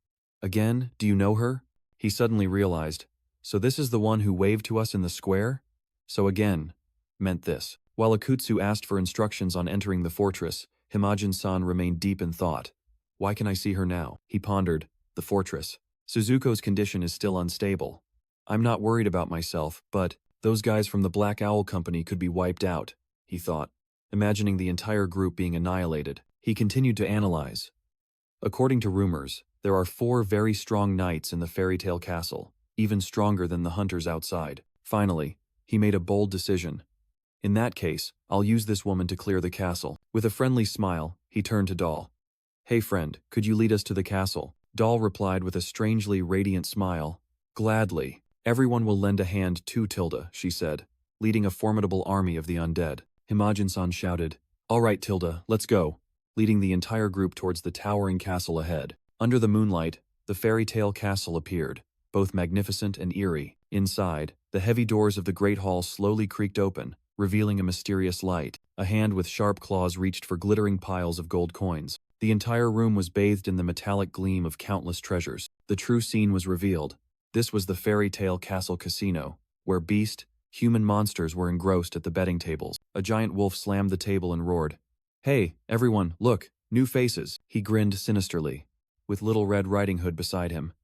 A: "Again, do you know her?" He suddenly realized. So this is the one who waved to us in the square? So again, meant this. While Akutsu asked for instructions on entering the fortress, Himajin-san remained deep in thought. Why can I see her now? He pondered. The fortress. Suzuko's condition is still unstable. I'm not worried about myself, but those guys from the Black Owl Company could be wiped out, he thought, imagining the entire group being annihilated. He continued to analyze. According to rumors, there are 4 very strong knights in the fairy tale castle, even stronger than the hunters outside. Finally, he made a bold decision. In that case, I'll use this woman to clear the castle. With a friendly smile, he turned to Doll. Hey friend, could you lead us to the castle? Doll replied with a strangely radiant smile. Gladly. Everyone will lend a hand too, Tilda, she said, leading a formidable army of the undead. Himajin-san shouted, All right, Tilda, let's go, leading the entire group towards the towering castle ahead. Under the moonlight, the fairy tale castle appeared, both magnificent and eerie. Inside, the heavy doors of the great hall slowly creaked open, revealing a mysterious light. A hand with sharp claws reached for glittering piles of gold coins. The entire room was bathed in the metallic gleam of countless treasures. The true scene was revealed. This was the fairy tale castle casino, where beast, human monsters were engrossed at the betting tables. A giant wolf slammed the table and roared, Hey, everyone, look, new faces. He grinned sinisterly, with Little Red Riding Hood beside him.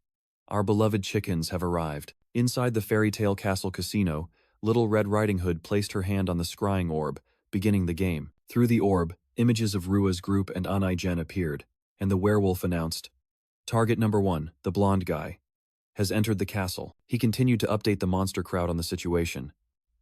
A: Our beloved chickens have arrived. Inside the fairy tale castle casino, Little Red Riding Hood placed her hand on the scrying orb, beginning the game. Through the orb, images of Rua's group and Anai-gen appeared, and the werewolf announced, Target number 1, the blonde guy, has entered the castle. He continued to update the monster crowd on the situation.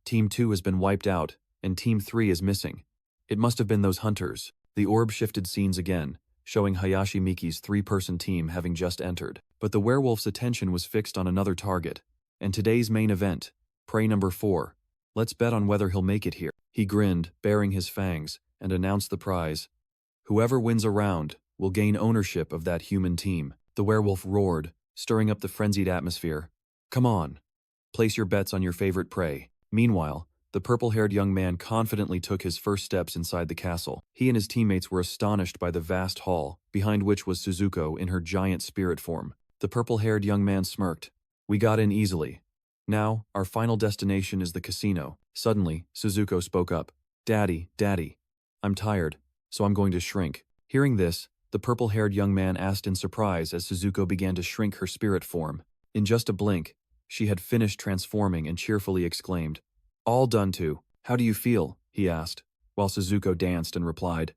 A: Team 2 has been wiped out, and Team 3 is missing. It must have been those hunters. The orb shifted scenes again, showing Hayashi Miki's 3-person team having just entered. But the werewolf's attention was fixed on another target, and today's main event, prey number 4. Let's bet on whether he'll make it here. He grinned, baring his fangs, and announced the prize. Whoever wins a round will gain ownership of that human team. The werewolf roared, stirring up the frenzied atmosphere. Come on, place your bets on your favorite prey. Meanwhile, the purple-haired young man confidently took his first steps inside the castle. He and his teammates were astonished by the vast hall, behind which was Suzuko in her giant spirit form. The purple-haired young man smirked. We got in easily. Now, our final destination is the casino. Suddenly, Suzuko spoke up. Daddy, I'm tired, so I'm going to shrink. Hearing this, the purple-haired young man asked in surprise as Suzuko began to shrink her spirit form. In just a blink, she had finished transforming and cheerfully exclaimed, All done to. How do you feel? He asked, while Suzuko danced and replied,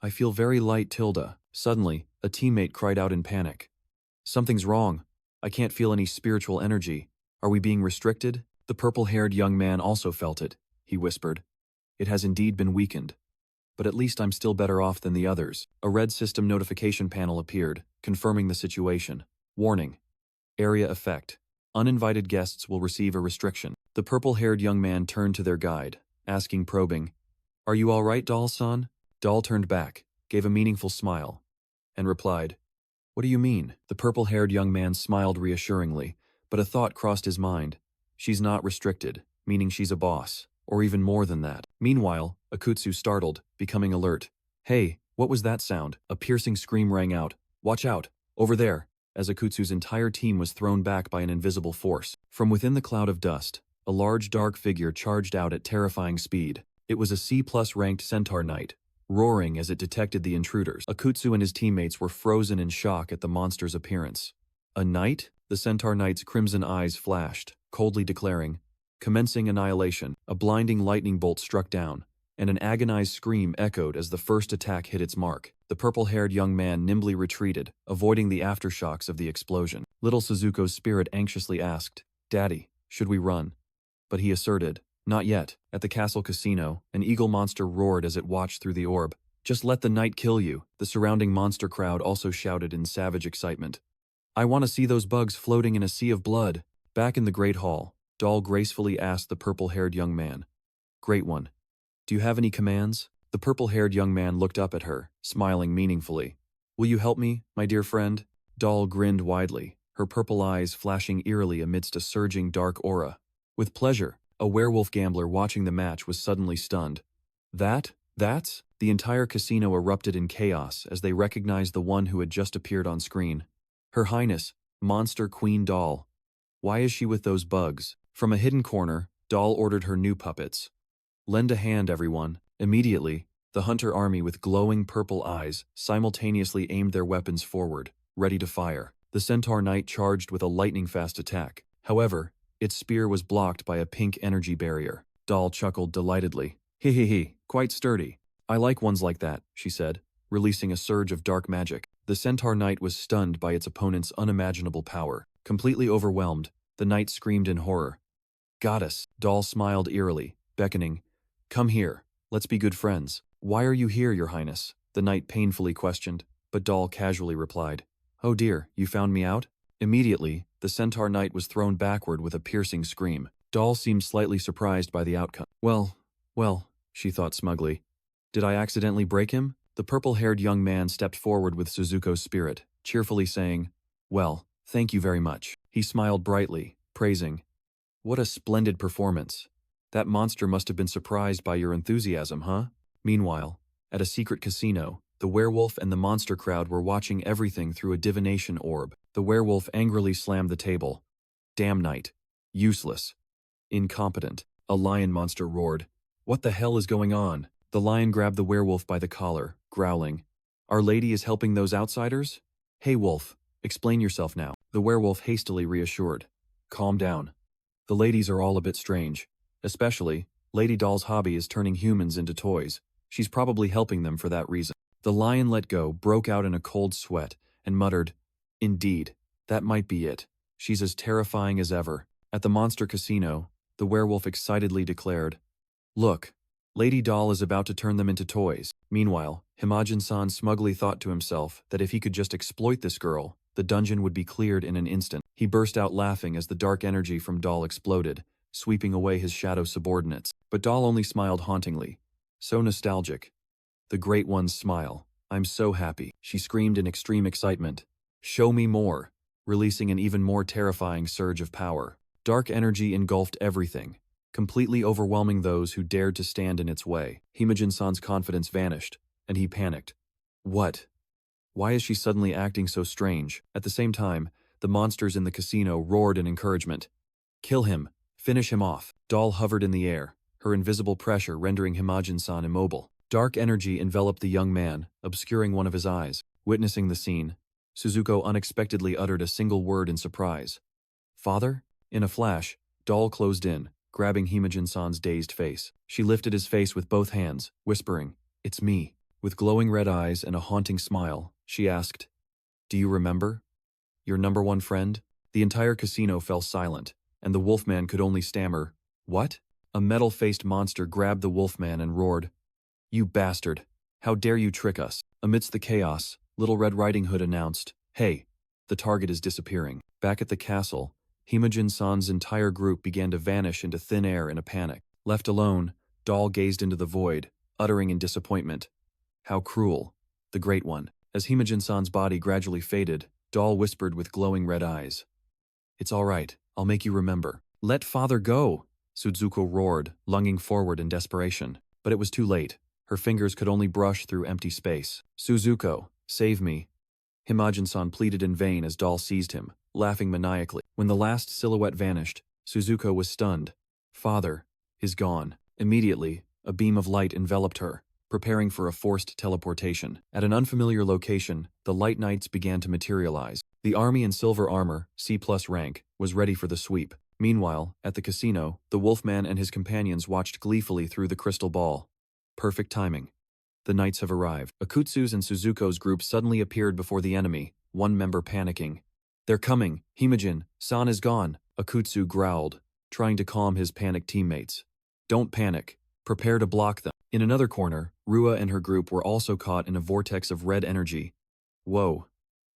A: I feel very light, Tilda. Suddenly, a teammate cried out in panic. Something's wrong. I can't feel any spiritual energy. Are we being restricted? The purple-haired young man also felt it, he whispered. It has indeed been weakened. But at least I'm still better off than the others. A red system notification panel appeared, confirming the situation. Warning. Area effect. Uninvited guests will receive a restriction. The purple-haired young man turned to their guide, asking probing, Are you all right, Doll-san? Doll turned back, gave a meaningful smile, and replied, What do you mean? The purple-haired young man smiled reassuringly, but a thought crossed his mind. She's not restricted, meaning she's a boss, or even more than that. Meanwhile, Akutsu startled, becoming alert. Hey, what was that sound? A piercing scream rang out. Watch out, over there, as Akutsu's entire team was thrown back by an invisible force. From within the cloud of dust, a large dark figure charged out at terrifying speed. It was a C+ ranked centaur knight, roaring as it detected the intruders. Akutsu and his teammates were frozen in shock at the monster's appearance. A knight? The centaur knight's crimson eyes flashed, coldly declaring, Commencing annihilation. A blinding lightning bolt struck down, and an agonized scream echoed as the first attack hit its mark. The purple-haired young man nimbly retreated, avoiding the aftershocks of the explosion. Little Suzuko's spirit anxiously asked, Daddy, should we run? But he asserted, Not yet. At the castle casino, an eagle monster roared as it watched through the orb. Just let the knight kill you. The surrounding monster crowd also shouted in savage excitement. I want to see those bugs floating in a sea of blood. Back in the great hall, Doll gracefully asked the purple-haired young man, Great one. Do you have any commands? The purple-haired young man looked up at her, smiling meaningfully. Will you help me, my dear friend? Doll grinned widely, her purple eyes flashing eerily amidst a surging dark aura. With pleasure, a werewolf gambler watching the match was suddenly stunned. That's? The entire casino erupted in chaos as they recognized the one who had just appeared on screen. Her Highness, Monster Queen Doll. Why is she with those bugs? From a hidden corner, Doll ordered her new puppets. Lend a hand, everyone. Immediately, the hunter army with glowing purple eyes simultaneously aimed their weapons forward, ready to fire. The Centaur Knight charged with a lightning-fast attack. However, its spear was blocked by a pink energy barrier. Doll chuckled delightedly. He, quite sturdy. I like ones like that, she said, releasing a surge of dark magic. The Centaur Knight was stunned by its opponent's unimaginable power. Completely overwhelmed, the knight screamed in horror. Goddess, Doll smiled eerily, beckoning. Come here, let's be good friends. Why are you here, your highness? The knight painfully questioned, but Doll casually replied. Oh dear, you found me out? Immediately, the Centaur Knight was thrown backward with a piercing scream. Doll seemed slightly surprised by the outcome. Well, she thought smugly. Did I accidentally break him? The purple-haired young man stepped forward with Suzuko's spirit, cheerfully saying, Well, thank you very much. He smiled brightly, praising. What a splendid performance. That monster must have been surprised by your enthusiasm, huh? Meanwhile, at a secret casino, the werewolf and the monster crowd were watching everything through a divination orb. The werewolf angrily slammed the table. Damn knight. Useless. Incompetent. A lion monster roared. What the hell is going on? The lion grabbed the werewolf by the collar, growling. Our lady is helping those outsiders? Hey wolf, explain yourself now. The werewolf hastily reassured. Calm down. The ladies are all a bit strange. Especially, Lady Doll's hobby is turning humans into toys. She's probably helping them for that reason. The lion let go, broke out in a cold sweat, and muttered, Indeed, that might be it. She's as terrifying as ever. At the monster casino, the werewolf excitedly declared, Look, Lady Doll is about to turn them into toys. Meanwhile, Himajin-san smugly thought to himself that if he could just exploit this girl, the dungeon would be cleared in an instant. He burst out laughing as the dark energy from Doll exploded, sweeping away his shadow subordinates. But Doll only smiled hauntingly. So nostalgic. The Great One's smile. I'm so happy, she screamed in extreme excitement. Show me more, releasing an even more terrifying surge of power. Dark energy engulfed everything, completely overwhelming those who dared to stand in its way. Himajin-san's confidence vanished, and he panicked. What? Why is she suddenly acting so strange? At the same time, the monsters in the casino roared in encouragement. Kill him. Finish him off. Doll hovered in the air, her invisible pressure rendering Himajin-san immobile. Dark energy enveloped the young man, obscuring one of his eyes. Witnessing the scene, Suzuko unexpectedly uttered a single word in surprise. Father? In a flash, Doll closed in, grabbing Himajin-san's dazed face. She lifted his face with both hands, whispering, It's me. With glowing red eyes and a haunting smile, she asked, Do you remember? Your number one friend? The entire casino fell silent, and the wolfman could only stammer, What? A metal-faced monster grabbed the wolfman and roared, You bastard! How dare you trick us? Amidst the chaos, Little Red Riding Hood announced, Hey, the target is disappearing. Back at the castle, Himajin-san's entire group began to vanish into thin air in a panic. Left alone, Doll gazed into the void, uttering in disappointment, How cruel, the Great One. As Himajin-san's body gradually faded, Doll whispered with glowing red eyes, It's all right, I'll make you remember. Let father go! Suzuko roared, lunging forward in desperation. But it was too late. Her fingers could only brush through empty space. Suzuko, save me. Himajin-san pleaded in vain as Doll seized him, laughing maniacally. When the last silhouette vanished, Suzuko was stunned. Father is gone. Immediately, a beam of light enveloped her, preparing for a forced teleportation. At an unfamiliar location, the Light Knights began to materialize. The army in silver armor, C+ rank, was ready for the sweep. Meanwhile, at the casino, the Wolfman and his companions watched gleefully through the crystal ball. Perfect timing. The knights have arrived. Akutsu's and Suzuko's group suddenly appeared before the enemy, one member panicking. They're coming. Himajin-san is gone. Akutsu growled, trying to calm his panicked teammates. Don't panic. Prepare to block them. In another corner, Rua and her group were also caught in a vortex of red energy. Whoa.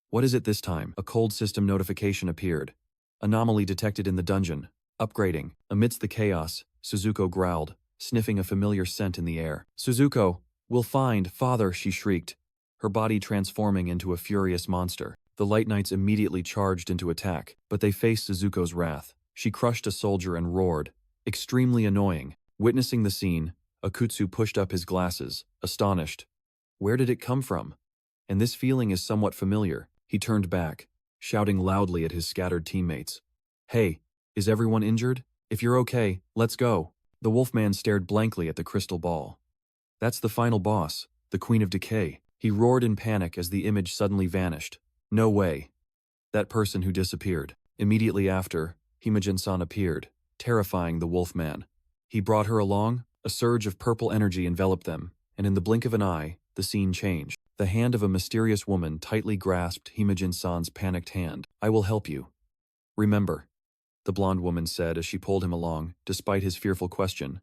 A: What is it this time? A cold system notification appeared. Anomaly detected in the dungeon. Upgrading. Amidst the chaos, Suzuko growled, sniffing a familiar scent in the air. Suzuko, We'll find, father, she shrieked, her body transforming into a furious monster. The Light Knights immediately charged into attack, but they faced Suzuko's wrath. She crushed a soldier and roared. Extremely annoying. Witnessing the scene, Akutsu pushed up his glasses, astonished. Where did it come from? And this feeling is somewhat familiar. He turned back, shouting loudly at his scattered teammates. Hey, is everyone injured? If you're okay, let's go. The Wolfman stared blankly at the crystal ball. That's the final boss, the Queen of Decay. He roared in panic as the image suddenly vanished. No way. That person who disappeared. Immediately after, Himajin-san appeared, terrifying the Wolfman. He brought her along, a surge of purple energy enveloped them, and in the blink of an eye, the scene changed. The hand of a mysterious woman tightly grasped Himajin-san's panicked hand. I will help you. Remember, the blonde woman said as she pulled him along, despite his fearful question.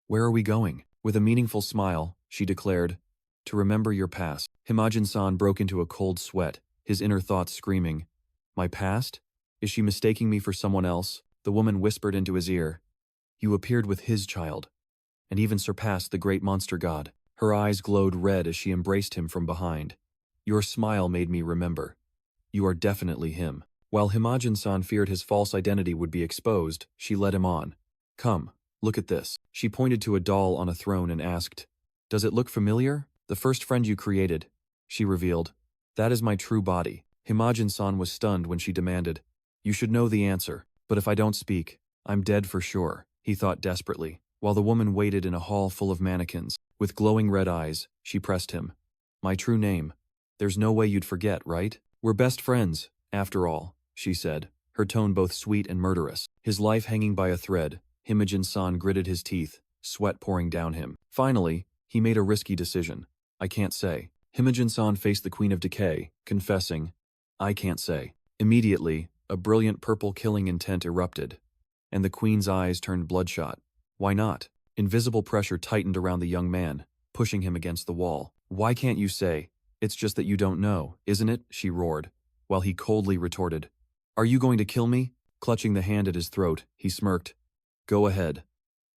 A: Where are we going? With a meaningful smile, she declared, to remember your past. Himajin-san broke into a cold sweat, his inner thoughts screaming. My past? Is she mistaking me for someone else? The woman whispered into his ear. You appeared with his child, and even surpassed the great monster god. Her eyes glowed red as she embraced him from behind. Your smile made me remember. You are definitely him. While Himajin-san feared his false identity would be exposed, she led him on. Come, look at this. She pointed to a doll on a throne and asked, Does it look familiar? The first friend you created, she revealed. That is my true body. Himajin-san was stunned when she demanded, You should know the answer, but if I don't speak, I'm dead for sure, he thought desperately, while the woman waited in a hall full of mannequins. With glowing red eyes, she pressed him. My true name. There's no way you'd forget, right? We're best friends, after all, she said, her tone both sweet and murderous. His life hanging by a thread, Himajin-san gritted his teeth, sweat pouring down him. Finally, he made a risky decision. I can't say. Himajin-san faced the Queen of Decay, confessing, I can't say. Immediately, a brilliant purple killing intent erupted, and the Queen's eyes turned bloodshot. Why not? Invisible pressure tightened around the young man, pushing him against the wall. Why can't you say? It's just that you don't know, isn't it? She roared, while he coldly retorted. Are you going to kill me? Clutching the hand at his throat, he smirked. Go ahead.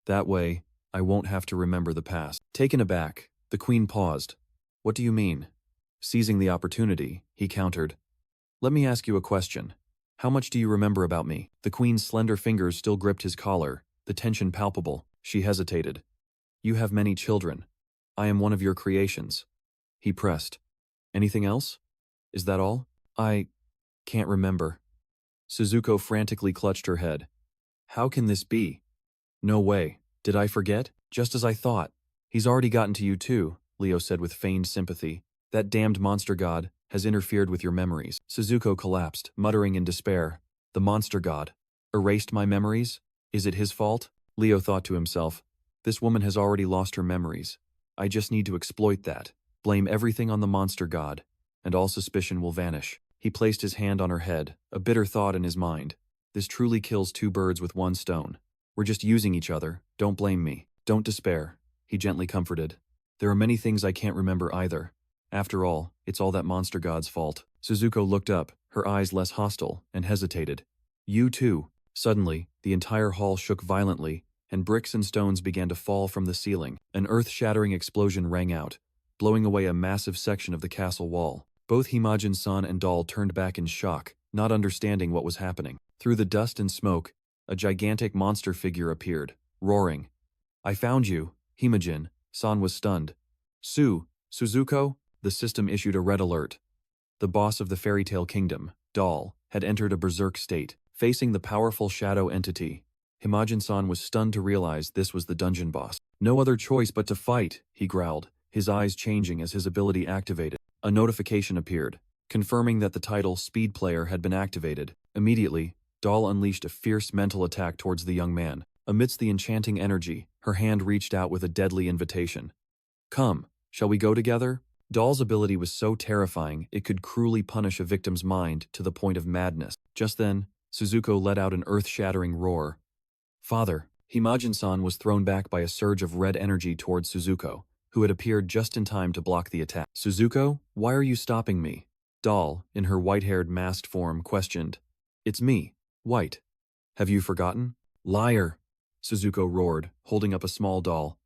A: That way, I won't have to remember the past. Taken aback, the Queen paused. What do you mean? Seizing the opportunity, he countered. Let me ask you a question. How much do you remember about me? The Queen's slender fingers still gripped his collar, the tension palpable. She hesitated. You have many children. I am one of your creations. He pressed. Anything else? Is that all? I can't remember. Suzuko frantically clutched her head. How can this be? No way. Did I forget? Just as I thought. He's already gotten to you too, Leo said with feigned sympathy. That damned monster god has interfered with your memories. Suzuko collapsed, muttering in despair. The monster god erased my memories? Is it his fault? Leo thought to himself. This woman has already lost her memories. I just need to exploit that. Blame everything on the monster god, and all suspicion will vanish. He placed his hand on her head, a bitter thought in his mind. This truly kills two birds with one stone. We're just using each other. Don't blame me. Don't despair. He gently comforted. There are many things I can't remember either. After all, it's all that monster god's fault. Suzuko looked up, her eyes less hostile, and hesitated. You too. Suddenly, the entire hall shook violently, and bricks and stones began to fall from the ceiling. An earth-shattering explosion rang out, blowing away a massive section of the castle wall. Both Himajin-san and doll turned back in shock, not understanding what was happening. Through the dust and smoke, a gigantic monster figure appeared, roaring. I found you, Himajin-san was stunned. Suzuko? The system issued a red alert. The boss of the fairy tale kingdom, Doll, had entered a berserk state, facing the powerful shadow entity. Himajin-san was stunned to realize this was the dungeon boss. No other choice but to fight, he growled, his eyes changing as his ability activated. A notification appeared, confirming that the title Speed Player had been activated. Immediately, Doll unleashed a fierce mental attack towards the young man. Amidst the enchanting energy, her hand reached out with a deadly invitation. Come, shall we go together? Doll's ability was so terrifying it could cruelly punish a victim's mind to the point of madness. Just then, Suzuko let out an earth-shattering roar. Father, Himajin-san was thrown back by a surge of red energy towards Suzuko, who had appeared just in time to block the attack. Suzuko, why are you stopping me? Doll, in her white-haired masked form, questioned. It's me, White. Have you forgotten? Liar! Suzuko roared, holding up a small doll.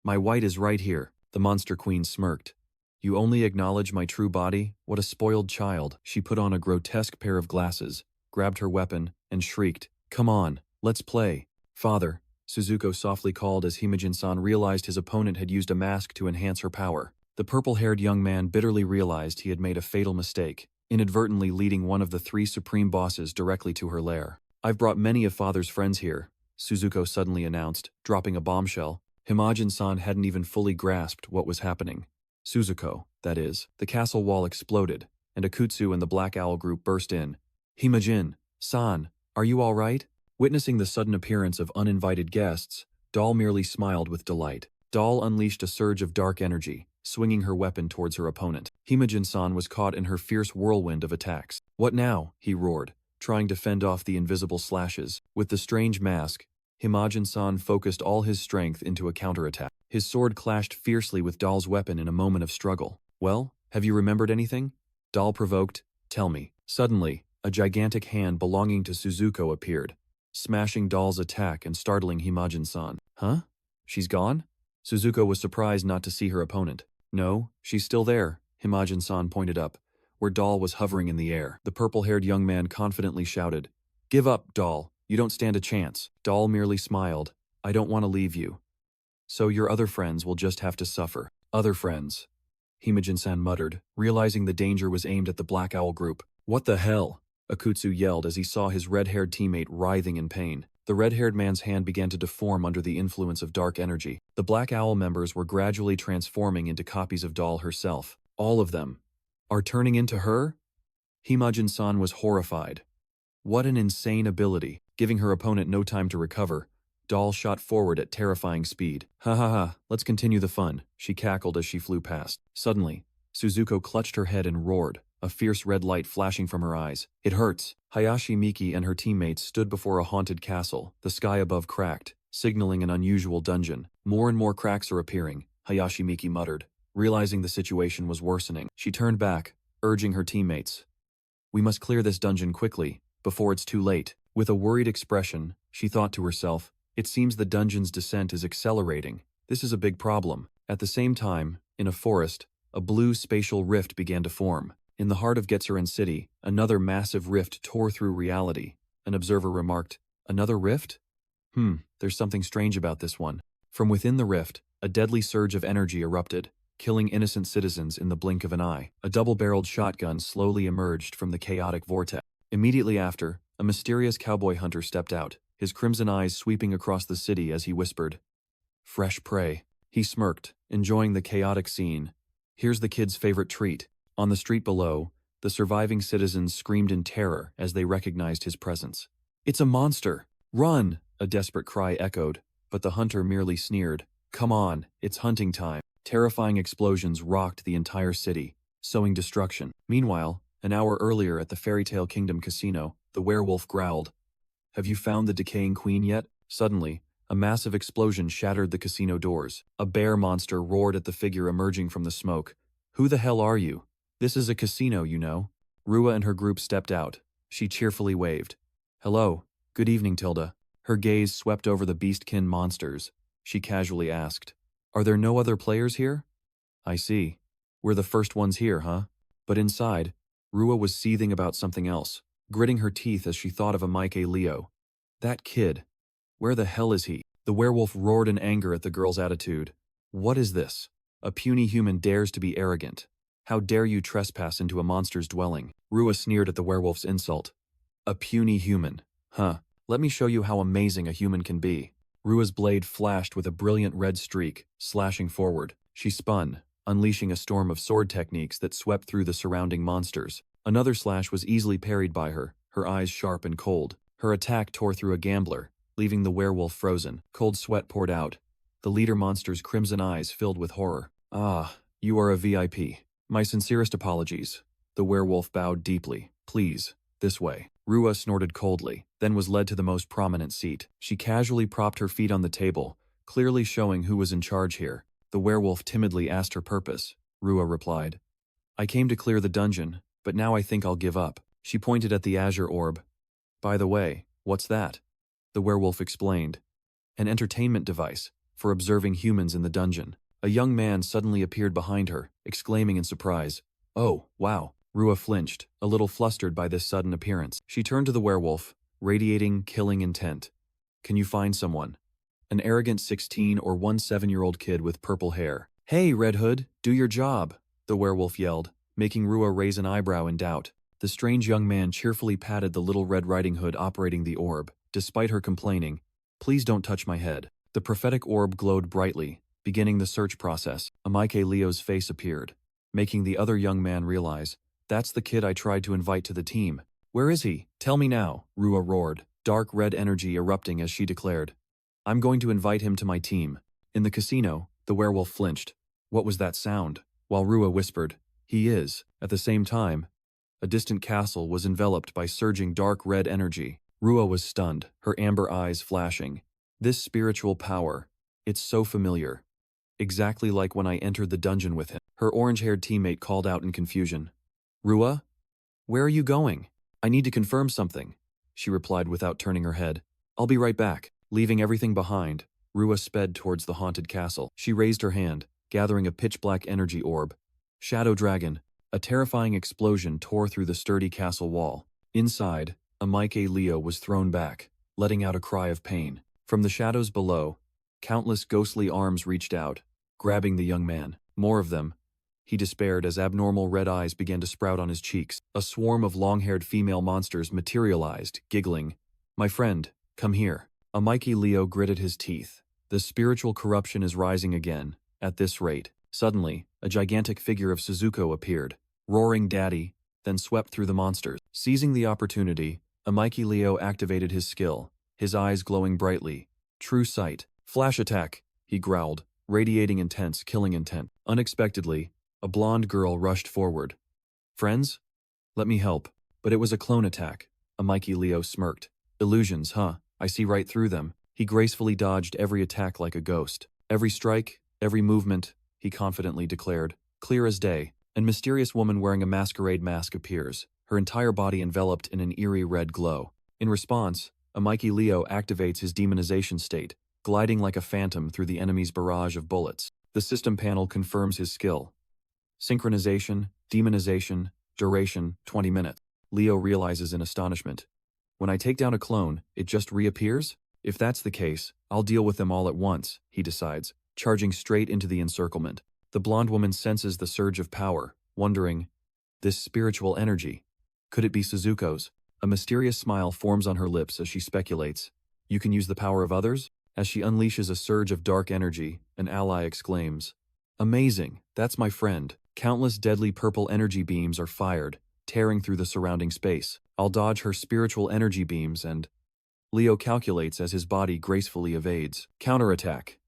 A: My White is right here. The monster queen smirked. You only acknowledge my true body? What a spoiled child. She put on a grotesque pair of glasses, grabbed her weapon, and shrieked, Come on, let's play. Father, Suzuko softly called as Himajin-san realized his opponent had used a mask to enhance her power. The purple-haired young man bitterly realized he had made a fatal mistake, inadvertently leading one of the 3 supreme bosses directly to her lair. I've brought many of Father's friends here, Suzuko suddenly announced, dropping a bombshell. Himajin-san hadn't even fully grasped what was happening. Suzuko, that is. The castle wall exploded, and Akutsu and the Black Owl group burst in. Himajin-san, are you all right? Witnessing the sudden appearance of uninvited guests, Doll merely smiled with delight. Doll unleashed a surge of dark energy, swinging her weapon towards her opponent. Himajin-san was caught in her fierce whirlwind of attacks. What now? He roared, trying to fend off the invisible slashes. With the strange mask, Himajin-san focused all his strength into a counterattack. His sword clashed fiercely with Doll's weapon in a moment of struggle. Well, have you remembered anything? Doll provoked. Tell me. Suddenly, a gigantic hand belonging to Suzuko appeared, smashing Doll's attack and startling Himajin-san. Huh? She's gone? Suzuko was surprised not to see her opponent. No, she's still there, Himajin-san pointed up, where Doll was hovering in the air. The purple-haired young man confidently shouted, Give up, Doll. You don't stand a chance. Doll merely smiled. I don't want to leave you. So your other friends will just have to suffer. Other friends, Himajin-san muttered, realizing the danger was aimed at the Black Owl group. What the hell? Akutsu yelled as he saw his red-haired teammate writhing in pain. The red-haired man's hand began to deform under the influence of dark energy. The Black Owl members were gradually transforming into copies of Doll herself. All of them are turning into her? Himajin-san was horrified. What an insane ability. Giving her opponent no time to recover, Doll shot forward at terrifying speed. Ha ha ha, let's continue the fun, she cackled as she flew past. Suddenly, Suzuko clutched her head and roared, a fierce red light flashing from her eyes. It hurts. Hayashi Miki and her teammates stood before a haunted castle. The sky above cracked, signaling an unusual dungeon. More and more cracks are appearing, Hayashi Miki muttered. Realizing the situation was worsening, she turned back, urging her teammates. We must clear this dungeon quickly, before it's too late. With a worried expression, she thought to herself, it seems the dungeon's descent is accelerating. This is a big problem. At the same time, in a forest, a blue spatial rift began to form. In the heart of Getsuren City, another massive rift tore through reality. An observer remarked, Another rift? There's something strange about this one. From within the rift, a deadly surge of energy erupted, killing innocent citizens in the blink of an eye. A double-barreled shotgun slowly emerged from the chaotic vortex. Immediately after, a mysterious cowboy hunter stepped out, his crimson eyes sweeping across the city as he whispered, Fresh prey. He smirked, enjoying the chaotic scene. Here's the kid's favorite treat. On the street below, the surviving citizens screamed in terror as they recognized his presence. It's a monster! Run! A desperate cry echoed, but the hunter merely sneered. Come on, it's hunting time. Terrifying explosions rocked the entire city, sowing destruction. Meanwhile, an hour earlier at the Fairy Tale Kingdom casino, the werewolf growled. Have you found the decaying queen yet? Suddenly, a massive explosion shattered the casino doors. A bear monster roared at the figure emerging from the smoke. Who the hell are you? This is a casino, you know. Rua and her group stepped out. She cheerfully waved. Hello. Good evening, Tilda. Her gaze swept over the beastkin monsters. She casually asked, Are there no other players here? I see. We're the first ones here, huh? But inside, Rua was seething about something else, gritting her teeth as she thought of Amaike Leo. That kid. Where the hell is he? The werewolf roared in anger at the girl's attitude. What is this? A puny human dares to be arrogant. How dare you trespass into a monster's dwelling? Rua sneered at the werewolf's insult. A puny human. Huh. Let me show you how amazing a human can be. Rua's blade flashed with a brilliant red streak, slashing forward. She spun, unleashing a storm of sword techniques that swept through the surrounding monsters. Another slash was easily parried by her, her eyes sharp and cold. Her attack tore through a gambler, leaving the werewolf frozen. Cold sweat poured out. The leader monster's crimson eyes filled with horror. Ah, you are a VIP. My sincerest apologies. The werewolf bowed deeply. Please, this way. Rua snorted coldly, then was led to the most prominent seat. She casually propped her feet on the table, clearly showing who was in charge here. The werewolf timidly asked her purpose. Rua replied, I came to clear the dungeon, but now I think I'll give up. She pointed at the azure orb. By the way, what's that? The werewolf explained. An entertainment device for observing humans in the dungeon. A young man suddenly appeared behind her, exclaiming in surprise, "Oh, wow." Rua flinched, a little flustered by this sudden appearance. She turned to the werewolf, radiating killing intent. "Can you find someone?" An arrogant 16 or 17-year-old kid with purple hair. "Hey, Red Hood, do your job," the werewolf yelled, making Rua raise an eyebrow in doubt. The strange young man cheerfully patted the little Red Riding Hood operating the orb, despite her complaining, "Please don't touch my head." The prophetic orb glowed brightly, beginning the search process. Leo's face appeared, making the other young man realize, "That's the kid I tried to invite to the team. Where is he? Tell me now," Rua roared, dark red energy erupting as she declared, "I'm going to invite him to my team." In the casino, the werewolf flinched. What was that sound? While Rua whispered, "He is." At the same time, a distant castle was enveloped by surging dark red energy. Rua was stunned, her amber eyes flashing. This spiritual power, it's so familiar. Exactly like when I entered the dungeon with him. Her orange-haired teammate called out in confusion. "Rua? Where are you going?" "I need to confirm something," she replied without turning her head. "I'll be right back." Leaving everything behind, Rua sped towards the haunted castle. She raised her hand, gathering a pitch-black energy orb. Shadow Dragon. A terrifying explosion tore through the sturdy castle wall. Inside, Leo was thrown back, letting out a cry of pain. From the shadows below, countless ghostly arms reached out, grabbing the young man. More of them. He despaired as abnormal red eyes began to sprout on his cheeks. A swarm of long-haired female monsters materialized, giggling. "My friend, come here." Leo gritted his teeth. The spiritual corruption is rising again, at this rate. Suddenly, a gigantic figure of Suzuko appeared, roaring "Daddy," then swept through the monsters. Seizing the opportunity, Leo activated his skill, his eyes glowing brightly. True sight. "Flash attack," he growled, radiating intense killing intent. Unexpectedly, a blonde girl rushed forward. "Friends? Let me help." But it was a clone attack. Leo smirked. "Illusions, huh? I see right through them." He gracefully dodged every attack like a ghost. "Every strike, every movement," he confidently declared, clear as day. A mysterious woman wearing a masquerade mask appears, her entire body enveloped in an eerie red glow. In response, Leo activates his demonization state, gliding like a phantom through the enemy's barrage of bullets. The system panel confirms his skill. Synchronization, demonization, duration, 20 minutes. Leo realizes in astonishment. "When I take down a clone, it just reappears? If that's the case, I'll deal with them all at once," he decides, charging straight into the encirclement. The blonde woman senses the surge of power, wondering, this spiritual energy, could it be Suzuko's? A mysterious smile forms on her lips as she speculates. "You can use the power of others?" As she unleashes a surge of dark energy, an ally exclaims, "Amazing, that's my friend." Countless deadly purple energy beams are fired, tearing through the surrounding space. "I'll dodge her spiritual energy beams and..." Leo calculates as his body gracefully evades. Counterattack.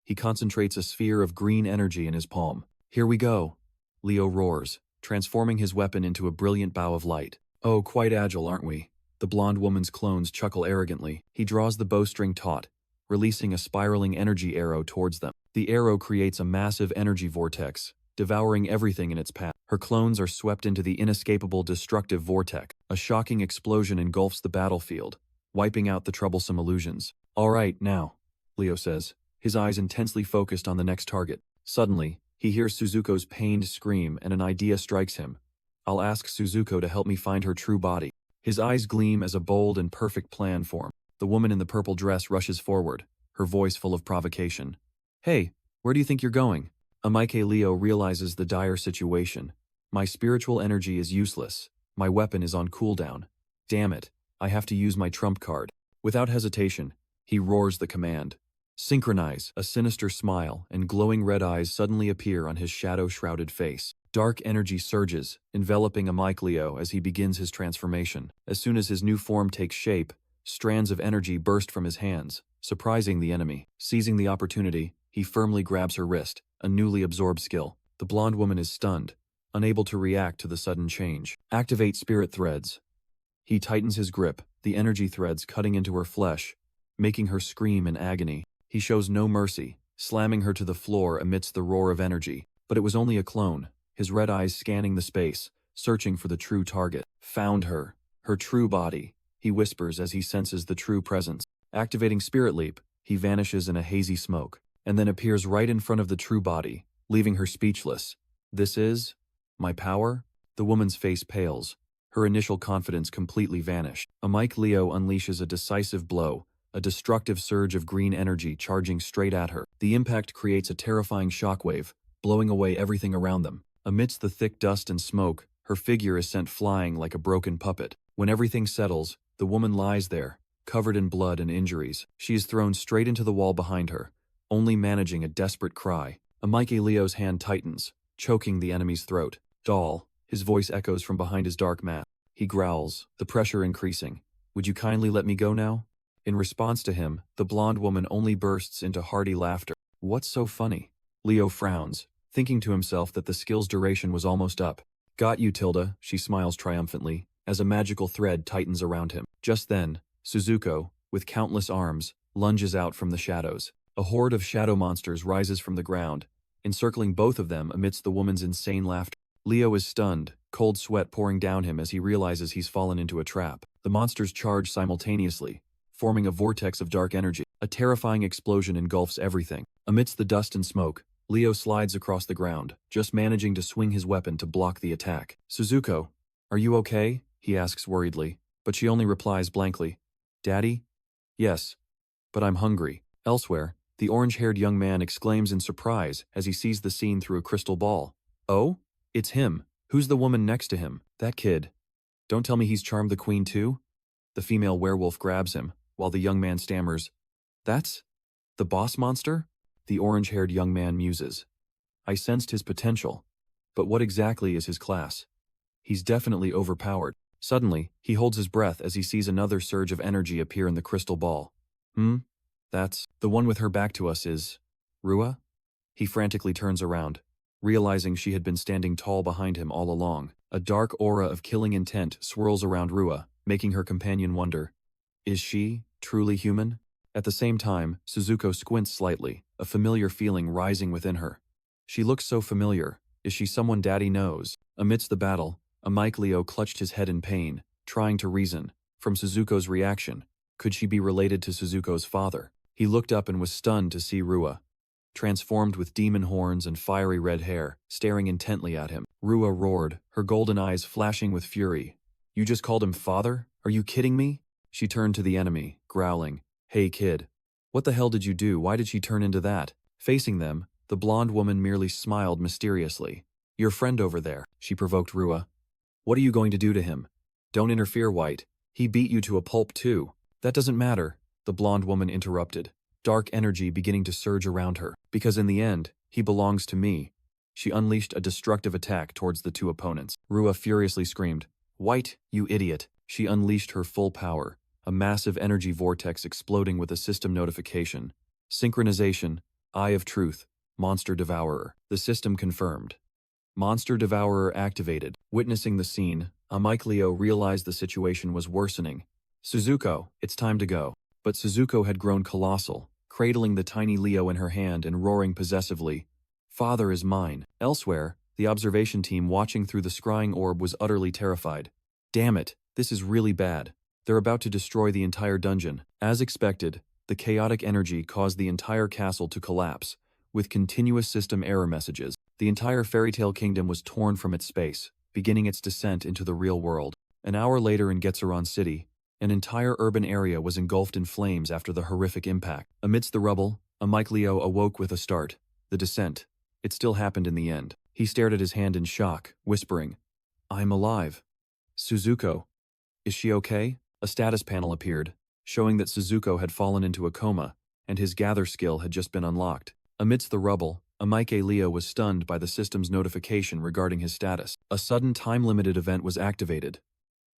A: He concentrates a sphere of green energy in his palm. "Here we go," Leo roars, transforming his weapon into a brilliant bow of light. "Oh, quite agile, aren't we?" The blonde woman's clones chuckle arrogantly. He draws the bowstring taut, releasing a spiraling energy arrow towards them. The arrow creates a massive energy vortex, devouring everything in its path. Her clones are swept into the inescapable destructive vortex. A shocking explosion engulfs the battlefield, wiping out the troublesome illusions. "All right, now," Leo says, his eyes intensely focused on the next target. Suddenly, he hears Suzuko's pained scream and an idea strikes him. "I'll ask Suzuko to help me find her true body." His eyes gleam as a bold and perfect plan forms. The woman in the purple dress rushes forward, her voice full of provocation. "Hey, where do you think you're going?" Leo realizes the dire situation. "My spiritual energy is useless. My weapon is on cooldown. Damn it, I have to use my trump card." Without hesitation, he roars the command. "Synchronize." A sinister smile and glowing red eyes suddenly appear on his shadow-shrouded face. Dark energy surges, enveloping Leo as he begins his transformation. As soon as his new form takes shape, strands of energy burst from his hands, surprising the enemy. Seizing the opportunity, he firmly grabs her wrist, a newly absorbed skill. The blonde woman is stunned, unable to react to the sudden change. Activate spirit threads. He tightens his grip, the energy threads cutting into her flesh, making her scream in agony. He shows no mercy, slamming her to the floor amidst the roar of energy. But it was only a clone, his red eyes scanning the space, searching for the true target. "Found her. Her true body," he whispers as he senses the true presence. Activating Spirit Leap, he vanishes in a hazy smoke. and then appears right in front of the true body, leaving her speechless. This is my power? The woman's face pales. Her initial confidence completely vanished. Mike Leo unleashes a decisive blow, a destructive surge of green energy charging straight at her. The impact creates a terrifying shockwave, blowing away everything around them. Amidst the thick dust and smoke, her figure is sent flying like a broken puppet. When everything settles, the woman lies there, covered in blood and injuries. She is thrown straight into the wall behind her, only managing a desperate cry. Mike Leo's hand tightens, choking the enemy's throat. Doll, his voice echoes from behind his dark mask. He growls, the pressure increasing. Would you kindly let me go now? In response to him, the blonde woman only bursts into hearty laughter. What's so funny? Leo frowns, thinking to himself that the skill's duration was almost up. Got you, Tilda, she smiles triumphantly, as a magical thread tightens around him. Just then, Suzuko, with countless arms, lunges out from the shadows. A horde of shadow monsters rises from the ground, encircling both of them amidst the woman's insane laughter. Leo is stunned, cold sweat pouring down him as he realizes he's fallen into a trap. The monsters charge simultaneously, forming a vortex of dark energy. A terrifying explosion engulfs everything. Amidst the dust and smoke, Leo slides across the ground, just managing to swing his weapon to block the attack. Suzuko, are you okay? He asks worriedly, but she only replies blankly. Daddy? Yes, but I'm hungry. Elsewhere, the orange-haired young man exclaims in surprise as he sees the scene through a crystal ball. Oh? It's him. Who's the woman next to him? That kid. Don't tell me he's charmed the queen too? The female werewolf grabs him, while the young man stammers. That's the boss monster? The orange-haired young man muses. I sensed his potential, but what exactly is his class? He's definitely overpowered. Suddenly, he holds his breath as he sees another surge of energy appear in the crystal ball. That's the one with her back to us is Rua? He frantically turns around, realizing she had been standing tall behind him all along. A dark aura of killing intent swirls around Rua, making her companion wonder, is she truly human? At the same time, Suzuko squints slightly, a familiar feeling rising within her. She looks so familiar. Is she someone Daddy knows? Amidst the battle, Mike Leo clutched his head in pain, trying to reason. From Suzuko's reaction, could she be related to Suzuko's father? He looked up and was stunned to see Rua, transformed with demon horns and fiery red hair, staring intently at him. Rua roared, her golden eyes flashing with fury. You just called him father? Are you kidding me? She turned to the enemy, growling. Hey kid. What the hell did you do? Why did she turn into that? Facing them, the blonde woman merely smiled mysteriously. Your friend over there, she provoked Rua. What are you going to do to him? Don't interfere, White. He beat you to a pulp too. That doesn't matter, the blonde woman interrupted, dark energy beginning to surge around her. Because in the end, he belongs to me. She unleashed a destructive attack towards the two opponents. Rua furiously screamed, White, you idiot. She unleashed her full power, a massive energy vortex exploding with a system notification. Synchronization, Eye of Truth, Monster Devourer. The system confirmed. Monster Devourer activated. Witnessing the scene, Mike Leo realized the situation was worsening. Suzuko, it's time to go. But Suzuko had grown colossal, cradling the tiny Leo in her hand and roaring possessively, Father is mine. Elsewhere, the observation team watching through the scrying orb was utterly terrified. Damn it, this is really bad. They're about to destroy the entire dungeon. As expected, the chaotic energy caused the entire castle to collapse, with continuous system error messages. The entire fairy tale kingdom was torn from its space, beginning its descent into the real world. An hour later in Getsuron City, an entire urban area was engulfed in flames after the horrific impact. Amidst the rubble, Mike Leo awoke with a start. The descent. It still happened in the end. He stared at his hand in shock, whispering, I'm alive. Suzuko. Is she okay? A status panel appeared, showing that Suzuko had fallen into a coma, and his gather skill had just been unlocked. Amidst the rubble, Mike Leo was stunned by the system's notification regarding his status. A sudden time-limited event was activated.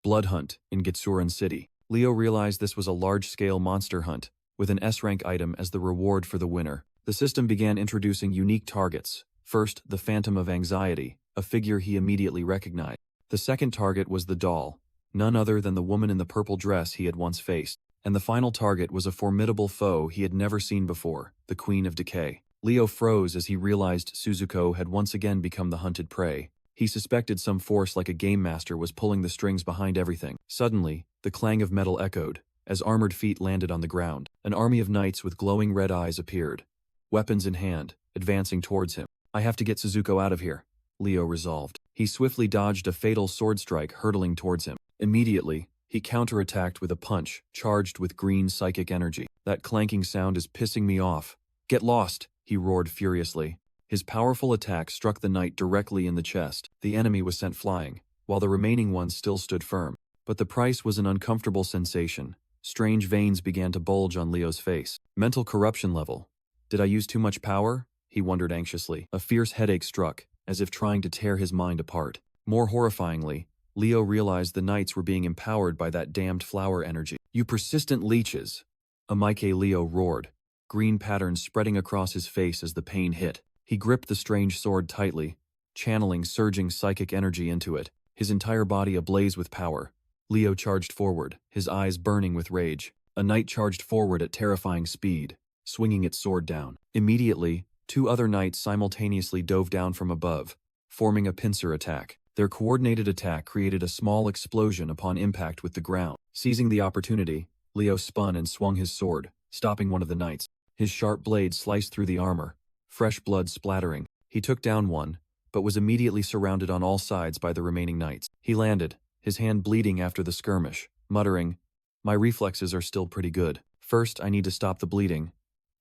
A: Blood Hunt in Getsuron City. Leo realized this was a large-scale monster hunt, with an S-rank item as the reward for the winner. The system began introducing unique targets. First, the Phantom of Anxiety, a figure he immediately recognized. The second target was the doll, none other than the woman in the purple dress he had once faced. And the final target was a formidable foe he had never seen before, the Queen of Decay. Leo froze as he realized Suzuko had once again become the hunted prey. He suspected some force like a game master was pulling the strings behind everything. Suddenly, the clang of metal echoed, as armored feet landed on the ground. An army of knights with glowing red eyes appeared, weapons in hand, advancing towards him. I have to get Suzuko out of here, Leo resolved. He swiftly dodged a fatal sword strike hurtling towards him. Immediately, he counterattacked with a punch, charged with green psychic energy. That clanking sound is pissing me off. Get lost, he roared furiously. His powerful attack struck the knight directly in the chest. The enemy was sent flying, while the remaining one still stood firm. But the price was an uncomfortable sensation. Strange veins began to bulge on Leo's face. Mental corruption level. Did I use too much power? He wondered anxiously. A fierce headache struck, as if trying to tear his mind apart. More horrifyingly, Leo realized the knights were being empowered by that damned flower energy. You persistent leeches! Amike Leo roared, green patterns spreading across his face as the pain hit. He gripped the strange sword tightly, channeling surging psychic energy into it, his entire body ablaze with power. Leo charged forward, his eyes burning with rage. A knight charged forward at terrifying speed, swinging its sword down. Immediately, two other knights simultaneously dove down from above, forming a pincer attack. Their coordinated attack created a small explosion upon impact with the ground. Seizing the opportunity, Leo spun and swung his sword, stopping one of the knights. His sharp blade sliced through the armor, fresh blood splattering. He took down one, but was immediately surrounded on all sides by the remaining knights. He landed, his hand bleeding after the skirmish, muttering, "My reflexes are still pretty good. First, I need to stop the bleeding."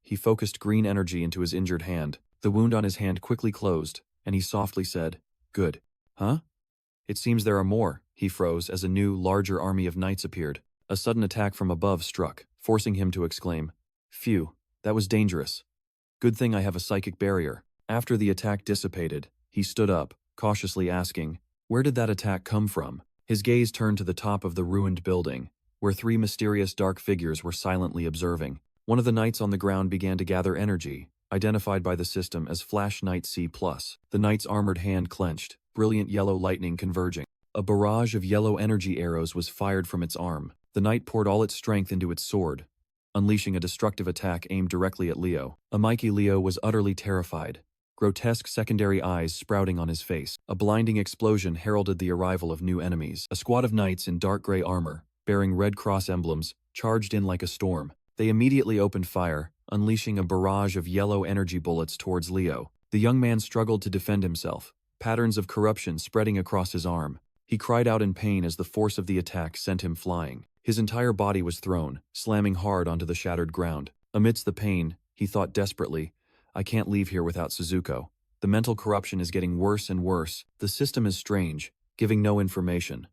A: He focused green energy into his injured hand. The wound on his hand quickly closed, and he softly said, "Good." Huh? It seems there are more. He froze as a new, larger army of knights appeared. A sudden attack from above struck, forcing him to exclaim, "Phew, that was dangerous. Good thing I have a psychic barrier." After the attack dissipated, he stood up, cautiously asking, "Where did that attack come from?" His gaze turned to the top of the ruined building, where three mysterious dark figures were silently observing. One of the knights on the ground began to gather energy, identified by the system as Flash Knight C+. The knight's armored hand clenched, brilliant yellow lightning converging. A barrage of yellow energy arrows was fired from its arm. The knight poured all its strength into its sword, unleashing a destructive attack aimed directly at Leo. Amike Leo was utterly terrified, grotesque secondary eyes sprouting on his face. A blinding explosion heralded the arrival of new enemies. A squad of knights in dark gray armor, bearing Red Cross emblems, charged in like a storm. They immediately opened fire, unleashing a barrage of yellow energy bullets towards Leo. The young man struggled to defend himself, patterns of corruption spreading across his arm. He cried out in pain as the force of the attack sent him flying. His entire body was thrown, slamming hard onto the shattered ground. Amidst the pain, he thought desperately, "I can't leave here without Suzuko. The mental corruption is getting worse and worse. The system is strange, giving no information.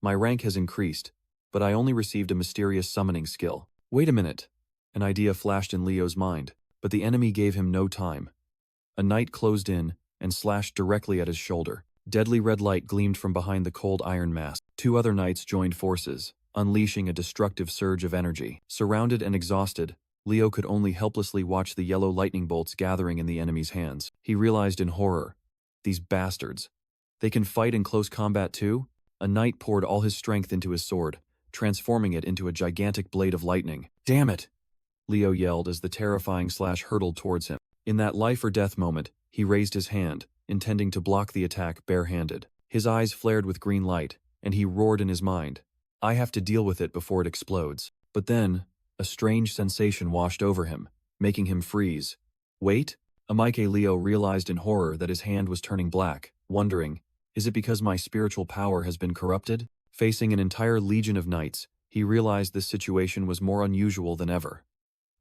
A: My rank has increased, but I only received a mysterious summoning skill." Wait a minute. An idea flashed in Leo's mind, but the enemy gave him no time. A knight closed in and slashed directly at his shoulder. Deadly red light gleamed from behind the cold iron mask. Two other knights joined forces, unleashing a destructive surge of energy. Surrounded and exhausted, Leo could only helplessly watch the yellow lightning bolts gathering in the enemy's hands. He realized in horror, these bastards. They can fight in close combat too? A knight poured all his strength into his sword, transforming it into a gigantic blade of lightning. "Damn it!" Leo yelled as the terrifying slash hurtled towards him. In that life-or-death moment, he raised his hand, intending to block the attack barehanded. His eyes flared with green light, and he roared in his mind, "I have to deal with it before it explodes." But then, a strange sensation washed over him, making him freeze. Wait? Amike Leo realized in horror that his hand was turning black, wondering, is it because my spiritual power has been corrupted? Facing an entire legion of knights, he realized this situation was more unusual than ever.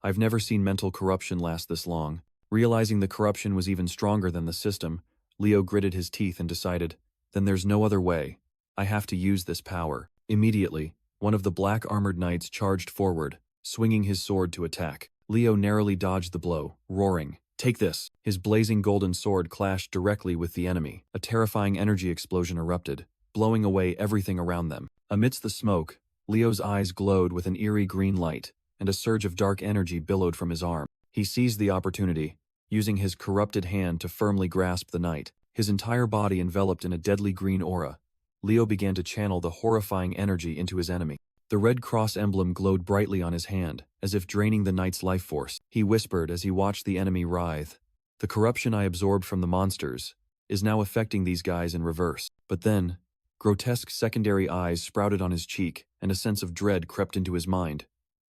A: I've never seen mental corruption last this long. Realizing the corruption was even stronger than the system, Leo gritted his teeth and decided, then there's no other way. I have to use this power. Immediately, one of the black-armored knights charged forward, swinging his sword to attack. Leo narrowly dodged the blow, roaring, "Take this!" His blazing golden sword clashed directly with the enemy. A terrifying energy explosion erupted, blowing away everything around them. Amidst the smoke, Leo's eyes glowed with an eerie green light, and a surge of dark energy billowed from his arm. He seized the opportunity, using his corrupted hand to firmly grasp the knight. His entire body enveloped in a deadly green aura, Leo began to channel the horrifying energy into his enemy. The Red Cross emblem glowed brightly on his hand, as if draining the knight's life force. He whispered as he watched the enemy writhe, "The corruption I absorbed from the monsters is now affecting these guys in reverse." But then, grotesque secondary eyes sprouted on his cheek, and a sense of dread crept into his mind.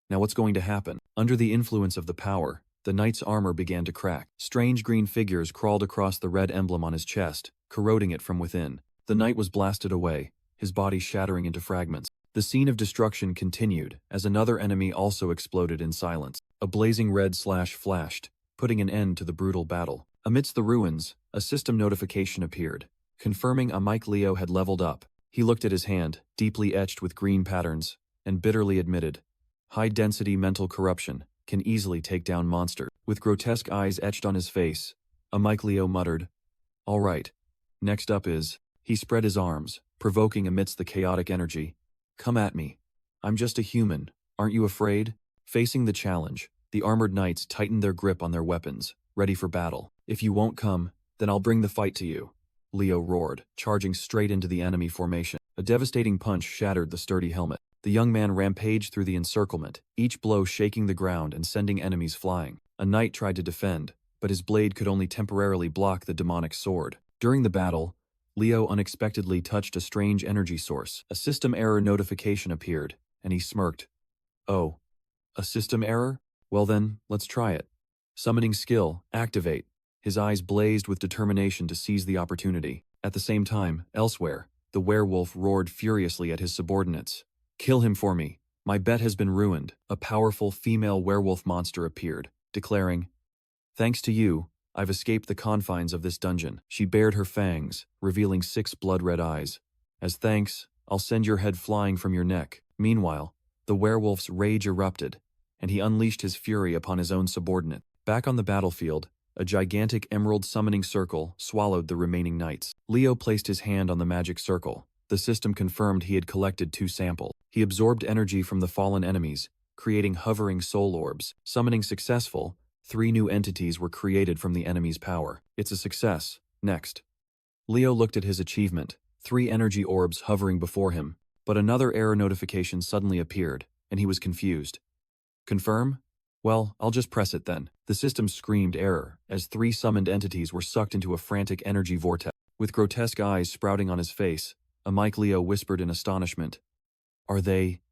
A: Now what's going to happen? Under the influence of the power, The knight's armor began to crack. Strange green figures crawled across the red emblem on his chest, corroding it from within. The knight was blasted away, his body shattering into fragments. The scene of destruction continued, as another enemy also exploded in silence. A blazing red slash flashed, putting an end to the brutal battle. Amidst the ruins, a system notification appeared, confirming Leo had leveled up. He looked at his hand, deeply etched with green patterns, and bitterly admitted, high-density mental corruption can easily take down monsters. With grotesque eyes etched on his face, Leo muttered, "All right. Next up is..." He spread his arms, provoking amidst the chaotic energy. "Come at me. I'm just a human. Aren't you afraid?" Facing the challenge, the armored knights tightened their grip on their weapons, ready for battle. "If you won't come, then I'll bring the fight to you," Leo roared, charging straight into the enemy formation. A devastating punch shattered the sturdy helmet. The young man rampaged through the encirclement, each blow shaking the ground and sending enemies flying. A knight tried to defend, but his blade could only temporarily block the demonic sword. During the battle, Leo unexpectedly touched a strange energy source. A system error notification appeared, and he smirked. "Oh, a system error? Well then, let's try it." Summoning skill, activate. His eyes blazed with determination to seize the opportunity. At the same time, elsewhere, the werewolf roared furiously at his subordinates. "Kill him for me. My bet has been ruined." A powerful female werewolf monster appeared, declaring, "Thanks to you, I've escaped the confines of this dungeon." She bared her fangs, revealing 6 blood-red eyes. "As thanks, I'll send your head flying from your neck." Meanwhile, the werewolf's rage erupted, and he unleashed his fury upon his own subordinate. Back on the battlefield, a gigantic emerald summoning circle swallowed the remaining knights. Leo placed his hand on the magic circle. The system confirmed he had collected 2 samples. He absorbed energy from the fallen enemies, creating hovering soul orbs. Summoning successful, 3 new entities were created from the enemy's power. It's a success. Next. Leo looked at his achievement, 3 energy orbs hovering before him, but another error notification suddenly appeared, and he was confused. Confirm? Well, I'll just press it then. The system screamed error, as 3 summoned entities were sucked into a frantic energy vortex. With grotesque eyes sprouting on his face, Leo whispered in astonishment, "Are they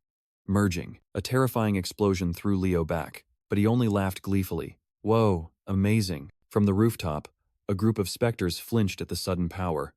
A: merging?" A terrifying explosion threw Leo back, but he only laughed gleefully. "Whoa, amazing." From the rooftop, a group of specters flinched at the sudden power.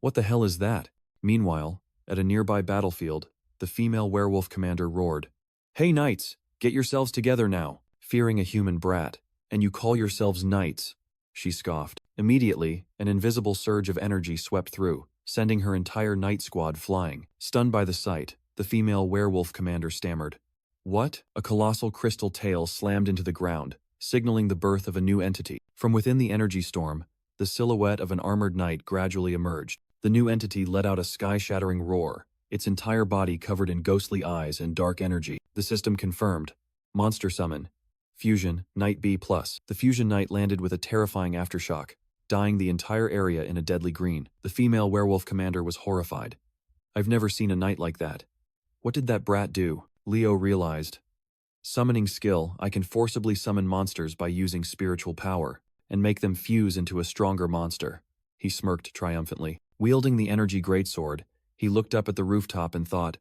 A: "What the hell is that?" Meanwhile, at a nearby battlefield, the female werewolf commander roared, "Hey knights, get yourselves together now." Fearing a human brat, "And you call yourselves knights?" she scoffed. Immediately, an invisible surge of energy swept through, sending her entire knight squad flying. Stunned by the sight, the female werewolf commander stammered, "What?" A colossal crystal tail slammed into the ground, signaling the birth of a new entity. From within the energy storm, the silhouette of an armored knight gradually emerged. The new entity let out a sky-shattering roar, its entire body covered in ghostly eyes and dark energy. The system confirmed. Monster summon. Fusion, Knight B+. The Fusion Knight landed with a terrifying aftershock, dyeing the entire area in a deadly green. The female werewolf commander was horrified. "I've never seen a knight like that. What did that brat do?" Leo realized. Summoning skill, I can forcibly summon monsters by using spiritual power, and make them fuse into a stronger monster. He smirked triumphantly. Wielding the energy greatsword, he looked up at the rooftop and thought,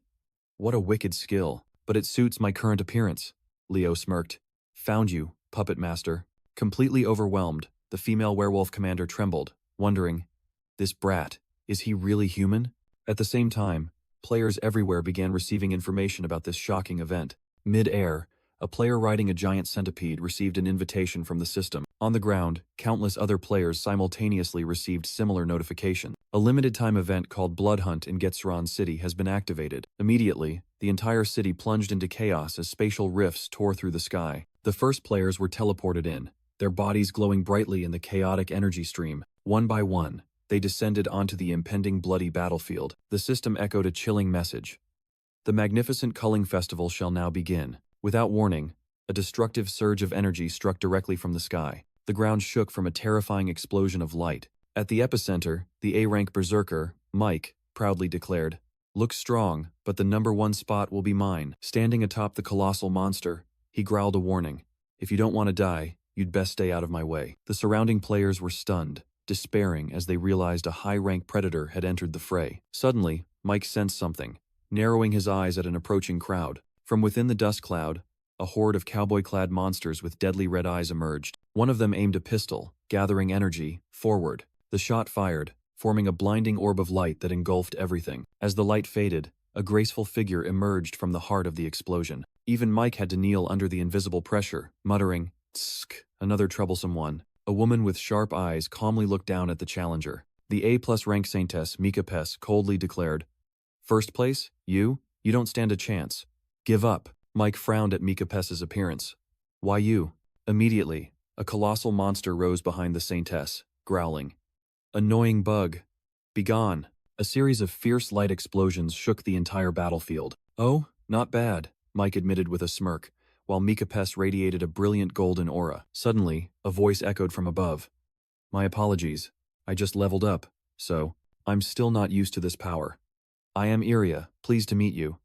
A: "What a wicked skill, but it suits my current appearance." Leo smirked. "Found you, puppet master." Completely overwhelmed, the female werewolf commander trembled, wondering, "This brat, is he really human?" At the same time, players everywhere began receiving information about this shocking event. Mid-air, a player riding a giant centipede received an invitation from the system. On the ground, countless other players simultaneously received similar notifications. A limited-time event called Blood Hunt in Getsuran City has been activated. Immediately, the entire city plunged into chaos as spatial rifts tore through the sky. The first players were teleported in, their bodies glowing brightly in the chaotic energy stream. One by one, they descended onto the impending bloody battlefield. The system echoed a chilling message. "The magnificent culling festival shall now begin." Without warning, a destructive surge of energy struck directly from the sky. The ground shook from a terrifying explosion of light. At the epicenter, the A-rank berserker, Mike, proudly declared, "Look strong, but the #1 spot will be mine." Standing atop the colossal monster, he growled a warning. "If you don't want to die, you'd best stay out of my way." The surrounding players were stunned, despairing as they realized a high-rank predator had entered the fray. Suddenly, Mike sensed something, narrowing his eyes at an approaching crowd. From within the dust cloud, A horde of cowboy-clad monsters with deadly red eyes emerged. One of them aimed a pistol, gathering energy, forward. The shot fired, forming a blinding orb of light that engulfed everything. As the light faded, a graceful figure emerged from the heart of the explosion. Even Mike had to kneel under the invisible pressure, muttering, "Tsk, another troublesome one." A woman with sharp eyes calmly looked down at the challenger. The A+ rank saintess, Mangacapes, coldly declared, "First place? You? You don't stand a chance. Give up." Mike frowned at Mangacapes' appearance. "Why you?" Immediately, a colossal monster rose behind the saintess, growling, "Annoying bug. Begone." A series of fierce light explosions shook the entire battlefield. "Oh, not bad," Mike admitted with a smirk, while Mangacapes radiated a brilliant golden aura. Suddenly, a voice echoed from above. "My apologies. I just leveled up, so I'm still not used to this power. I am Iria, pleased to meet you."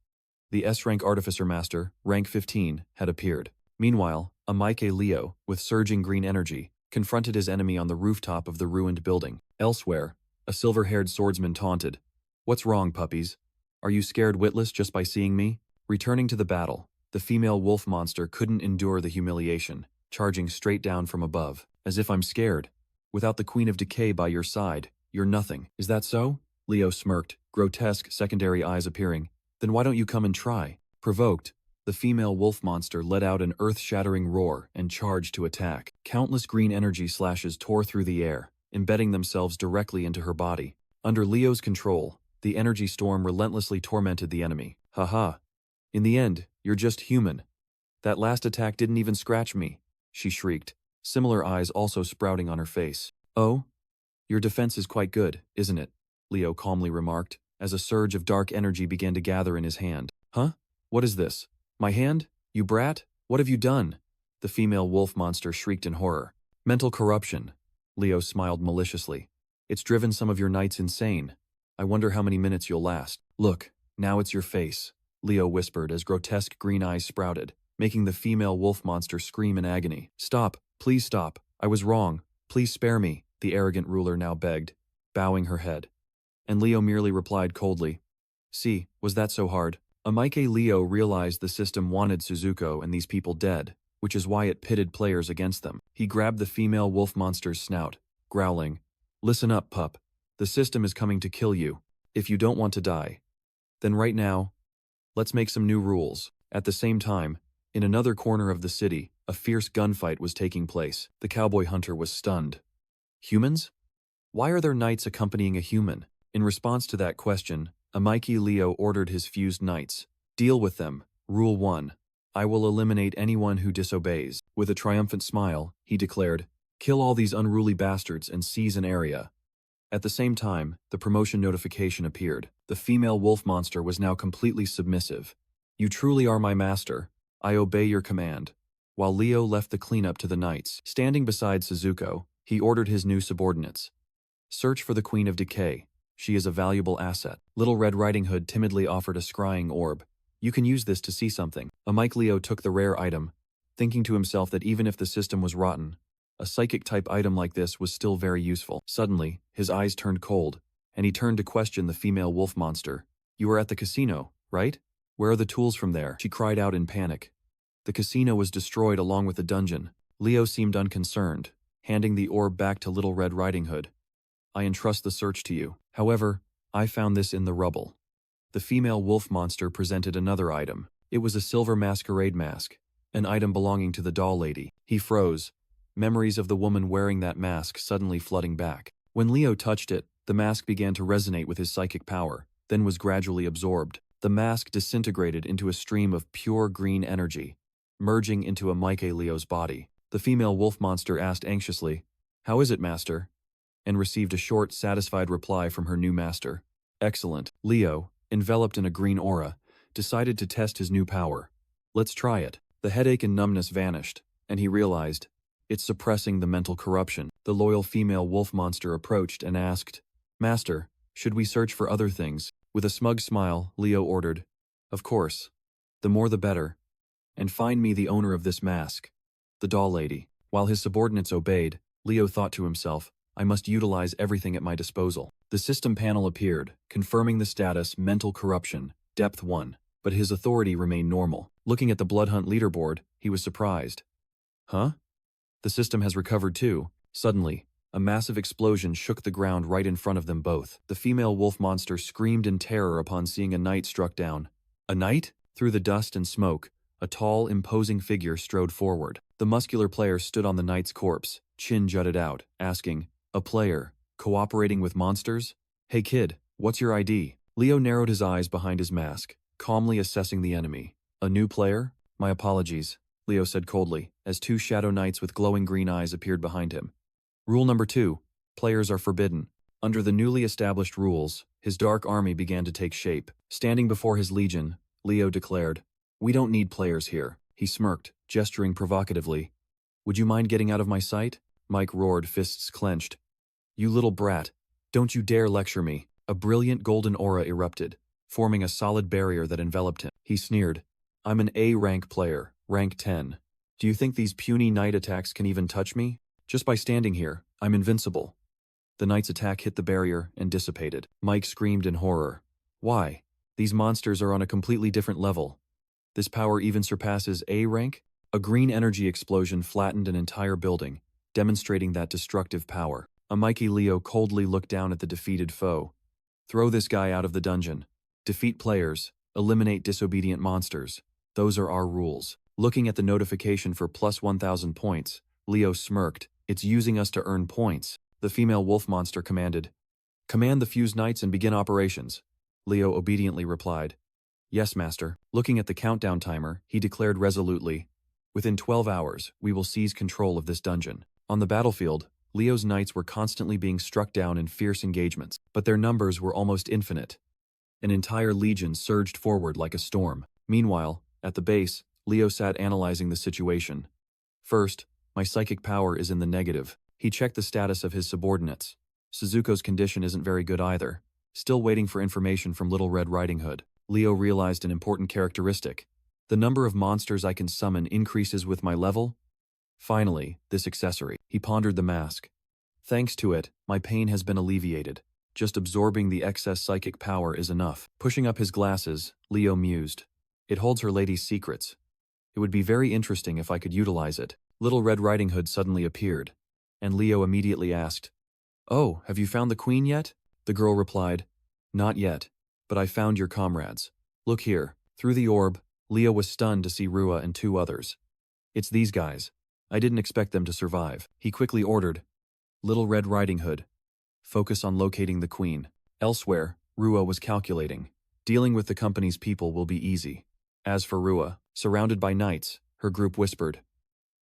A: The S-rank Artificer Master, rank 15, had appeared. Meanwhile, a Mike Leo, with surging green energy, confronted his enemy on the rooftop of the ruined building. Elsewhere, a silver-haired swordsman taunted, "What's wrong, puppies? Are you scared witless just by seeing me?" Returning to the battle, the female wolf monster couldn't endure the humiliation, charging straight down from above. "As if I'm scared. Without the Queen of Decay by your side, you're nothing. Is that so?" Leo smirked, grotesque secondary eyes appearing. "Then why don't you come and try?" Provoked, the female wolf monster let out an earth-shattering roar and charged to attack. Countless green energy slashes tore through the air, embedding themselves directly into her body. Under Leo's control, the energy storm relentlessly tormented the enemy. "Haha. In the end, you're just human. That last attack didn't even scratch me," she shrieked, similar eyes also sprouting on her face. "Oh? Your defense is quite good, isn't it?" Leo calmly remarked, as a surge of dark energy began to gather in his hand. "Huh? What is this? My hand? You brat? What have you done?" The female wolf monster shrieked in horror. "Mental corruption." Leo smiled maliciously. "It's driven some of your knights insane. I wonder how many minutes you'll last." "Look, now it's your face," Leo whispered as grotesque green eyes sprouted, making the female wolf monster scream in agony. "Stop, please stop. I was wrong. Please spare me," the arrogant ruler now begged, bowing her head. And Leo merely replied coldly, "See, was that so hard?" Mike Leo realized the system wanted Suzuko and these people dead, which is why it pitted players against them. He grabbed the female wolf monster's snout, growling, "Listen up, pup. The system is coming to kill you. If you don't want to die, then right now, let's make some new rules." At the same time, in another corner of the city, a fierce gunfight was taking place. The cowboy hunter was stunned. Humans? Why are there knights accompanying a human? In response to that question, Mike Leo ordered his fused knights. "Deal with them. Rule 1. I will eliminate anyone who disobeys." With a triumphant smile, he declared, "Kill all these unruly bastards and seize an area." At the same time, the promotion notification appeared. The female wolf monster was now completely submissive. "You truly are my master. I obey your command." While Leo left the cleanup to the knights, standing beside Suzuko, he ordered his new subordinates. "Search for the Queen of Decay. She is a valuable asset." Little Red Riding Hood timidly offered a scrying orb. "You can use this to see something." Mike Leo took the rare item, thinking to himself that even if the system was rotten, a psychic-type item like this was still very useful. Suddenly, his eyes turned cold, and he turned to question the female wolf monster. "You were at the casino, right? Where are the tools from there?" She cried out in panic. "The casino was destroyed along with the dungeon." Leo seemed unconcerned, handing the orb back to Little Red Riding Hood. "I entrust the search to you. However, I found this in the rubble." The female wolf monster presented another item. It was a silver masquerade mask, an item belonging to the doll lady. He froze, memories of the woman wearing that mask suddenly flooding back. When Leo touched it, the mask began to resonate with his psychic power, then was gradually absorbed. The mask disintegrated into a stream of pure green energy, merging into Mike Leo's body. The female wolf monster asked anxiously, "How is it, master?" and received a short, satisfied reply from her new master. "Excellent." Leo, enveloped in a green aura, decided to test his new power. "Let's try it." The headache and numbness vanished, and he realized, it's suppressing the mental corruption. The loyal female wolf monster approached and asked, "Master, should we search for other things?" With a smug smile, Leo ordered, "Of course. The more the better. And find me the owner of this mask." The doll lady. While his subordinates obeyed, Leo thought to himself, "I must utilize everything at my disposal." The system panel appeared, confirming the status Mental Corruption, Depth 1. but his authority remained normal. Looking at the blood hunt leaderboard, he was surprised. Huh? The system has recovered too. Suddenly, a massive explosion shook the ground right in front of them both. The female wolf monster screamed in terror upon seeing a knight struck down. A knight? Through the dust and smoke, a tall, imposing figure strode forward. The muscular player stood on the knight's corpse, chin jutted out, asking, "A player, cooperating with monsters? Hey kid, what's your ID?" Leo narrowed his eyes behind his mask, calmly assessing the enemy. "A new player? My apologies," Leo said coldly, as two shadow knights with glowing green eyes appeared behind him. Rule number 2. Players are forbidden. Under the newly established rules, his dark army began to take shape. Standing before his legion, Leo declared, "We don't need players here." He smirked, gesturing provocatively. "Would you mind getting out of my sight?" Mike roared, fists clenched. "You little brat. Don't you dare lecture me." A brilliant golden aura erupted, forming a solid barrier that enveloped him. He sneered, "I'm an A-rank player, rank 10. Do you think these puny knight attacks can even touch me? Just by standing here, I'm invincible." The knight's attack hit the barrier and dissipated. Mike screamed in horror. "Why? These monsters are on a completely different level. This power even surpasses A rank?" A green energy explosion flattened an entire building, demonstrating that destructive power. A Mikey Leo coldly looked down at the defeated foe. "Throw this guy out of the dungeon. Defeat players. Eliminate disobedient monsters. Those are our rules." Looking at the notification for plus 1,000 points, Leo smirked. "It's using us to earn points." The female wolf monster commanded, "Command the fused knights and begin operations." Leo obediently replied, "Yes, master." Looking at the countdown timer, he declared resolutely, "Within 12 hours, we will seize control of this dungeon." On the battlefield, Leo's knights were constantly being struck down in fierce engagements, but their numbers were almost infinite. An entire legion surged forward like a storm. Meanwhile, at the base, Leo sat analyzing the situation. First, my psychic power is in the negative. He checked the status of his subordinates. Suzuko's condition isn't very good either. Still waiting for information from Little Red Riding Hood. Leo realized an important characteristic. The number of monsters I can summon increases with my level. Finally, this accessory. He pondered the mask. Thanks to it, my pain has been alleviated. Just absorbing the excess psychic power is enough. Pushing up his glasses, Leo mused. It holds her lady's secrets. It would be very interesting if I could utilize it. Little Red Riding Hood suddenly appeared, and Leo immediately asked, "Oh, have you found the queen yet?" The girl replied, "Not yet, but I found your comrades. Look here." Through the orb, Leo was stunned to see Rua and two others. "It's these guys. I didn't expect them to survive." He quickly ordered, "Little Red Riding Hood, focus on locating the queen." Elsewhere, Rua was calculating. Dealing with the company's people will be easy. As for Rua, surrounded by knights, her group whispered,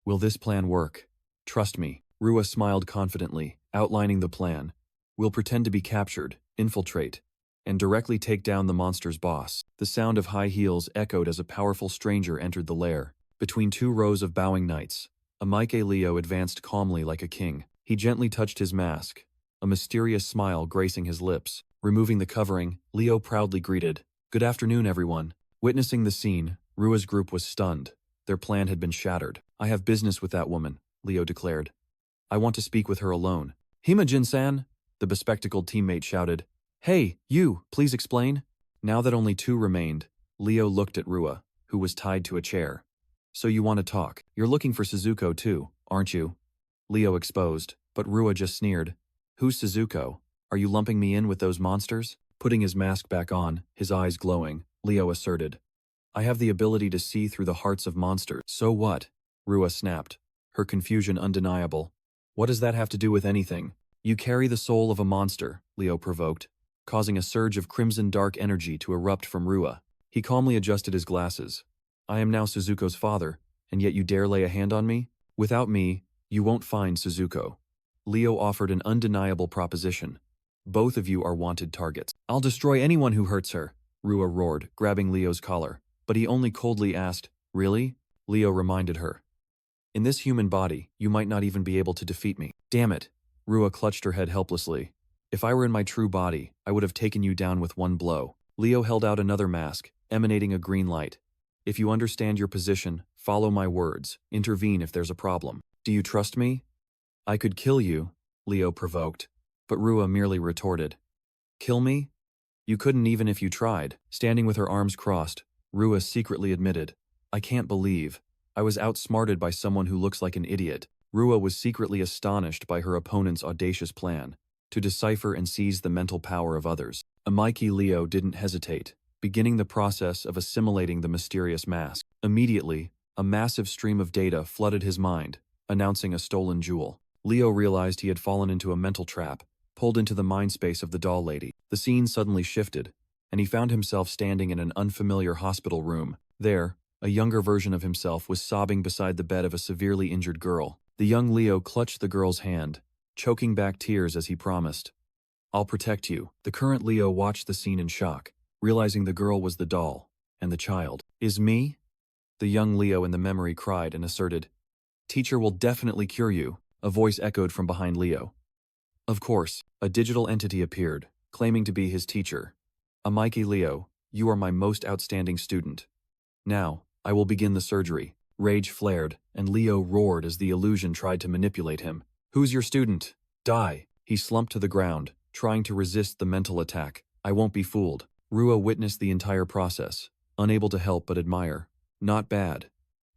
A: "Will this plan work? Trust me." Rua smiled confidently, outlining the plan. "We'll pretend to be captured, infiltrate, and directly take down the monster's boss." The sound of high heels echoed as a powerful stranger entered the lair. Between two rows of bowing knights, a Mike Leo advanced calmly like a king. He gently touched his mask, a mysterious smile gracing his lips. Removing the covering, Leo proudly greeted, "Good afternoon, everyone." Witnessing the scene, Rua's group was stunned. Their plan had been shattered. "I have business with that woman," Leo declared. "I want to speak with her alone." "Himajin-san!" the bespectacled teammate shouted. "Hey, you, please explain." Now that only two remained, Leo looked at Rua, who was tied to a chair. "So you want to talk? You're looking for Suzuko too, aren't you?" Leo exposed, but Rua just sneered. "Who's Suzuko? Are you lumping me in with those monsters?" Putting his mask back on, his eyes glowing, Leo asserted, "I have the ability to see through the hearts of monsters." "So what?" Rua snapped, her confusion undeniable. "What does that have to do with anything?" "You carry the soul of a monster," Leo provoked, causing a surge of crimson dark energy to erupt from Rua. He calmly adjusted his glasses. "I am now Suzuko's father, and yet you dare lay a hand on me? Without me, you won't find Suzuko." Leo offered an undeniable proposition. "Both of you are wanted targets." "I'll destroy anyone who hurts her," Rua roared, grabbing Leo's collar. But he only coldly asked, "Really?" Leo reminded her, "In this human body, you might not even be able to defeat me." "Damn it." Rua clutched her head helplessly. "If I were in my true body, I would have taken you down with one blow." Leo held out another mask, emanating a green light. "If you understand your position, follow my words. Intervene if there's a problem." "Do you trust me?" "I could kill you," Leo provoked, but Rua merely retorted, "Kill me? You couldn't even if you tried." Standing with her arms crossed, Rua secretly admitted. I can't believe. I was outsmarted by someone who looks like an idiot. Rua was secretly astonished by her opponent's audacious plan to decipher and seize the mental power of others. Amaiki Leo didn't hesitate, beginning the process of assimilating the mysterious mask. Immediately, a massive stream of data flooded his mind, announcing a stolen jewel. Leo realized he had fallen into a mental trap, pulled into the mind space of the doll lady. The scene suddenly shifted, and he found himself standing in an unfamiliar hospital room. There, a younger version of himself was sobbing beside the bed of a severely injured girl. The young Leo clutched the girl's hand, choking back tears as he promised, I'll protect you. The current Leo watched the scene in shock, realizing the girl was the doll, and the child is me? The young Leo in the memory cried and asserted, Teacher will definitely cure you. A voice echoed from behind Leo. Of course, a digital entity appeared, claiming to be his teacher. Amaiki Leo, you are my most outstanding student. Now, I will begin the surgery. Rage flared, and Leo roared as the illusion tried to manipulate him. Who's your student? Die. He slumped to the ground, trying to resist the mental attack. I won't be fooled. Rua witnessed the entire process, unable to help but admire. Not bad.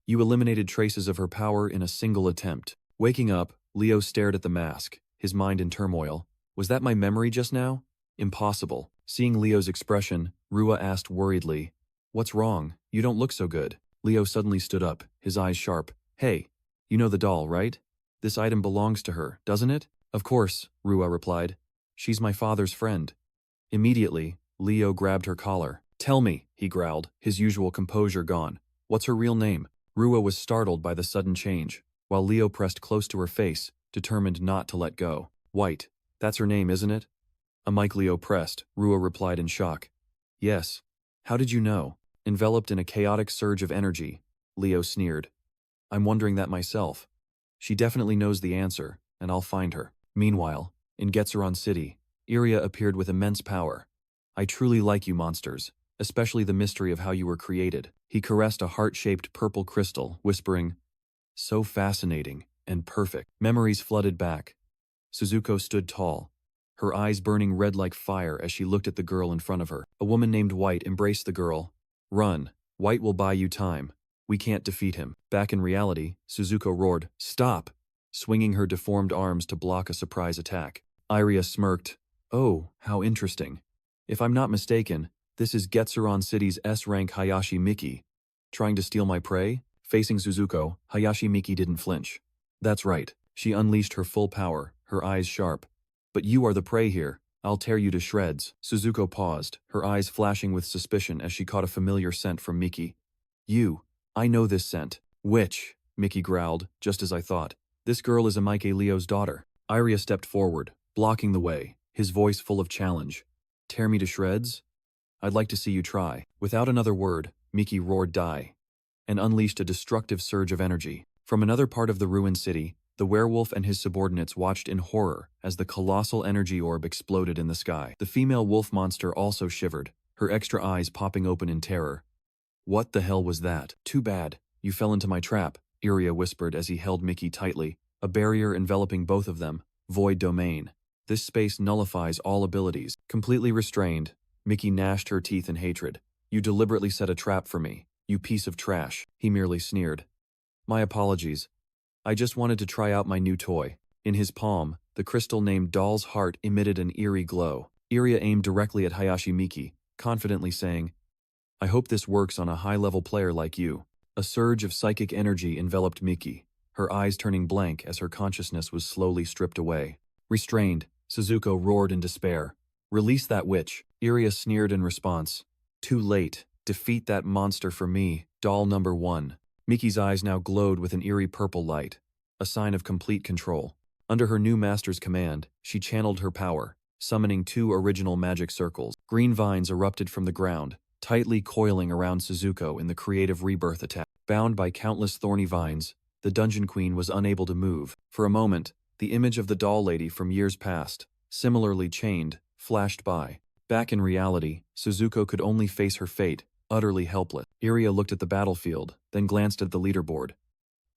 A: You eliminated traces of her power in a single attempt. Waking up, Leo stared at the mask, his mind in turmoil. Was that my memory just now? Impossible. Seeing Leo's expression, Rua asked worriedly, What's wrong? You don't look so good. Leo suddenly stood up, his eyes sharp. Hey, you know the doll, right? This item belongs to her, doesn't it? Of course, Rua replied. She's my father's friend. Immediately, Leo grabbed her collar. Tell me, he growled, his usual composure gone. What's her real name? Rua was startled by the sudden change, while Leo pressed close to her face, determined not to let go. White. That's her name, isn't it? A mic Leo pressed. Rua replied in shock. Yes. How did you know? Enveloped in a chaotic surge of energy, Leo sneered. I'm wondering that myself. She definitely knows the answer, and I'll find her. Meanwhile, in Getzeron City, Iria appeared with immense power. I truly like you monsters, especially the mystery of how you were created. He caressed a heart-shaped purple crystal, whispering, So fascinating and perfect. Memories flooded back. Suzuko stood tall, her eyes burning red like fire as she looked at the girl in front of her. A woman named White embraced the girl. Run. White will buy you time. We can't defeat him. Back in reality, Suzuko roared, Stop! Swinging her deformed arms to block a surprise attack. Iria smirked. Oh, how interesting. If I'm not mistaken, this is Getzeron City's S-rank Hayashi Miki. Trying to steal my prey? Facing Suzuko, Hayashi Miki didn't flinch. That's right. She unleashed her full power, her eyes sharp. But you are the prey here. I'll tear you to shreds. Suzuko paused, her eyes flashing with suspicion as she caught a familiar scent from Miki. You. I know this scent. Which? Miki growled, just as I thought. This girl is Amaike Leo's daughter. Iria stepped forward, blocking the way, his voice full of challenge. Tear me to shreds? I'd like to see you try. Without another word, Miki roared die, and unleashed a destructive surge of energy. From another part of the ruined city, the werewolf and his subordinates watched in horror as the colossal energy orb exploded in the sky. The female wolf monster also shivered, her extra eyes popping open in terror. What the hell was that? Too bad. You fell into my trap, Iria whispered as he held Miki tightly, a barrier enveloping both of them. Void domain. This space nullifies all abilities. Completely restrained, Miki gnashed her teeth in hatred. You deliberately set a trap for me, you piece of trash, he merely sneered. My apologies. I just wanted to try out my new toy. In his palm, the crystal named Doll's Heart emitted an eerie glow. Iria aimed directly at Hayashi Miki, confidently saying, I hope this works on a high-level player like you. A surge of psychic energy enveloped Miki, her eyes turning blank as her consciousness was slowly stripped away. Restrained, Suzuko roared in despair. Release that witch. Iria sneered in response. Too late. Defeat that monster for me, doll number 1. Miki's eyes now glowed with an eerie purple light, a sign of complete control. Under her new master's command, she channeled her power, summoning 2 original magic circles. Green vines erupted from the ground, tightly coiling around Suzuko in the creative rebirth attack. Bound by countless thorny vines, the Dungeon Queen was unable to move. For a moment, the image of the doll lady from years past, similarly chained, flashed by. Back in reality, Suzuko could only face her fate, utterly helpless. Iria looked at the battlefield, then glanced at the leaderboard.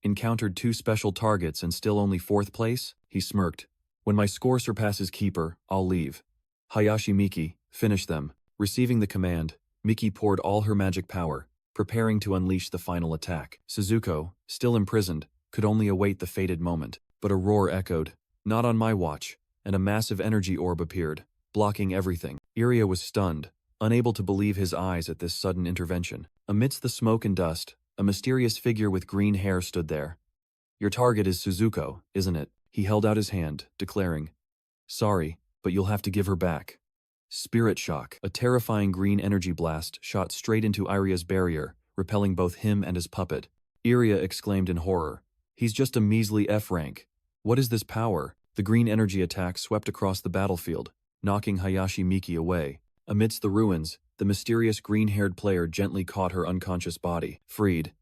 A: Encountered 2 special targets and still only 4th place? He smirked. When my score surpasses Keeper, I'll leave. Hayashi Miki, finish them. Receiving the command, Miki poured all her magic power, preparing to unleash the final attack. Suzuko, still imprisoned, could only await the fated moment. But a roar echoed, "Not on my watch," and a massive energy orb appeared, blocking everything. Iria was stunned, unable to believe his eyes at this sudden intervention. Amidst the smoke and dust, a mysterious figure with green hair stood there. "Your target is Suzuko, isn't it?" He held out his hand, declaring, "Sorry, but you'll have to give her back." Spirit shock. A terrifying green energy blast shot straight into Iria's barrier, repelling both him and his puppet. Iria exclaimed in horror, "He's just a measly F rank. What is this power?" The green energy attack swept across the battlefield, knocking Hayashi Miki away. Amidst the ruins, the mysterious green-haired player gently caught her unconscious body. Freed.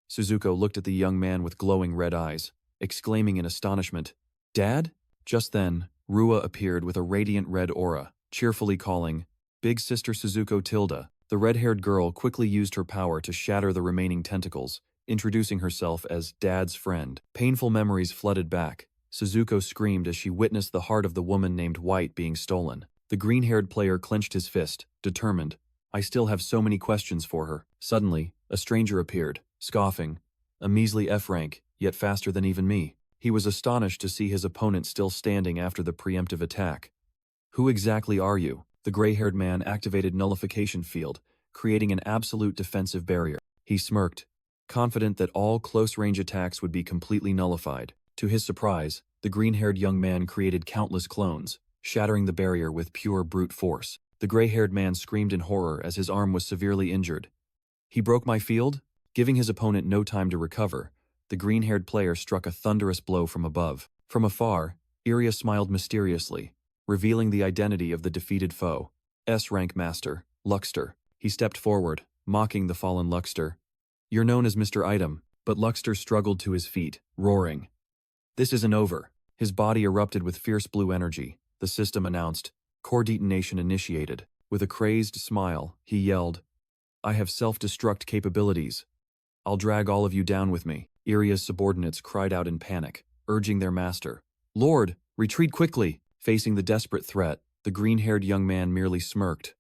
A: Suzuko looked at the young man with glowing red eyes, exclaiming in astonishment, "Dad?" Just then, Rua appeared with a radiant red aura, cheerfully calling, "Big Sister Suzuko Tilda." The red-haired girl quickly used her power to shatter the remaining tentacles, introducing herself as Dad's friend. Painful memories flooded back. Suzuko screamed as she witnessed the heart of the woman named White being stolen. The green-haired player clenched his fist, determined. "I still have so many questions for her." Suddenly, a stranger appeared, scoffing, "A measly F rank, yet faster than even me." He was astonished to see his opponent still standing after the preemptive attack. "Who exactly are you?" The gray-haired man activated nullification field, creating an absolute defensive barrier. He smirked, confident that all close-range attacks would be completely nullified. To his surprise, the green-haired young man created countless clones, shattering the barrier with pure brute force. The gray-haired man screamed in horror as his arm was severely injured. "He broke my field?" Giving his opponent no time to recover, the green-haired player struck a thunderous blow from above. From afar, Iria smiled mysteriously, revealing the identity of the defeated foe. S-rank master, Luxter. He stepped forward, mocking the fallen Luxter. "You're known as Mr. Item," but Luxter struggled to his feet, roaring. "This isn't over." His body erupted with fierce blue energy. The system announced, "Core detonation initiated." With a crazed smile, he yelled, "I have self-destruct capabilities. I'll drag all of you down with me." Iria's subordinates cried out in panic, urging their master, "Lord, retreat quickly!" Facing the desperate threat, the green-haired young man merely smirked.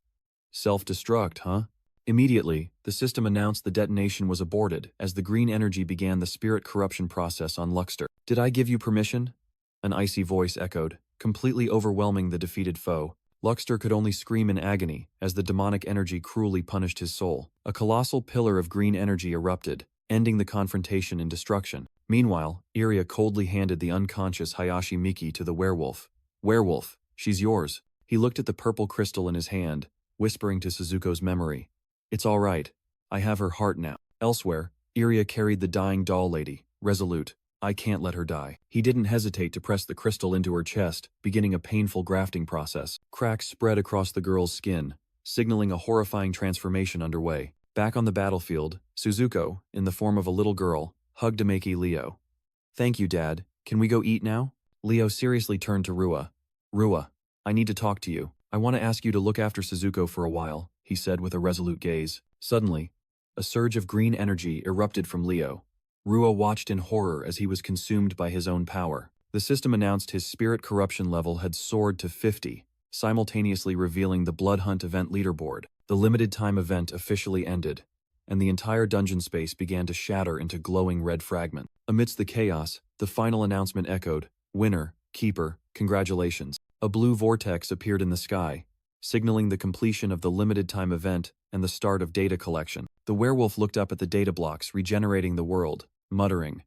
A: "Self-destruct, huh?" Immediately, the system announced the detonation was aborted as the green energy began the spirit corruption process on Luxter. "Did I give you permission?" An icy voice echoed, completely overwhelming the defeated foe. Luxter could only scream in agony as the demonic energy cruelly punished his soul. A colossal pillar of green energy erupted, ending the confrontation in destruction. Meanwhile, Iria coldly handed the unconscious Hayashi Miki to the werewolf. "Werewolf, she's yours." He looked at the purple crystal in his hand, whispering to Suzuko's memory, "It's all right. I have her heart now." Elsewhere, Iria carried the dying doll lady, resolute. "I can't let her die." He didn't hesitate to press the crystal into her chest, beginning a painful grafting process. Cracks spread across the girl's skin, signaling a horrifying transformation underway. Back on the battlefield, Suzuko, in the form of a little girl, hugged Ameki Leo. "Thank you, Dad. Can we go eat now?" Leo seriously turned to Rua. "Rua, I need to talk to you. I want to ask you to look after Suzuko for a while," he said with a resolute gaze. Suddenly, a surge of green energy erupted from Leo. Rua watched in horror as he was consumed by his own power. The system announced his spirit corruption level had soared to 50, simultaneously revealing the Blood Hunt event leaderboard. The limited-time event officially ended, and the entire dungeon space began to shatter into glowing red fragments. Amidst the chaos, the final announcement echoed, "Winner, Keeper, congratulations." A blue vortex appeared in the sky, signaling the completion of the limited-time event and the start of data collection. The werewolf looked up at the data blocks regenerating the world, muttering,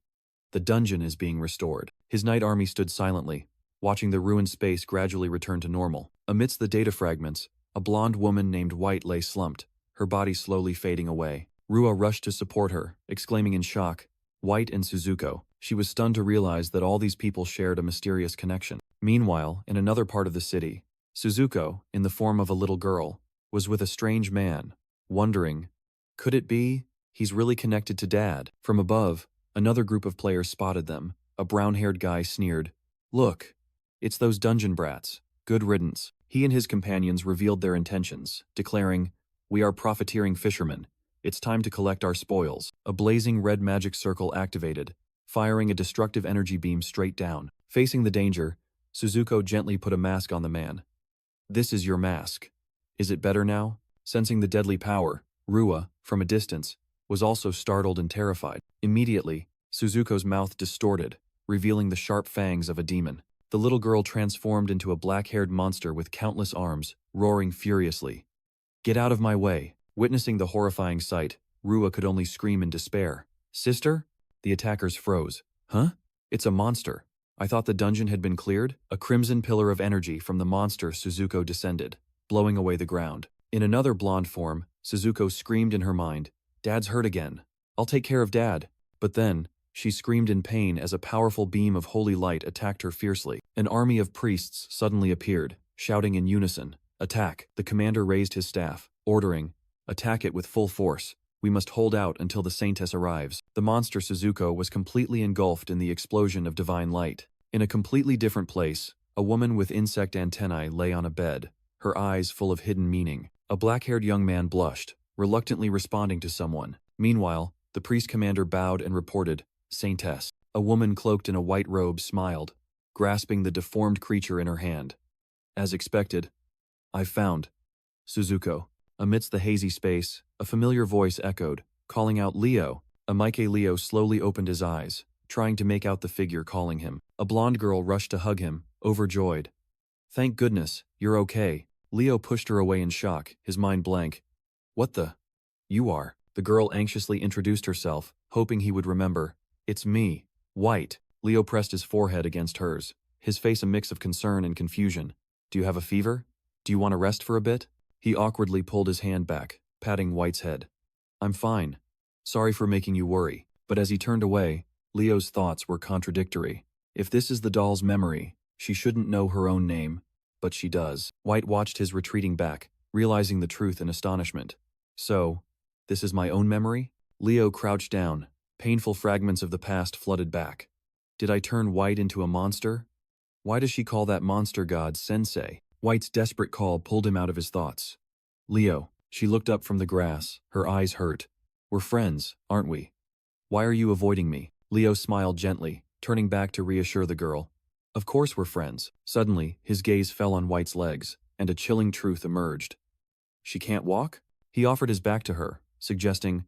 A: "The dungeon is being restored." His knight army stood silently, watching the ruined space gradually return to normal. Amidst the data fragments, a blonde woman named White lay slumped, her body slowly fading away. Rua rushed to support her, exclaiming in shock, "White and Suzuko." She was stunned to realize that all these people shared a mysterious connection. Meanwhile, in another part of the city, Suzuko, in the form of a little girl, was with a strange man, wondering, could it be he's really connected to Dad? From above, another group of players spotted them. A brown-haired guy sneered, "Look, it's those dungeon brats. Good riddance." He and his companions revealed their intentions, declaring, "We are profiteering fishermen. It's time to collect our spoils." A blazing red magic circle activated, firing a destructive energy beam straight down. Facing the danger, Suzuko gently put a mask on the man. "This is your mask. Is it better now?" Sensing the deadly power, Rua, from a distance, was also startled and terrified. Immediately, Suzuko's mouth distorted, revealing the sharp fangs of a demon. The little girl transformed into a black-haired monster with countless arms, roaring furiously. "Get out of my way!" Witnessing the horrifying sight, Rua could only scream in despair. "Sister?" The attackers froze. "Huh? It's a monster. I thought the dungeon had been cleared?" A crimson pillar of energy from the monster Suzuko descended, blowing away the ground. In another blonde form, Suzuko screamed in her mind, "Dad's hurt again. I'll take care of Dad." But then, she screamed in pain as a powerful beam of holy light attacked her fiercely. An army of priests suddenly appeared, shouting in unison, "Attack!" The commander raised his staff, ordering, "Attack it with full force. We must hold out until the saintess arrives." The monster Suzuko was completely engulfed in the explosion of divine light. In a completely different place, a woman with insect antennae lay on a bed, her eyes full of hidden meaning. A black-haired young man blushed, reluctantly responding to someone. Meanwhile, the priest commander bowed and reported, "Saintess." A woman cloaked in a white robe smiled, grasping the deformed creature in her hand. "As expected, I've found Suzuko." Amidst the hazy space, a familiar voice echoed, calling out Leo. Leo slowly opened his eyes, trying to make out the figure calling him. A blonde girl rushed to hug him, overjoyed. "Thank goodness, you're okay." Leo pushed her away in shock, his mind blank. "What the? You are?" The girl anxiously introduced herself, hoping he would remember. "It's me, White." Leo pressed his forehead against hers, his face a mix of concern and confusion. "Do you have a fever? Do you want to rest for a bit?" He awkwardly pulled his hand back, patting White's head. "I'm fine. Sorry for making you worry." But as he turned away, Leo's thoughts were contradictory. If this is the doll's memory, she shouldn't know her own name, but she does. White watched his retreating back, realizing the truth in astonishment. "So, this is my own memory?" Leo crouched down, painful fragments of the past flooded back. Did I turn White into a monster? Why does she call that monster god Sensei? White's desperate call pulled him out of his thoughts. "Leo." She looked up from the grass, her eyes hurt. "We're friends, aren't we? Why are you avoiding me?" Leo smiled gently, turning back to reassure the girl. "Of course we're friends." Suddenly, his gaze fell on White's legs, and a chilling truth emerged. "She can't walk?" He offered his back to her, suggesting,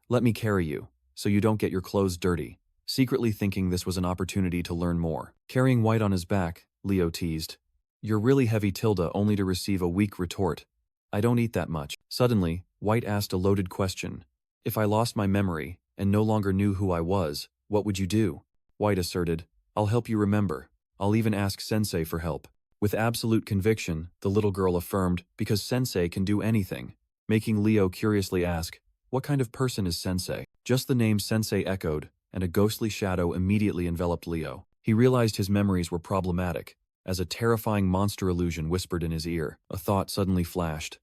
A: "Let me carry you, so you don't get your clothes dirty," secretly thinking this was an opportunity to learn more. Carrying White on his back, Leo teased, "You're really heavy, Tilda, only to receive a weak retort. I don't eat that much." Suddenly, White asked a loaded question. "If I lost my memory, and no longer knew who I was, what would you do?" White asserted, "I'll help you remember. I'll even ask Sensei for help." With absolute conviction, the little girl affirmed, because Sensei can do anything, making Leo curiously ask, what kind of person is Sensei? Just the name Sensei echoed, and a ghostly shadow immediately enveloped Leo. He realized his memories were problematic, as a terrifying monster illusion whispered in his ear. A thought suddenly flashed.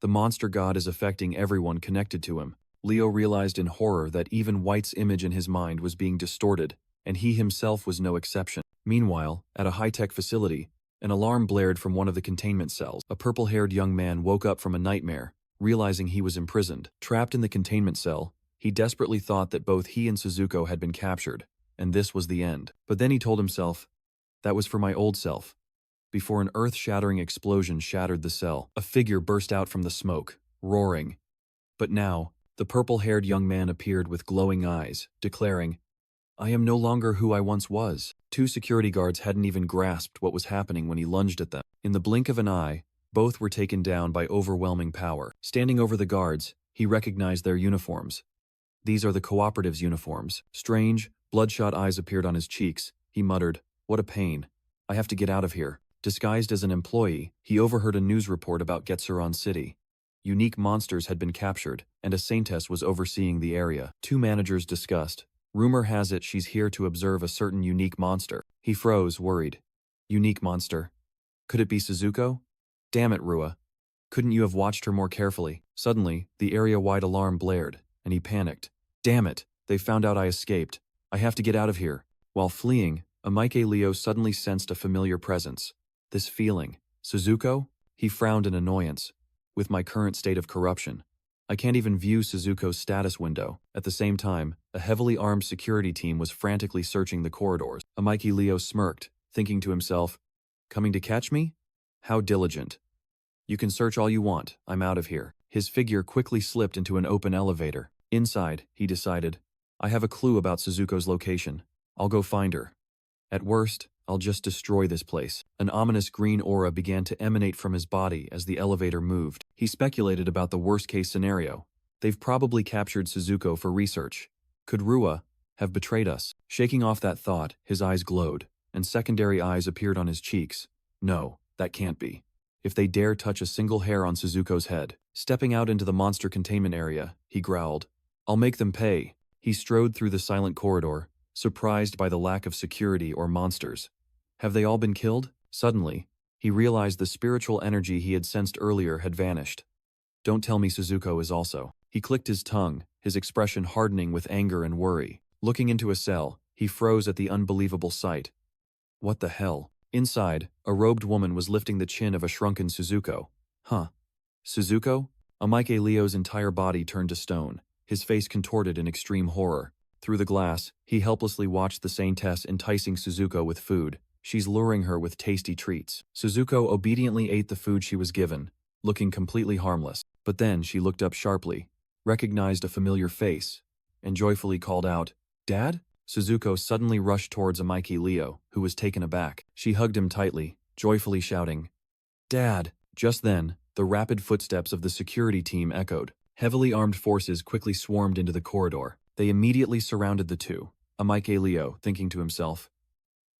A: The monster god is affecting everyone connected to him. Leo realized in horror that even White's image in his mind was being distorted, and he himself was no exception. Meanwhile, at a high-tech facility, an alarm blared from one of the containment cells. A purple-haired young man woke up from a nightmare, realizing he was imprisoned. Trapped in the containment cell, he desperately thought that both he and Suzuko had been captured, and this was the end. But then he told himself, that was for my old self. Before an earth-shattering explosion shattered the cell, a figure burst out from the smoke, roaring. But now, the purple-haired young man appeared with glowing eyes, declaring, "I am no longer who I once was." Two security guards hadn't even grasped what was happening when he lunged at them. In the blink of an eye, both were taken down by overwhelming power. Standing over the guards, he recognized their uniforms. These are the cooperative's uniforms. Strange, bloodshot eyes appeared on his cheeks. He muttered, "What a pain. I have to get out of here." Disguised as an employee, he overheard a news report about Getsuron City. Unique monsters had been captured, and a saintess was overseeing the area. Two managers discussed. Rumor has it she's here to observe a certain unique monster. He froze, worried. Unique monster? Could it be Suzuko? Damn it, Rua. Couldn't you have watched her more carefully? Suddenly, the area-wide alarm blared, and he panicked. Damn it, they found out I escaped. I have to get out of here. While fleeing, Leo suddenly sensed a familiar presence. This feeling. Suzuko? He frowned in annoyance. With my current state of corruption, I can't even view Suzuko's status window. At the same time, a heavily armed security team was frantically searching the corridors. Leo smirked, thinking to himself, coming to catch me? How diligent. You can search all you want, I'm out of here. His figure quickly slipped into an open elevator. Inside, he decided, I have a clue about Suzuko's location. I'll go find her. At worst, I'll just destroy this place. An ominous green aura began to emanate from his body as the elevator moved. He speculated about the worst-case scenario. They've probably captured Suzuko for research. Could Rua have betrayed us? Shaking off that thought, his eyes glowed, and secondary eyes appeared on his cheeks. No, that can't be. If they dare touch a single hair on Suzuko's head. Stepping out into the monster containment area, he growled, I'll make them pay. He strode through the silent corridor, surprised by the lack of security or monsters. Have they all been killed? Suddenly, he realized the spiritual energy he had sensed earlier had vanished. Don't tell me Suzuko is also. He clicked his tongue, his expression hardening with anger and worry. Looking into a cell, he froze at the unbelievable sight. What the hell? Inside, a robed woman was lifting the chin of a shrunken Suzuko. Huh. Suzuko? Amike Leo's entire body turned to stone, his face contorted in extreme horror. Through the glass, he helplessly watched the Saintess enticing Suzuko with food. She's luring her with tasty treats. Suzuko obediently ate the food she was given, looking completely harmless. But then she looked up sharply, recognized a familiar face, and joyfully called out, Dad? Suzuko suddenly rushed towards Amike Leo, who was taken aback. She hugged him tightly, joyfully shouting, Dad! Just then, the rapid footsteps of the security team echoed. Heavily armed forces quickly swarmed into the corridor. They immediately surrounded the two. Amike Leo, thinking to himself,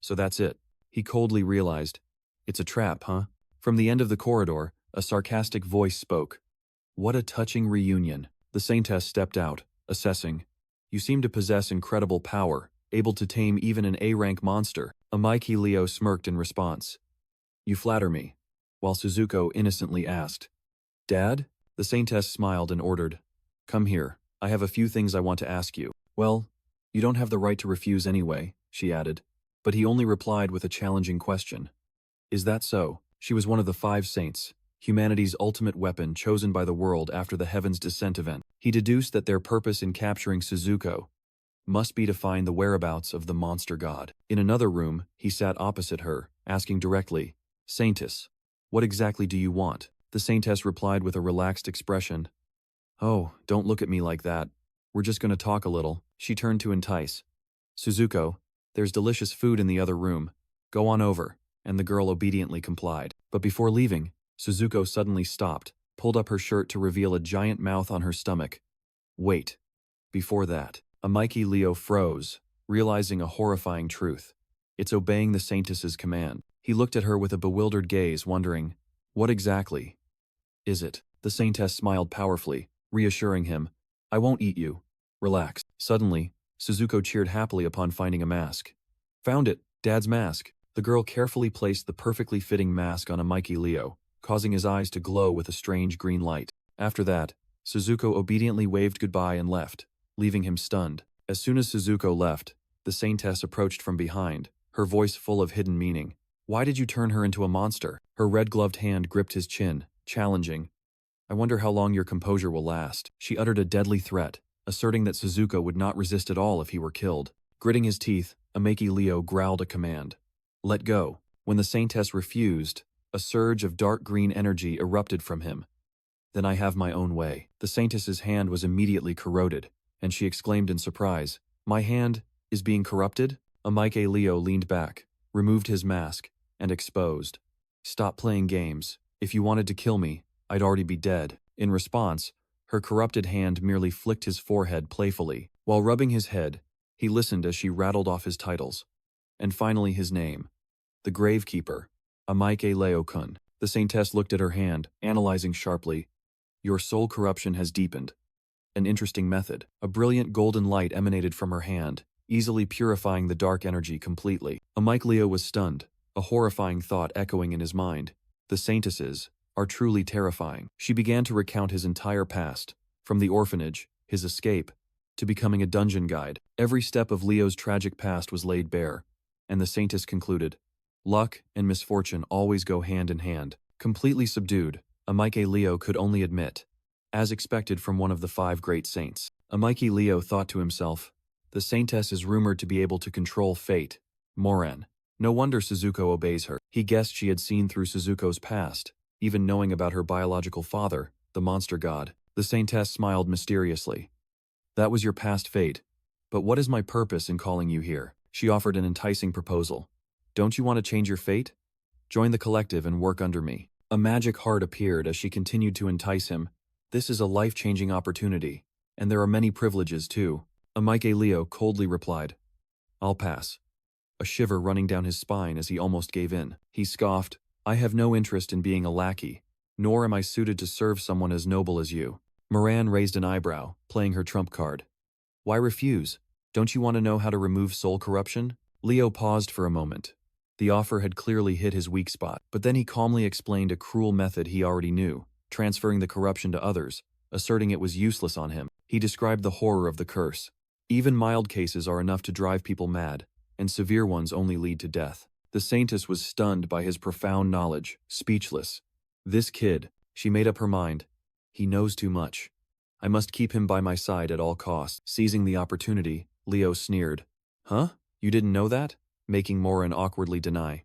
A: so that's it. He coldly realized, it's a trap, huh? From the end of the corridor, a sarcastic voice spoke. What a touching reunion. The Saintess stepped out, assessing. You seem to possess incredible power, able to tame even an A-rank monster. Amike Leo smirked in response. You flatter me. While Suzuko innocently asked, Dad? The Saintess smiled and ordered, come here. I have a few things I want to ask you. Well, you don't have the right to refuse anyway, she added. But he only replied with a challenging question. Is that so? She was one of the 5 saints, humanity's ultimate weapon chosen by the world after the Heaven's Descent event. He deduced that their purpose in capturing Suzuko must be to find the whereabouts of the monster god. In another room, he sat opposite her, asking directly, Saintess, what exactly do you want? The Saintess replied with a relaxed expression. Oh, don't look at me like that. We're just going to talk a little. She turned to entice. Suzuko, there's delicious food in the other room. Go on over. And the girl obediently complied. But before leaving, Suzuko suddenly stopped, pulled up her shirt to reveal a giant mouth on her stomach. Wait. Before that, Amike Leo froze, realizing a horrifying truth. It's obeying the Saintess's command. He looked at her with a bewildered gaze, wondering, what exactly is it? The Saintess smiled powerfully, reassuring him, I won't eat you. Relax. Suddenly, Suzuko cheered happily upon finding a mask. Found it, Dad's mask. The girl carefully placed the perfectly fitting mask on Amike Leo, causing his eyes to glow with a strange green light. After that, Suzuko obediently waved goodbye and left, leaving him stunned. As soon as Suzuko left, the Saintess approached from behind, her voice full of hidden meaning. Why did you turn her into a monster? Her red-gloved hand gripped his chin, challenging. I wonder how long your composure will last. She uttered a deadly threat, asserting that Suzuko would not resist at all if he were killed. Gritting his teeth, Amike Leo growled a command. Let go. When the Saintess refused, a surge of dark green energy erupted from him. Then I have my own way. The Saintess's hand was immediately corroded, and she exclaimed in surprise, My hand is being corrupted? Amike Leo leaned back, removed his mask, and exposed. Stop playing games. If you wanted to kill me, I'd already be dead. In response, her corrupted hand merely flicked his forehead playfully. While rubbing his head, he listened as she rattled off his titles. And finally his name. The Gravekeeper, Amike Leo-kun. The Saintess looked at her hand, analyzing sharply. Your soul corruption has deepened. An interesting method. A brilliant golden light emanated from her hand, easily purifying the dark energy completely. Amike Leo was stunned, a horrifying thought echoing in his mind. The Saintesses are truly terrifying. She began to recount his entire past, from the orphanage, his escape, to becoming a dungeon guide. Every step of Leo's tragic past was laid bare, and the Saintess concluded, luck and misfortune always go hand in hand. Completely subdued, Amike Leo could only admit, as expected from one of the 5 great saints. Amike Leo thought to himself, the Saintess is rumored to be able to control fate. Moran. No wonder Suzuko obeys her. He guessed she had seen through Suzuko's past, even knowing about her biological father, the monster god. The saintess smiled mysteriously. That was your past fate. But what is my purpose in calling you here? She offered an enticing proposal. Don't you want to change your fate? Join the collective and work under me. A magic heart appeared as she continued to entice him. This is a life-changing opportunity, and there are many privileges too. Amike Leo coldly replied. I'll pass. A shiver running down his spine as he almost gave in. He scoffed, I have no interest in being a lackey, nor am I suited to serve someone as noble as you. Moran raised an eyebrow, playing her trump card. Why refuse? Don't you want to know how to remove soul corruption? Leo paused for a moment. The offer had clearly hit his weak spot, but then he calmly explained a cruel method he already knew, transferring the corruption to others, asserting it was useless on him. He described the horror of the curse. Even mild cases are enough to drive people mad, and severe ones only lead to death. The saintess was stunned by his profound knowledge, speechless. This kid, she made up her mind. He knows too much. I must keep him by my side at all costs. Seizing the opportunity, Leo sneered. Huh? You didn't know that? Making Moran awkwardly deny.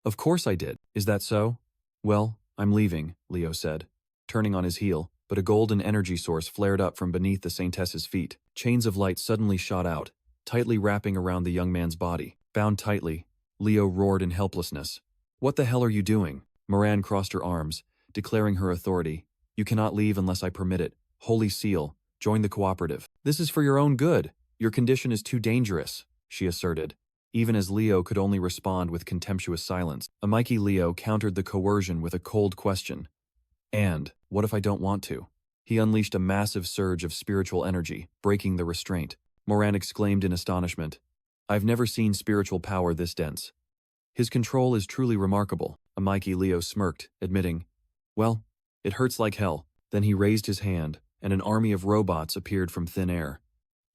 A: Of course I did. Is that so? Well, I'm leaving, Leo said, turning on his heel, but a golden energy source flared up from beneath the saintess's feet. Chains of light suddenly shot out, tightly wrapping around the young man's body. Bound tightly, Leo roared in helplessness. What the hell are you doing? Moran crossed her arms, declaring her authority. You cannot leave unless I permit it. Holy Seal, join the cooperative. This is for your own good. Your condition is too dangerous, she asserted, even as Leo could only respond with contemptuous silence. Amike Leo countered the coercion with a cold question. And, what if I don't want to? He unleashed a massive surge of spiritual energy, breaking the restraint. Moran exclaimed in astonishment. I've never seen spiritual power this dense. His control is truly remarkable, Amike Leo smirked, admitting. Well, it hurts like hell. Then he raised his hand, and an army of robots appeared from thin air.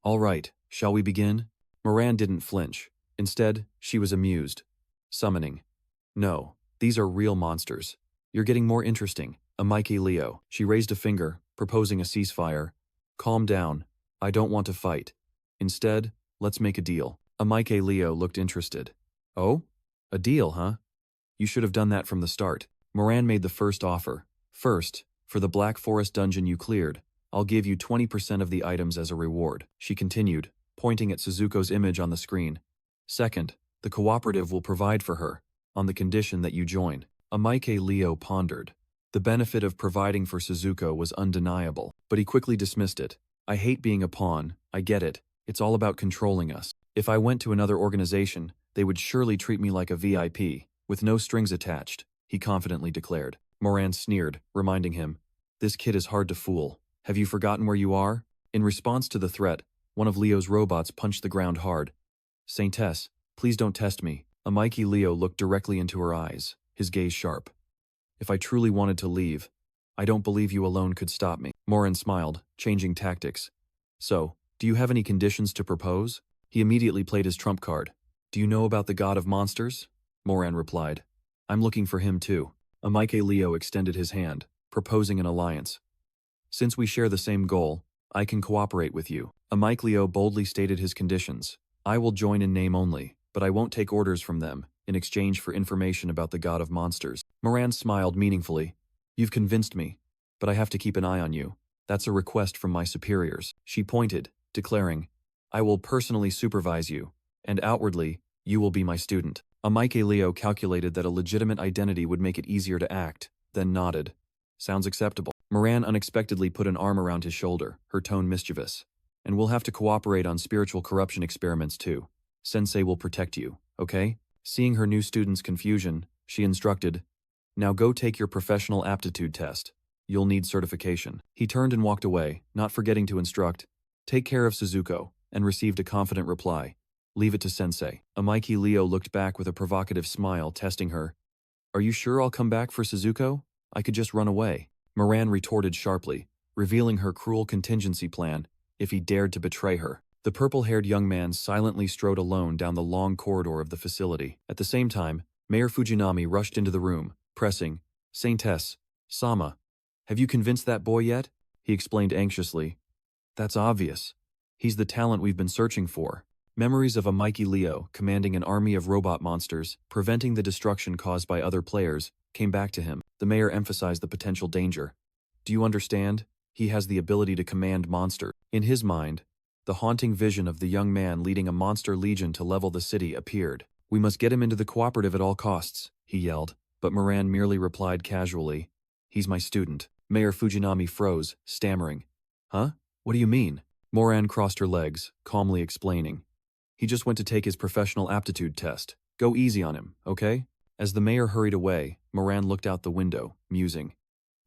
A: All right, shall we begin? Moran didn't flinch. Instead, she was amused. Summoning. No, these are real monsters. You're getting more interesting, Amike Leo. She raised a finger, proposing a ceasefire. Calm down. I don't want to fight. Instead, let's make a deal. Amike Leo looked interested. Oh? A deal, huh? You should have done that from the start. Moran made the first offer. First, for the Black Forest dungeon you cleared, I'll give you 20% of the items as a reward, she continued, pointing at Suzuko's image on the screen. Second, the cooperative will provide for her, on the condition that you join. Amike Leo pondered. The benefit of providing for Suzuko was undeniable, but he quickly dismissed it. I hate being a pawn, I get it. It's all about controlling us. If I went to another organization, they would surely treat me like a VIP, with no strings attached, he confidently declared. Moran sneered, reminding him, this kid is hard to fool. Have you forgotten where you are? In response to the threat, one of Leo's robots punched the ground hard. Saintess, please don't test me. Amike Leo looked directly into her eyes, his gaze sharp. If I truly wanted to leave, I don't believe you alone could stop me. Moran smiled, changing tactics. So, do you have any conditions to propose? He immediately played his trump card. Do you know about the god of monsters? Moran replied. I'm looking for him too. Amike Leo extended his hand, proposing an alliance. Since we share the same goal, I can cooperate with you. Amike Leo boldly stated his conditions. I will join in name only, but I won't take orders from them, in exchange for information about the god of monsters. Moran smiled meaningfully. You've convinced me, but I have to keep an eye on you. That's a request from my superiors. She pointed, declaring, I will personally supervise you, and outwardly, you will be my student. Amike Leo calculated that a legitimate identity would make it easier to act, then nodded. Sounds acceptable. Moran unexpectedly put an arm around his shoulder, her tone mischievous. And we'll have to cooperate on spiritual corruption experiments too. Sensei will protect you, okay? Seeing her new student's confusion, she instructed, now go take your professional aptitude test. You'll need certification. He turned and walked away, not forgetting to instruct, take care of Suzuko, and received a confident reply. Leave it to Sensei. Amike Leo looked back with a provocative smile, testing her. Are you sure I'll come back for Suzuko? I could just run away. Moran retorted sharply, revealing her cruel contingency plan if he dared to betray her. The purple-haired young man silently strode alone down the long corridor of the facility. At the same time, Mayor Fujinami rushed into the room, pressing, Saintess, Sama, have you convinced that boy yet? He explained anxiously. That's obvious. He's the talent we've been searching for. Memories of Amike Leo commanding an army of robot monsters, preventing the destruction caused by other players, came back to him. The mayor emphasized the potential danger. Do you understand? He has the ability to command monsters. In his mind, the haunting vision of the young man leading a monster legion to level the city appeared. We must get him into the cooperative at all costs, he yelled, but Moran merely replied casually, he's my student. Mayor Fujinami froze, stammering. Huh? What do you mean? Moran crossed her legs, calmly explaining. He just went to take his professional aptitude test. Go easy on him, okay? As the mayor hurried away, Moran looked out the window, musing.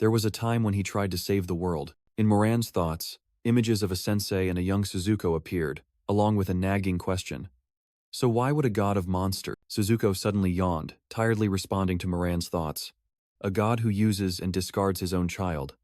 A: There was a time when he tried to save the world. In Moran's thoughts, images of a sensei and a young Suzuko appeared, along with a nagging question. So why would a god of monsters? Suzuko suddenly yawned, tiredly responding to Moran's thoughts. A god who uses and discards his own child.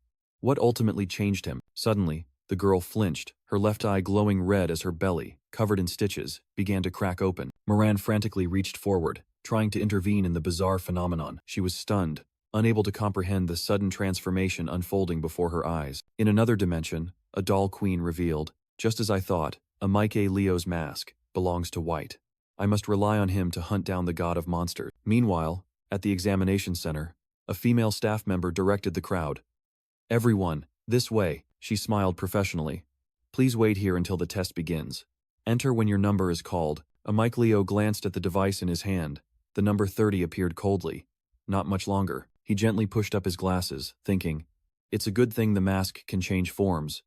A: What ultimately changed him? Suddenly, the girl flinched, her left eye glowing red as her belly, covered in stitches, began to crack open. Moran frantically reached forward, trying to intervene in the bizarre phenomenon. She was stunned, unable to comprehend the sudden transformation unfolding before her eyes. In another dimension, a doll queen revealed, just as I thought, a Mike Leo's mask belongs to White. I must rely on him to hunt down the god of monsters. Meanwhile, at the examination center, a female staff member directed the crowd. Everyone, this way, she smiled professionally. Please wait here until the test begins. Enter when your number is called. A Mike Leo glanced at the device in his hand. The number 30 appeared coldly. Not much longer. He gently pushed up his glasses, thinking, it's a good thing the mask can change forms.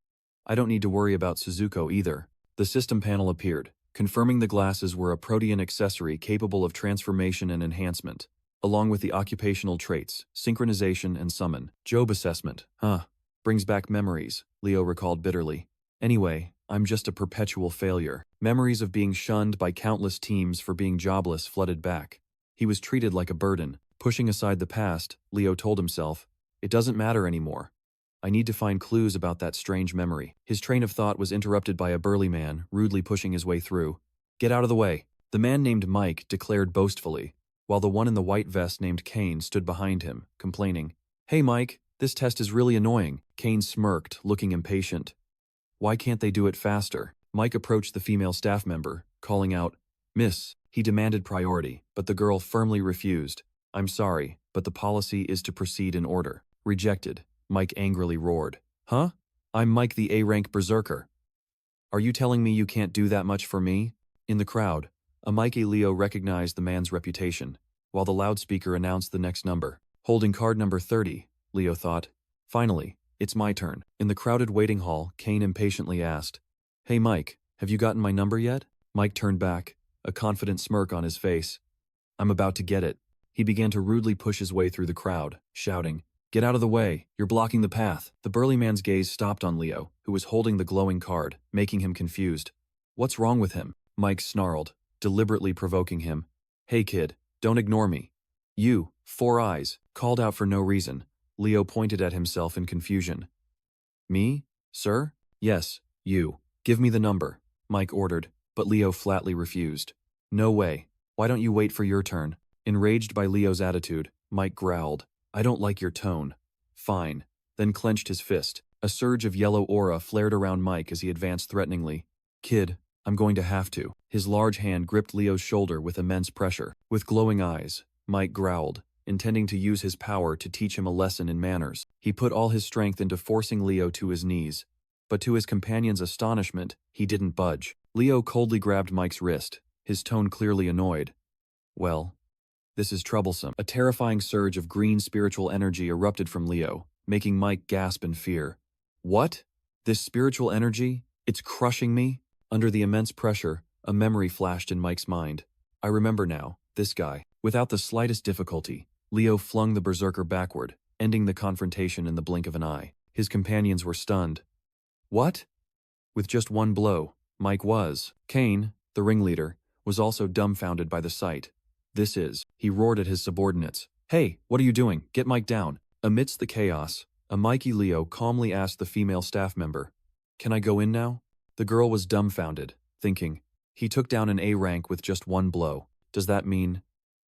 A: I don't need to worry about Suzuko either. The system panel appeared, confirming the glasses were a protean accessory capable of transformation and enhancement, along with the occupational traits, synchronization and summon. Job assessment. Brings back memories, Leo recalled bitterly. Anyway, I'm just a perpetual failure. Memories of being shunned by countless teams for being jobless flooded back. He was treated like a burden. Pushing aside the past, Leo told himself, it doesn't matter anymore. I need to find clues about that strange memory. His train of thought was interrupted by a burly man, rudely pushing his way through. Get out of the way. The man named Mike declared boastfully, while the one in the white vest named Kane stood behind him, complaining. Hey Mike, this test is really annoying. Kane smirked, looking impatient. Why can't they do it faster? Mike approached the female staff member, calling out, Miss. He demanded priority, but the girl firmly refused. I'm sorry, but the policy is to proceed in order. Rejected. Mike angrily roared. Huh? I'm Mike the A-rank berserker. Are you telling me you can't do that much for me? In the crowd, a Mike Leo recognized the man's reputation, while the loudspeaker announced the next number. Holding card number 30, Leo thought. Finally, it's my turn. In the crowded waiting hall, Kane impatiently asked, Hey Mike, have you gotten my number yet? Mike turned back, a confident smirk on his face. I'm about to get it. He began to rudely push his way through the crowd, shouting, Get out of the way, you're blocking the path. The burly man's gaze stopped on Leo, who was holding the glowing card, making him confused. What's wrong with him? Mike snarled, deliberately provoking him. Hey kid, don't ignore me. You, Four Eyes, called out for no reason. Leo pointed at himself in confusion. Me? Sir? Yes, you. Give me the number, Mike ordered, but Leo flatly refused. No way. Why don't you wait for your turn? Enraged by Leo's attitude, Mike growled. I don't like your tone. Fine. Then clenched his fist. A surge of yellow aura flared around Mike as he advanced threateningly. Kid, I'm going to have to. His large hand gripped Leo's shoulder with immense pressure. With glowing eyes, Mike growled, intending to use his power to teach him a lesson in manners. He put all his strength into forcing Leo to his knees. But to his companion's astonishment, he didn't budge. Leo coldly grabbed Mike's wrist, his tone clearly annoyed. Well, this is troublesome. A terrifying surge of green spiritual energy erupted from Leo, making Mike gasp in fear. What? This spiritual energy? It's crushing me? Under the immense pressure, a memory flashed in Mike's mind. I remember now, this guy. Without the slightest difficulty, Leo flung the berserker backward, ending the confrontation in the blink of an eye. His companions were stunned. What? With just one blow, Mike was. Kane, the ringleader, was also dumbfounded by the sight. He roared at his subordinates. Hey, what are you doing? Get Mike down. Amidst the chaos, a Mikey Leo calmly asked the female staff member, Can I go in now? The girl was dumbfounded, thinking, he took down an A rank with just one blow. Does that mean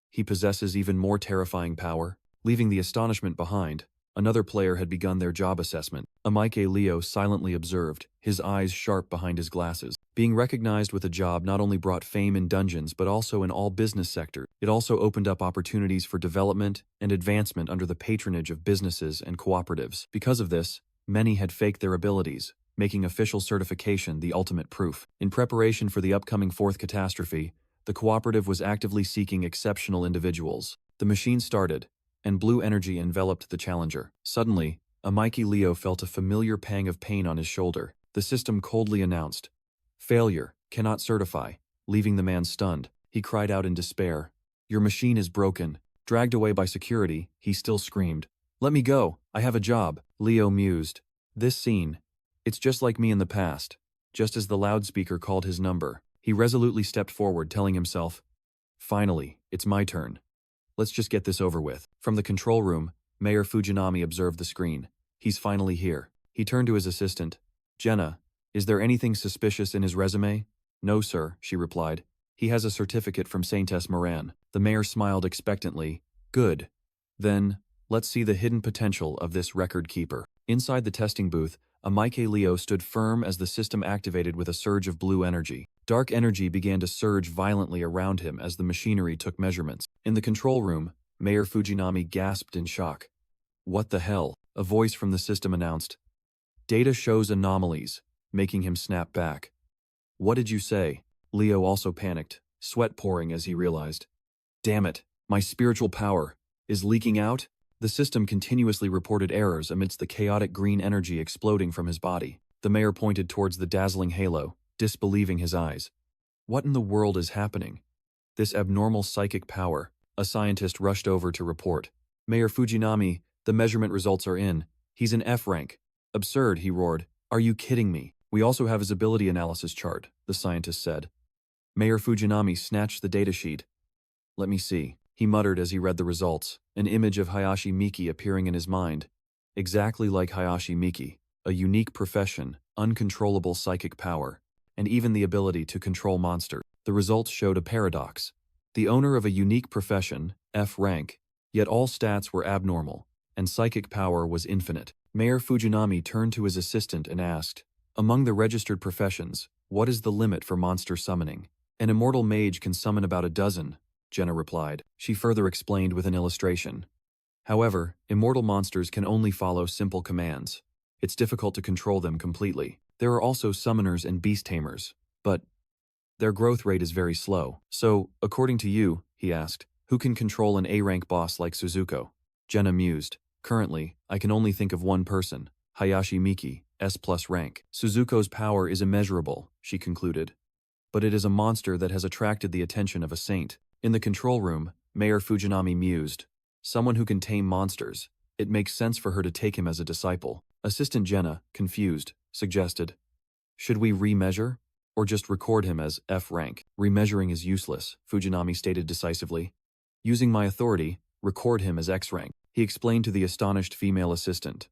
A: he possesses even more terrifying power? Leaving the astonishment behind, Another player had begun their job assessment. Amike Leo silently observed, his eyes sharp behind his glasses. Being recognized with a job not only brought fame in dungeons but also in all business sectors. It also opened up opportunities for development and advancement under the patronage of businesses and cooperatives. Because of this, many had faked their abilities, making official certification the ultimate proof. In preparation for the upcoming fourth catastrophe, the cooperative was actively seeking exceptional individuals. The machine started, and blue energy enveloped the challenger. Suddenly, Amike Leo felt a familiar pang of pain on his shoulder. The system coldly announced, "Failure, cannot certify," leaving the man stunned. He cried out in despair, "Your machine is broken." Dragged away by security, he still screamed, "Let me go, I have a job." Leo mused, "This scene, it's just like me in the past." Just as the loudspeaker called his number, he resolutely stepped forward, telling himself, "Finally, it's my turn. Let's just get this over with." From the control room, Mayor Fujinami observed the screen. "He's finally here." He turned to his assistant. "Jenna, is there anything suspicious in his resume?" "No, sir," she replied. "He has a certificate from Saintess Moran." The mayor smiled expectantly. "Good. Then, let's see the hidden potential of this record keeper." Inside the testing booth, Amike Leo stood firm as the system activated with a surge of blue energy. Dark energy began to surge violently around him as the machinery took measurements. In the control room, Mayor Fujinami gasped in shock. "What the hell?" A voice from the system announced. "Data shows anomalies," making him snap back. "What did you say?" Leo also panicked, sweat pouring as he realized. "Damn it, my spiritual power is leaking out?" The system continuously reported errors amidst the chaotic green energy exploding from his body. The mayor pointed towards the dazzling halo, disbelieving his eyes. "What in the world is happening? This abnormal psychic power." A scientist rushed over to report. "Mayor Fujinami, the measurement results are in. He's an F rank." "Absurd," he roared. "Are you kidding me?" "We also have his ability analysis chart," the scientist said. Mayor Fujinami snatched the datasheet. "Let me see," he muttered as he read the results, an image of Hayashi Miki appearing in his mind. Exactly like Hayashi Miki, a unique profession, uncontrollable psychic power, and even the ability to control monsters. The results showed a paradox. The owner of a unique profession, F rank, yet all stats were abnormal, and psychic power was infinite. Mayor Fujinami turned to his assistant and asked, "Among the registered professions, what is the limit for monster summoning?" "An immortal mage can summon about a dozen," Jenna replied. She further explained with an illustration. "However, immortal monsters can only follow simple commands. It's difficult to control them completely. There are also summoners and beast tamers, but their growth rate is very slow." "So, according to you," he asked, "who can control an A-rank boss like Suzuko?" Jenna mused. "Currently, I can only think of one person, Hayashi Miki, S+ rank. Suzuko's power is immeasurable," she concluded. "But it is a monster that has attracted the attention of a saint." In the control room, Mayor Fujinami mused. "Someone who can tame monsters. It makes sense for her to take him as a disciple." Assistant Jenna, confused, suggested, "Should we remeasure? Or just record him as F rank?" "Remeasuring is useless," Fujinami stated decisively. "Using my authority, record him as X rank." He explained to the astonished female assistant.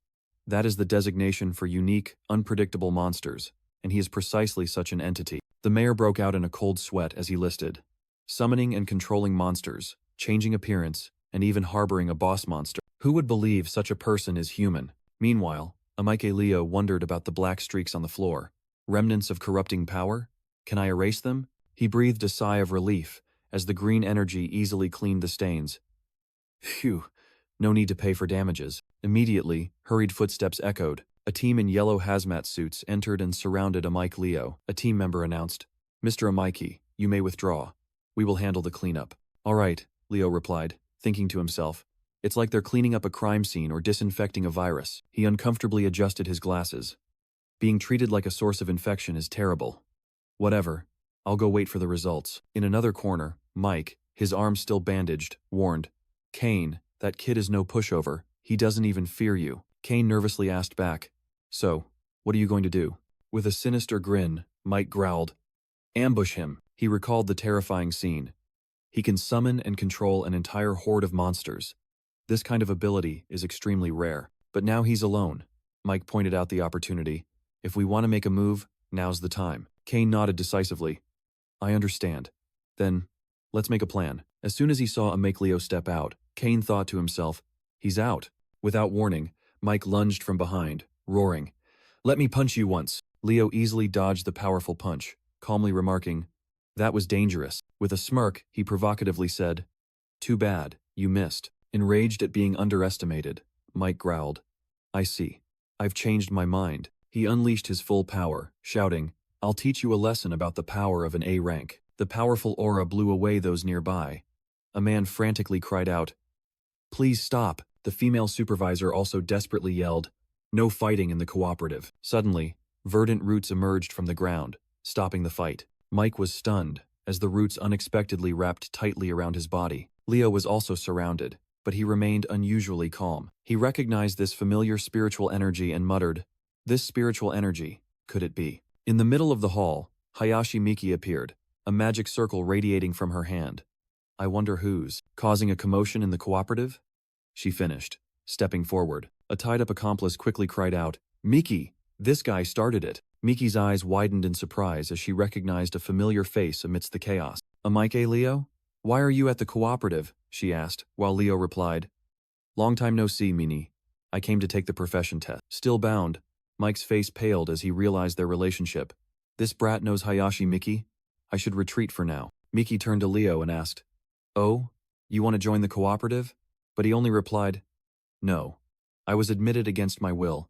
A: "That is the designation for unique, unpredictable monsters, and he is precisely such an entity." The mayor broke out in a cold sweat as he listed. Summoning and controlling monsters, changing appearance, and even harboring a boss monster. Who would believe such a person is human? Meanwhile, Amike Leo wondered about the black streaks on the floor. Remnants of corrupting power? Can I erase them? He breathed a sigh of relief as the green energy easily cleaned the stains. Phew, no need to pay for damages. Immediately, hurried footsteps echoed. A team in yellow hazmat suits entered and surrounded Amike Leo. A team member announced, "Mr. Amike, you may withdraw. We will handle the cleanup." "All right," Leo replied, thinking to himself. It's like they're cleaning up a crime scene or disinfecting a virus. He uncomfortably adjusted his glasses. Being treated like a source of infection is terrible. Whatever. I'll go wait for the results. In another corner, Mike, his arm still bandaged, warned, "Kane, that kid is no pushover. He doesn't even fear you." Kane nervously asked back, "So, what are you going to do?" With a sinister grin, Mike growled, "Ambush him." He recalled the terrifying scene. He can summon and control an entire horde of monsters. This kind of ability is extremely rare. But now he's alone. Mike pointed out the opportunity. If we want to make a move, now's the time. Kane nodded decisively. I understand. Then, let's make a plan. As soon as he saw Amike Leo step out, Kane thought to himself, he's out. Without warning, Mike lunged from behind, roaring, "Let me punch you once." Leo easily dodged the powerful punch, calmly remarking, "That was dangerous." With a smirk, he provocatively said, "Too bad, you missed." Enraged at being underestimated, Mike growled, "I see. I've changed my mind." He unleashed his full power, shouting, "I'll teach you a lesson about the power of an A rank." The powerful aura blew away those nearby. A man frantically cried out, "Please stop." The female supervisor also desperately yelled, "No fighting in the cooperative." Suddenly, verdant roots emerged from the ground, stopping the fight. Mike was stunned, as the roots unexpectedly wrapped tightly around his body. Leo was also surrounded, but he remained unusually calm. He recognized this familiar spiritual energy and muttered, "This spiritual energy, could it be?" In the middle of the hall, Hayashi Miki appeared, a magic circle radiating from her hand. "I wonder who's causing a commotion in the cooperative?" she finished, stepping forward. A tied-up accomplice quickly cried out, "Miki, this guy started it." Miki's eyes widened in surprise as she recognized a familiar face amidst the chaos. "Amike, Leo? Why are you at the cooperative?" she asked, while Leo replied, "Long time no see, Mini. I came to take the profession test." Still bound, Mike's face paled as he realized their relationship. "This brat knows Hayashi Miki? I should retreat for now." Miki turned to Leo and asked, "Oh, you want to join the cooperative?" But he only replied, "No. I was admitted against my will."